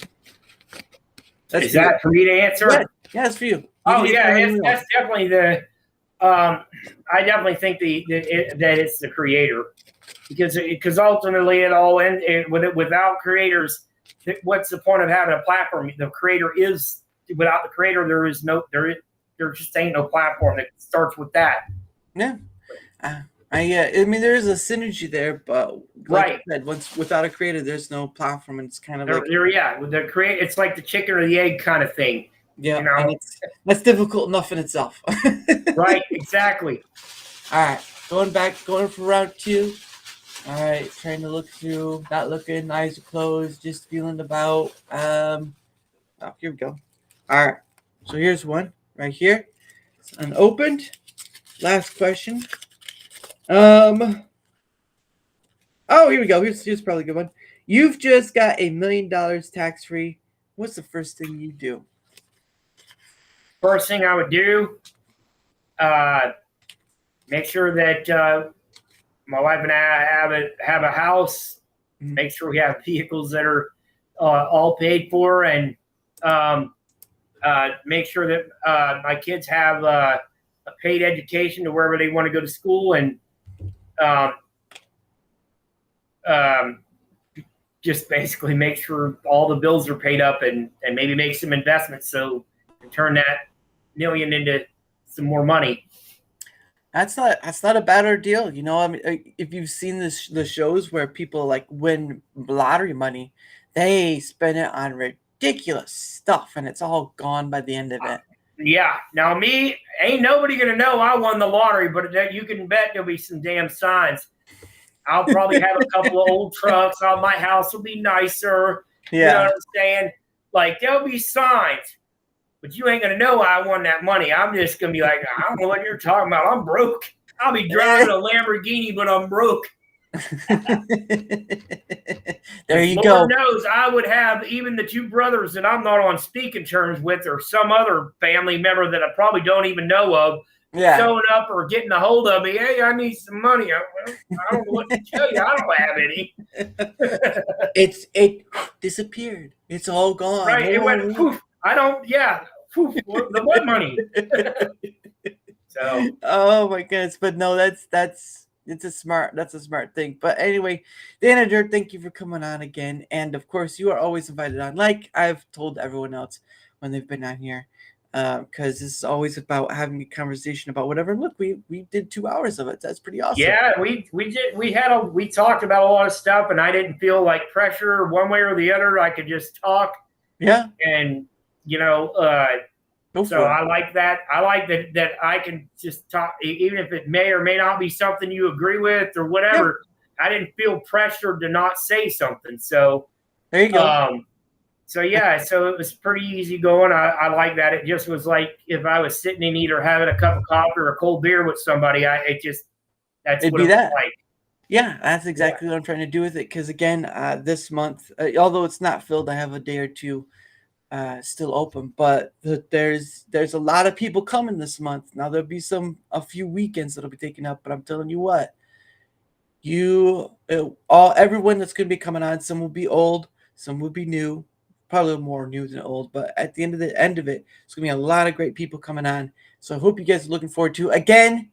Is that for me to answer? Yeah, that's for you. That's definitely the. I definitely think that it's the creator, because ultimately it all ends without creators. What's the point of having a platform? The creator is without the creator. There just ain't no platform. That starts with that. Yeah. I mean, there is a synergy there, but like I said, without a creator, there's no platform, and it's kind of with the create. It's like the chicken or the egg kind of thing. Yeah, and that's difficult enough in itself. Right, exactly. All right, going for round 2. All right, trying to look through, not looking, eyes are closed, just feeling about. Oh, here we go. All right. So here's one right here. It's unopened. Last question. Oh, here we go. Here's probably a good one. You've just got $1 million tax free. What's the first thing you do? First thing I would do, make sure that my wife and I have a house. Make sure we have vehicles that are all paid for, and make sure that my kids have a paid education to wherever they want to go to school, and just basically make sure all the bills are paid up, and maybe make some investments so turn that million into some more money. That's not a bad ordeal. You know, I mean, if you've seen the shows where people like win lottery money, they spend it on ridiculous stuff, and it's all gone by the end of it. Yeah. Now, me, ain't nobody going to know I won the lottery, but you can bet there'll be some damn signs. I'll probably have a couple of old trucks. My house will be nicer. Yeah. You know what I'm saying? Like, there'll be signs, but you ain't going to know I won that money. I'm just going to be like, I don't know what you're talking about. I'm broke. I'll be driving a Lamborghini, but I'm broke. There you go. Lord knows I would have even the two brothers that I'm not on speaking terms with, or some other family member that I probably don't even know of, showing up or getting a hold of me. Hey, I need some money. I don't know what to tell you. I don't have any. It disappeared. It's all gone. Right. It went poof. Poof. What money? So. Oh my goodness. But no, that's a smart thing. But anyway, DanintheDirt, thank you for coming on again. And of course, you are always invited on, like I've told everyone else when they've been on here. Because this is always about having a conversation about whatever. And look, we did 2 hours of it. That's pretty awesome. Yeah, we did. We talked about a lot of stuff, and I didn't feel like pressure one way or the other. I could just talk. Yeah. And so I like that. I like that I can just talk, even if it may or may not be something you agree with or whatever. Yeah. I didn't feel pressured to not say something. So there you go. So it was pretty easy going. I like that. It just was like if I was sitting and either having a cup of coffee or a cold beer with somebody, that's it'd what be it that. was like. Yeah, that's exactly what I'm trying to do with it. Because again, this month, although it's not filled, I have a day or two still open. But there's a lot of people coming this month. Now there'll be a few weekends that'll be taken up. But I'm telling you what, everyone that's going to be coming on, some will be old, some will be new. Probably a little more new than old, but at the end of it, it's gonna be a lot of great people coming on. So I hope you guys are looking forward to. Again,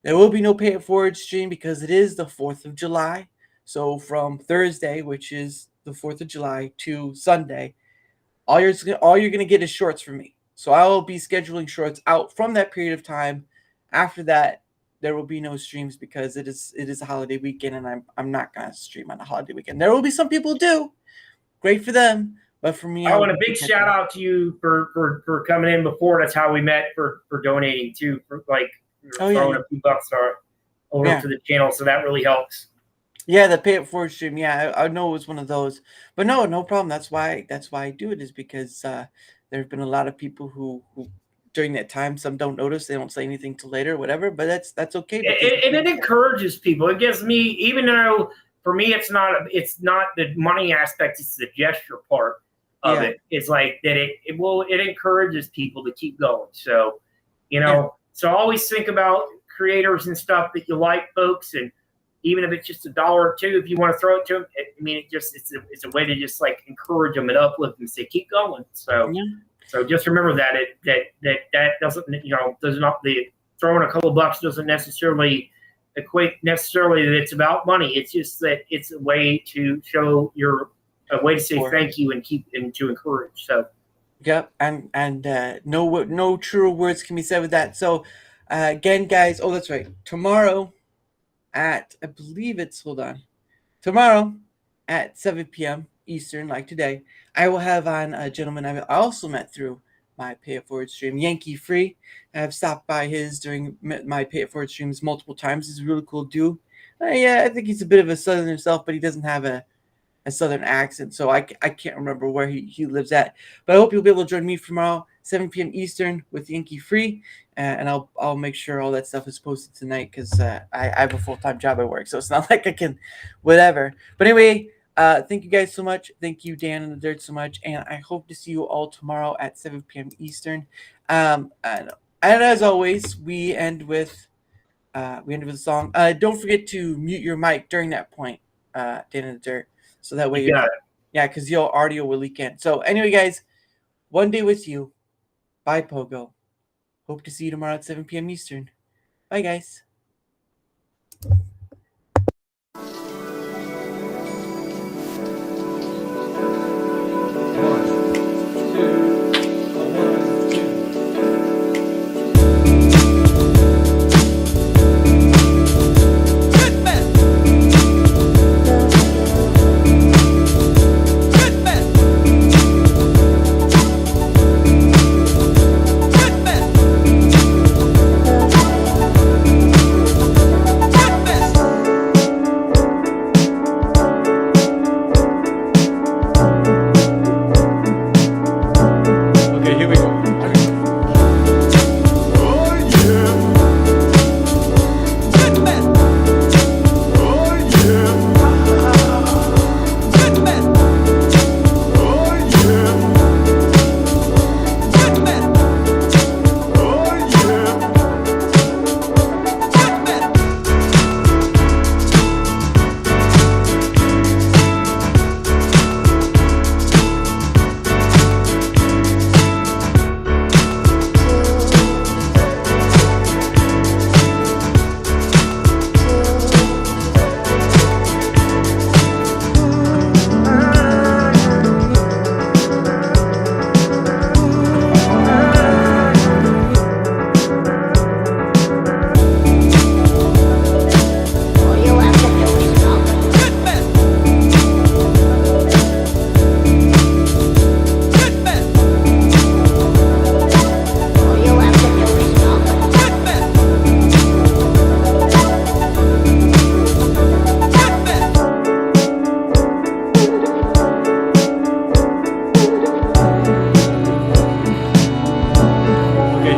there will be no pay it forward stream because it is the 4th of July. So from Thursday, which is the 4th of July, to Sunday, all you're gonna get is shorts from me. So I will be scheduling shorts out from that period of time. After that, there will be no streams because it is a holiday weekend, and I'm not gonna stream on a holiday weekend. There will be some people who do. Great for them. But for me, I want a big shout out to you for coming in before. That's how we met, for donating too, for throwing a few bucks over to the channel. So that really helps. Yeah, the pay it forward stream. Yeah, I know it was one of those, but no problem. That's why I do it, is because there have been a lot of people who during that time, some don't notice, they don't say anything till later, whatever. But that's okay. It encourages people. It gives me, even though for me it's not the money aspect, it's the gesture part of it. It's like that it encourages people to keep going. So, so always think about creators and stuff that you like, folks, and even if it's just $1 or $2, if you want to throw it to them, it's a way to just like encourage them and uplift them and say, keep going. So, so just remember that doesn't, does not, the throwing a couple of bucks doesn't necessarily equate necessarily that it's about money. It's just that it's a way to show a way to say thank you and to encourage. So, yep, and no truer words can be said with that. So, again, guys. Oh, that's right. Tomorrow at tomorrow at 7 p.m. Eastern, like today, I will have on a gentleman I also met through my Pay It Forward stream, Yankee Free. I've stopped by his during my Pay It Forward streams multiple times. He's a really cool dude. I think he's a bit of a Southern himself, but he doesn't have a a southern accent, so I can't remember where he lives at. But I hope you'll be able to join me tomorrow, 7 p.m. Eastern, with Yankee Free, and I'll make sure all that stuff is posted tonight because I have a full-time job at work, so it's not like I can whatever. But anyway, thank you guys so much. Thank you, Dan and the Dirt, so much, and I hope to see you all tomorrow at 7 p.m. Eastern. And as always, we end with a song. Don't forget to mute your mic during that point, Dan and the Dirt, so that way because your audio will leak in. So anyway, guys, one day with you. Bye, Pogo. Hope to see you tomorrow at 7 p.m. Eastern. Bye, guys.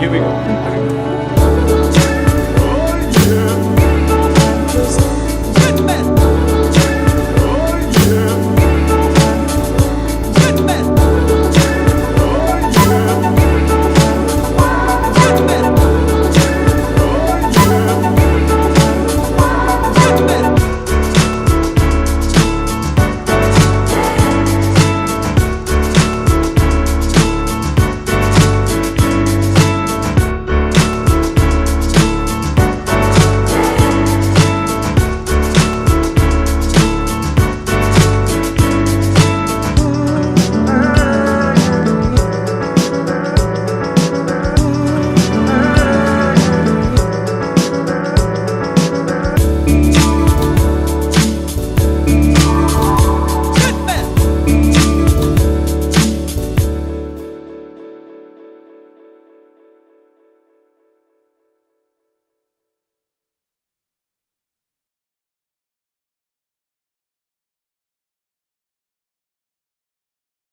Here we go.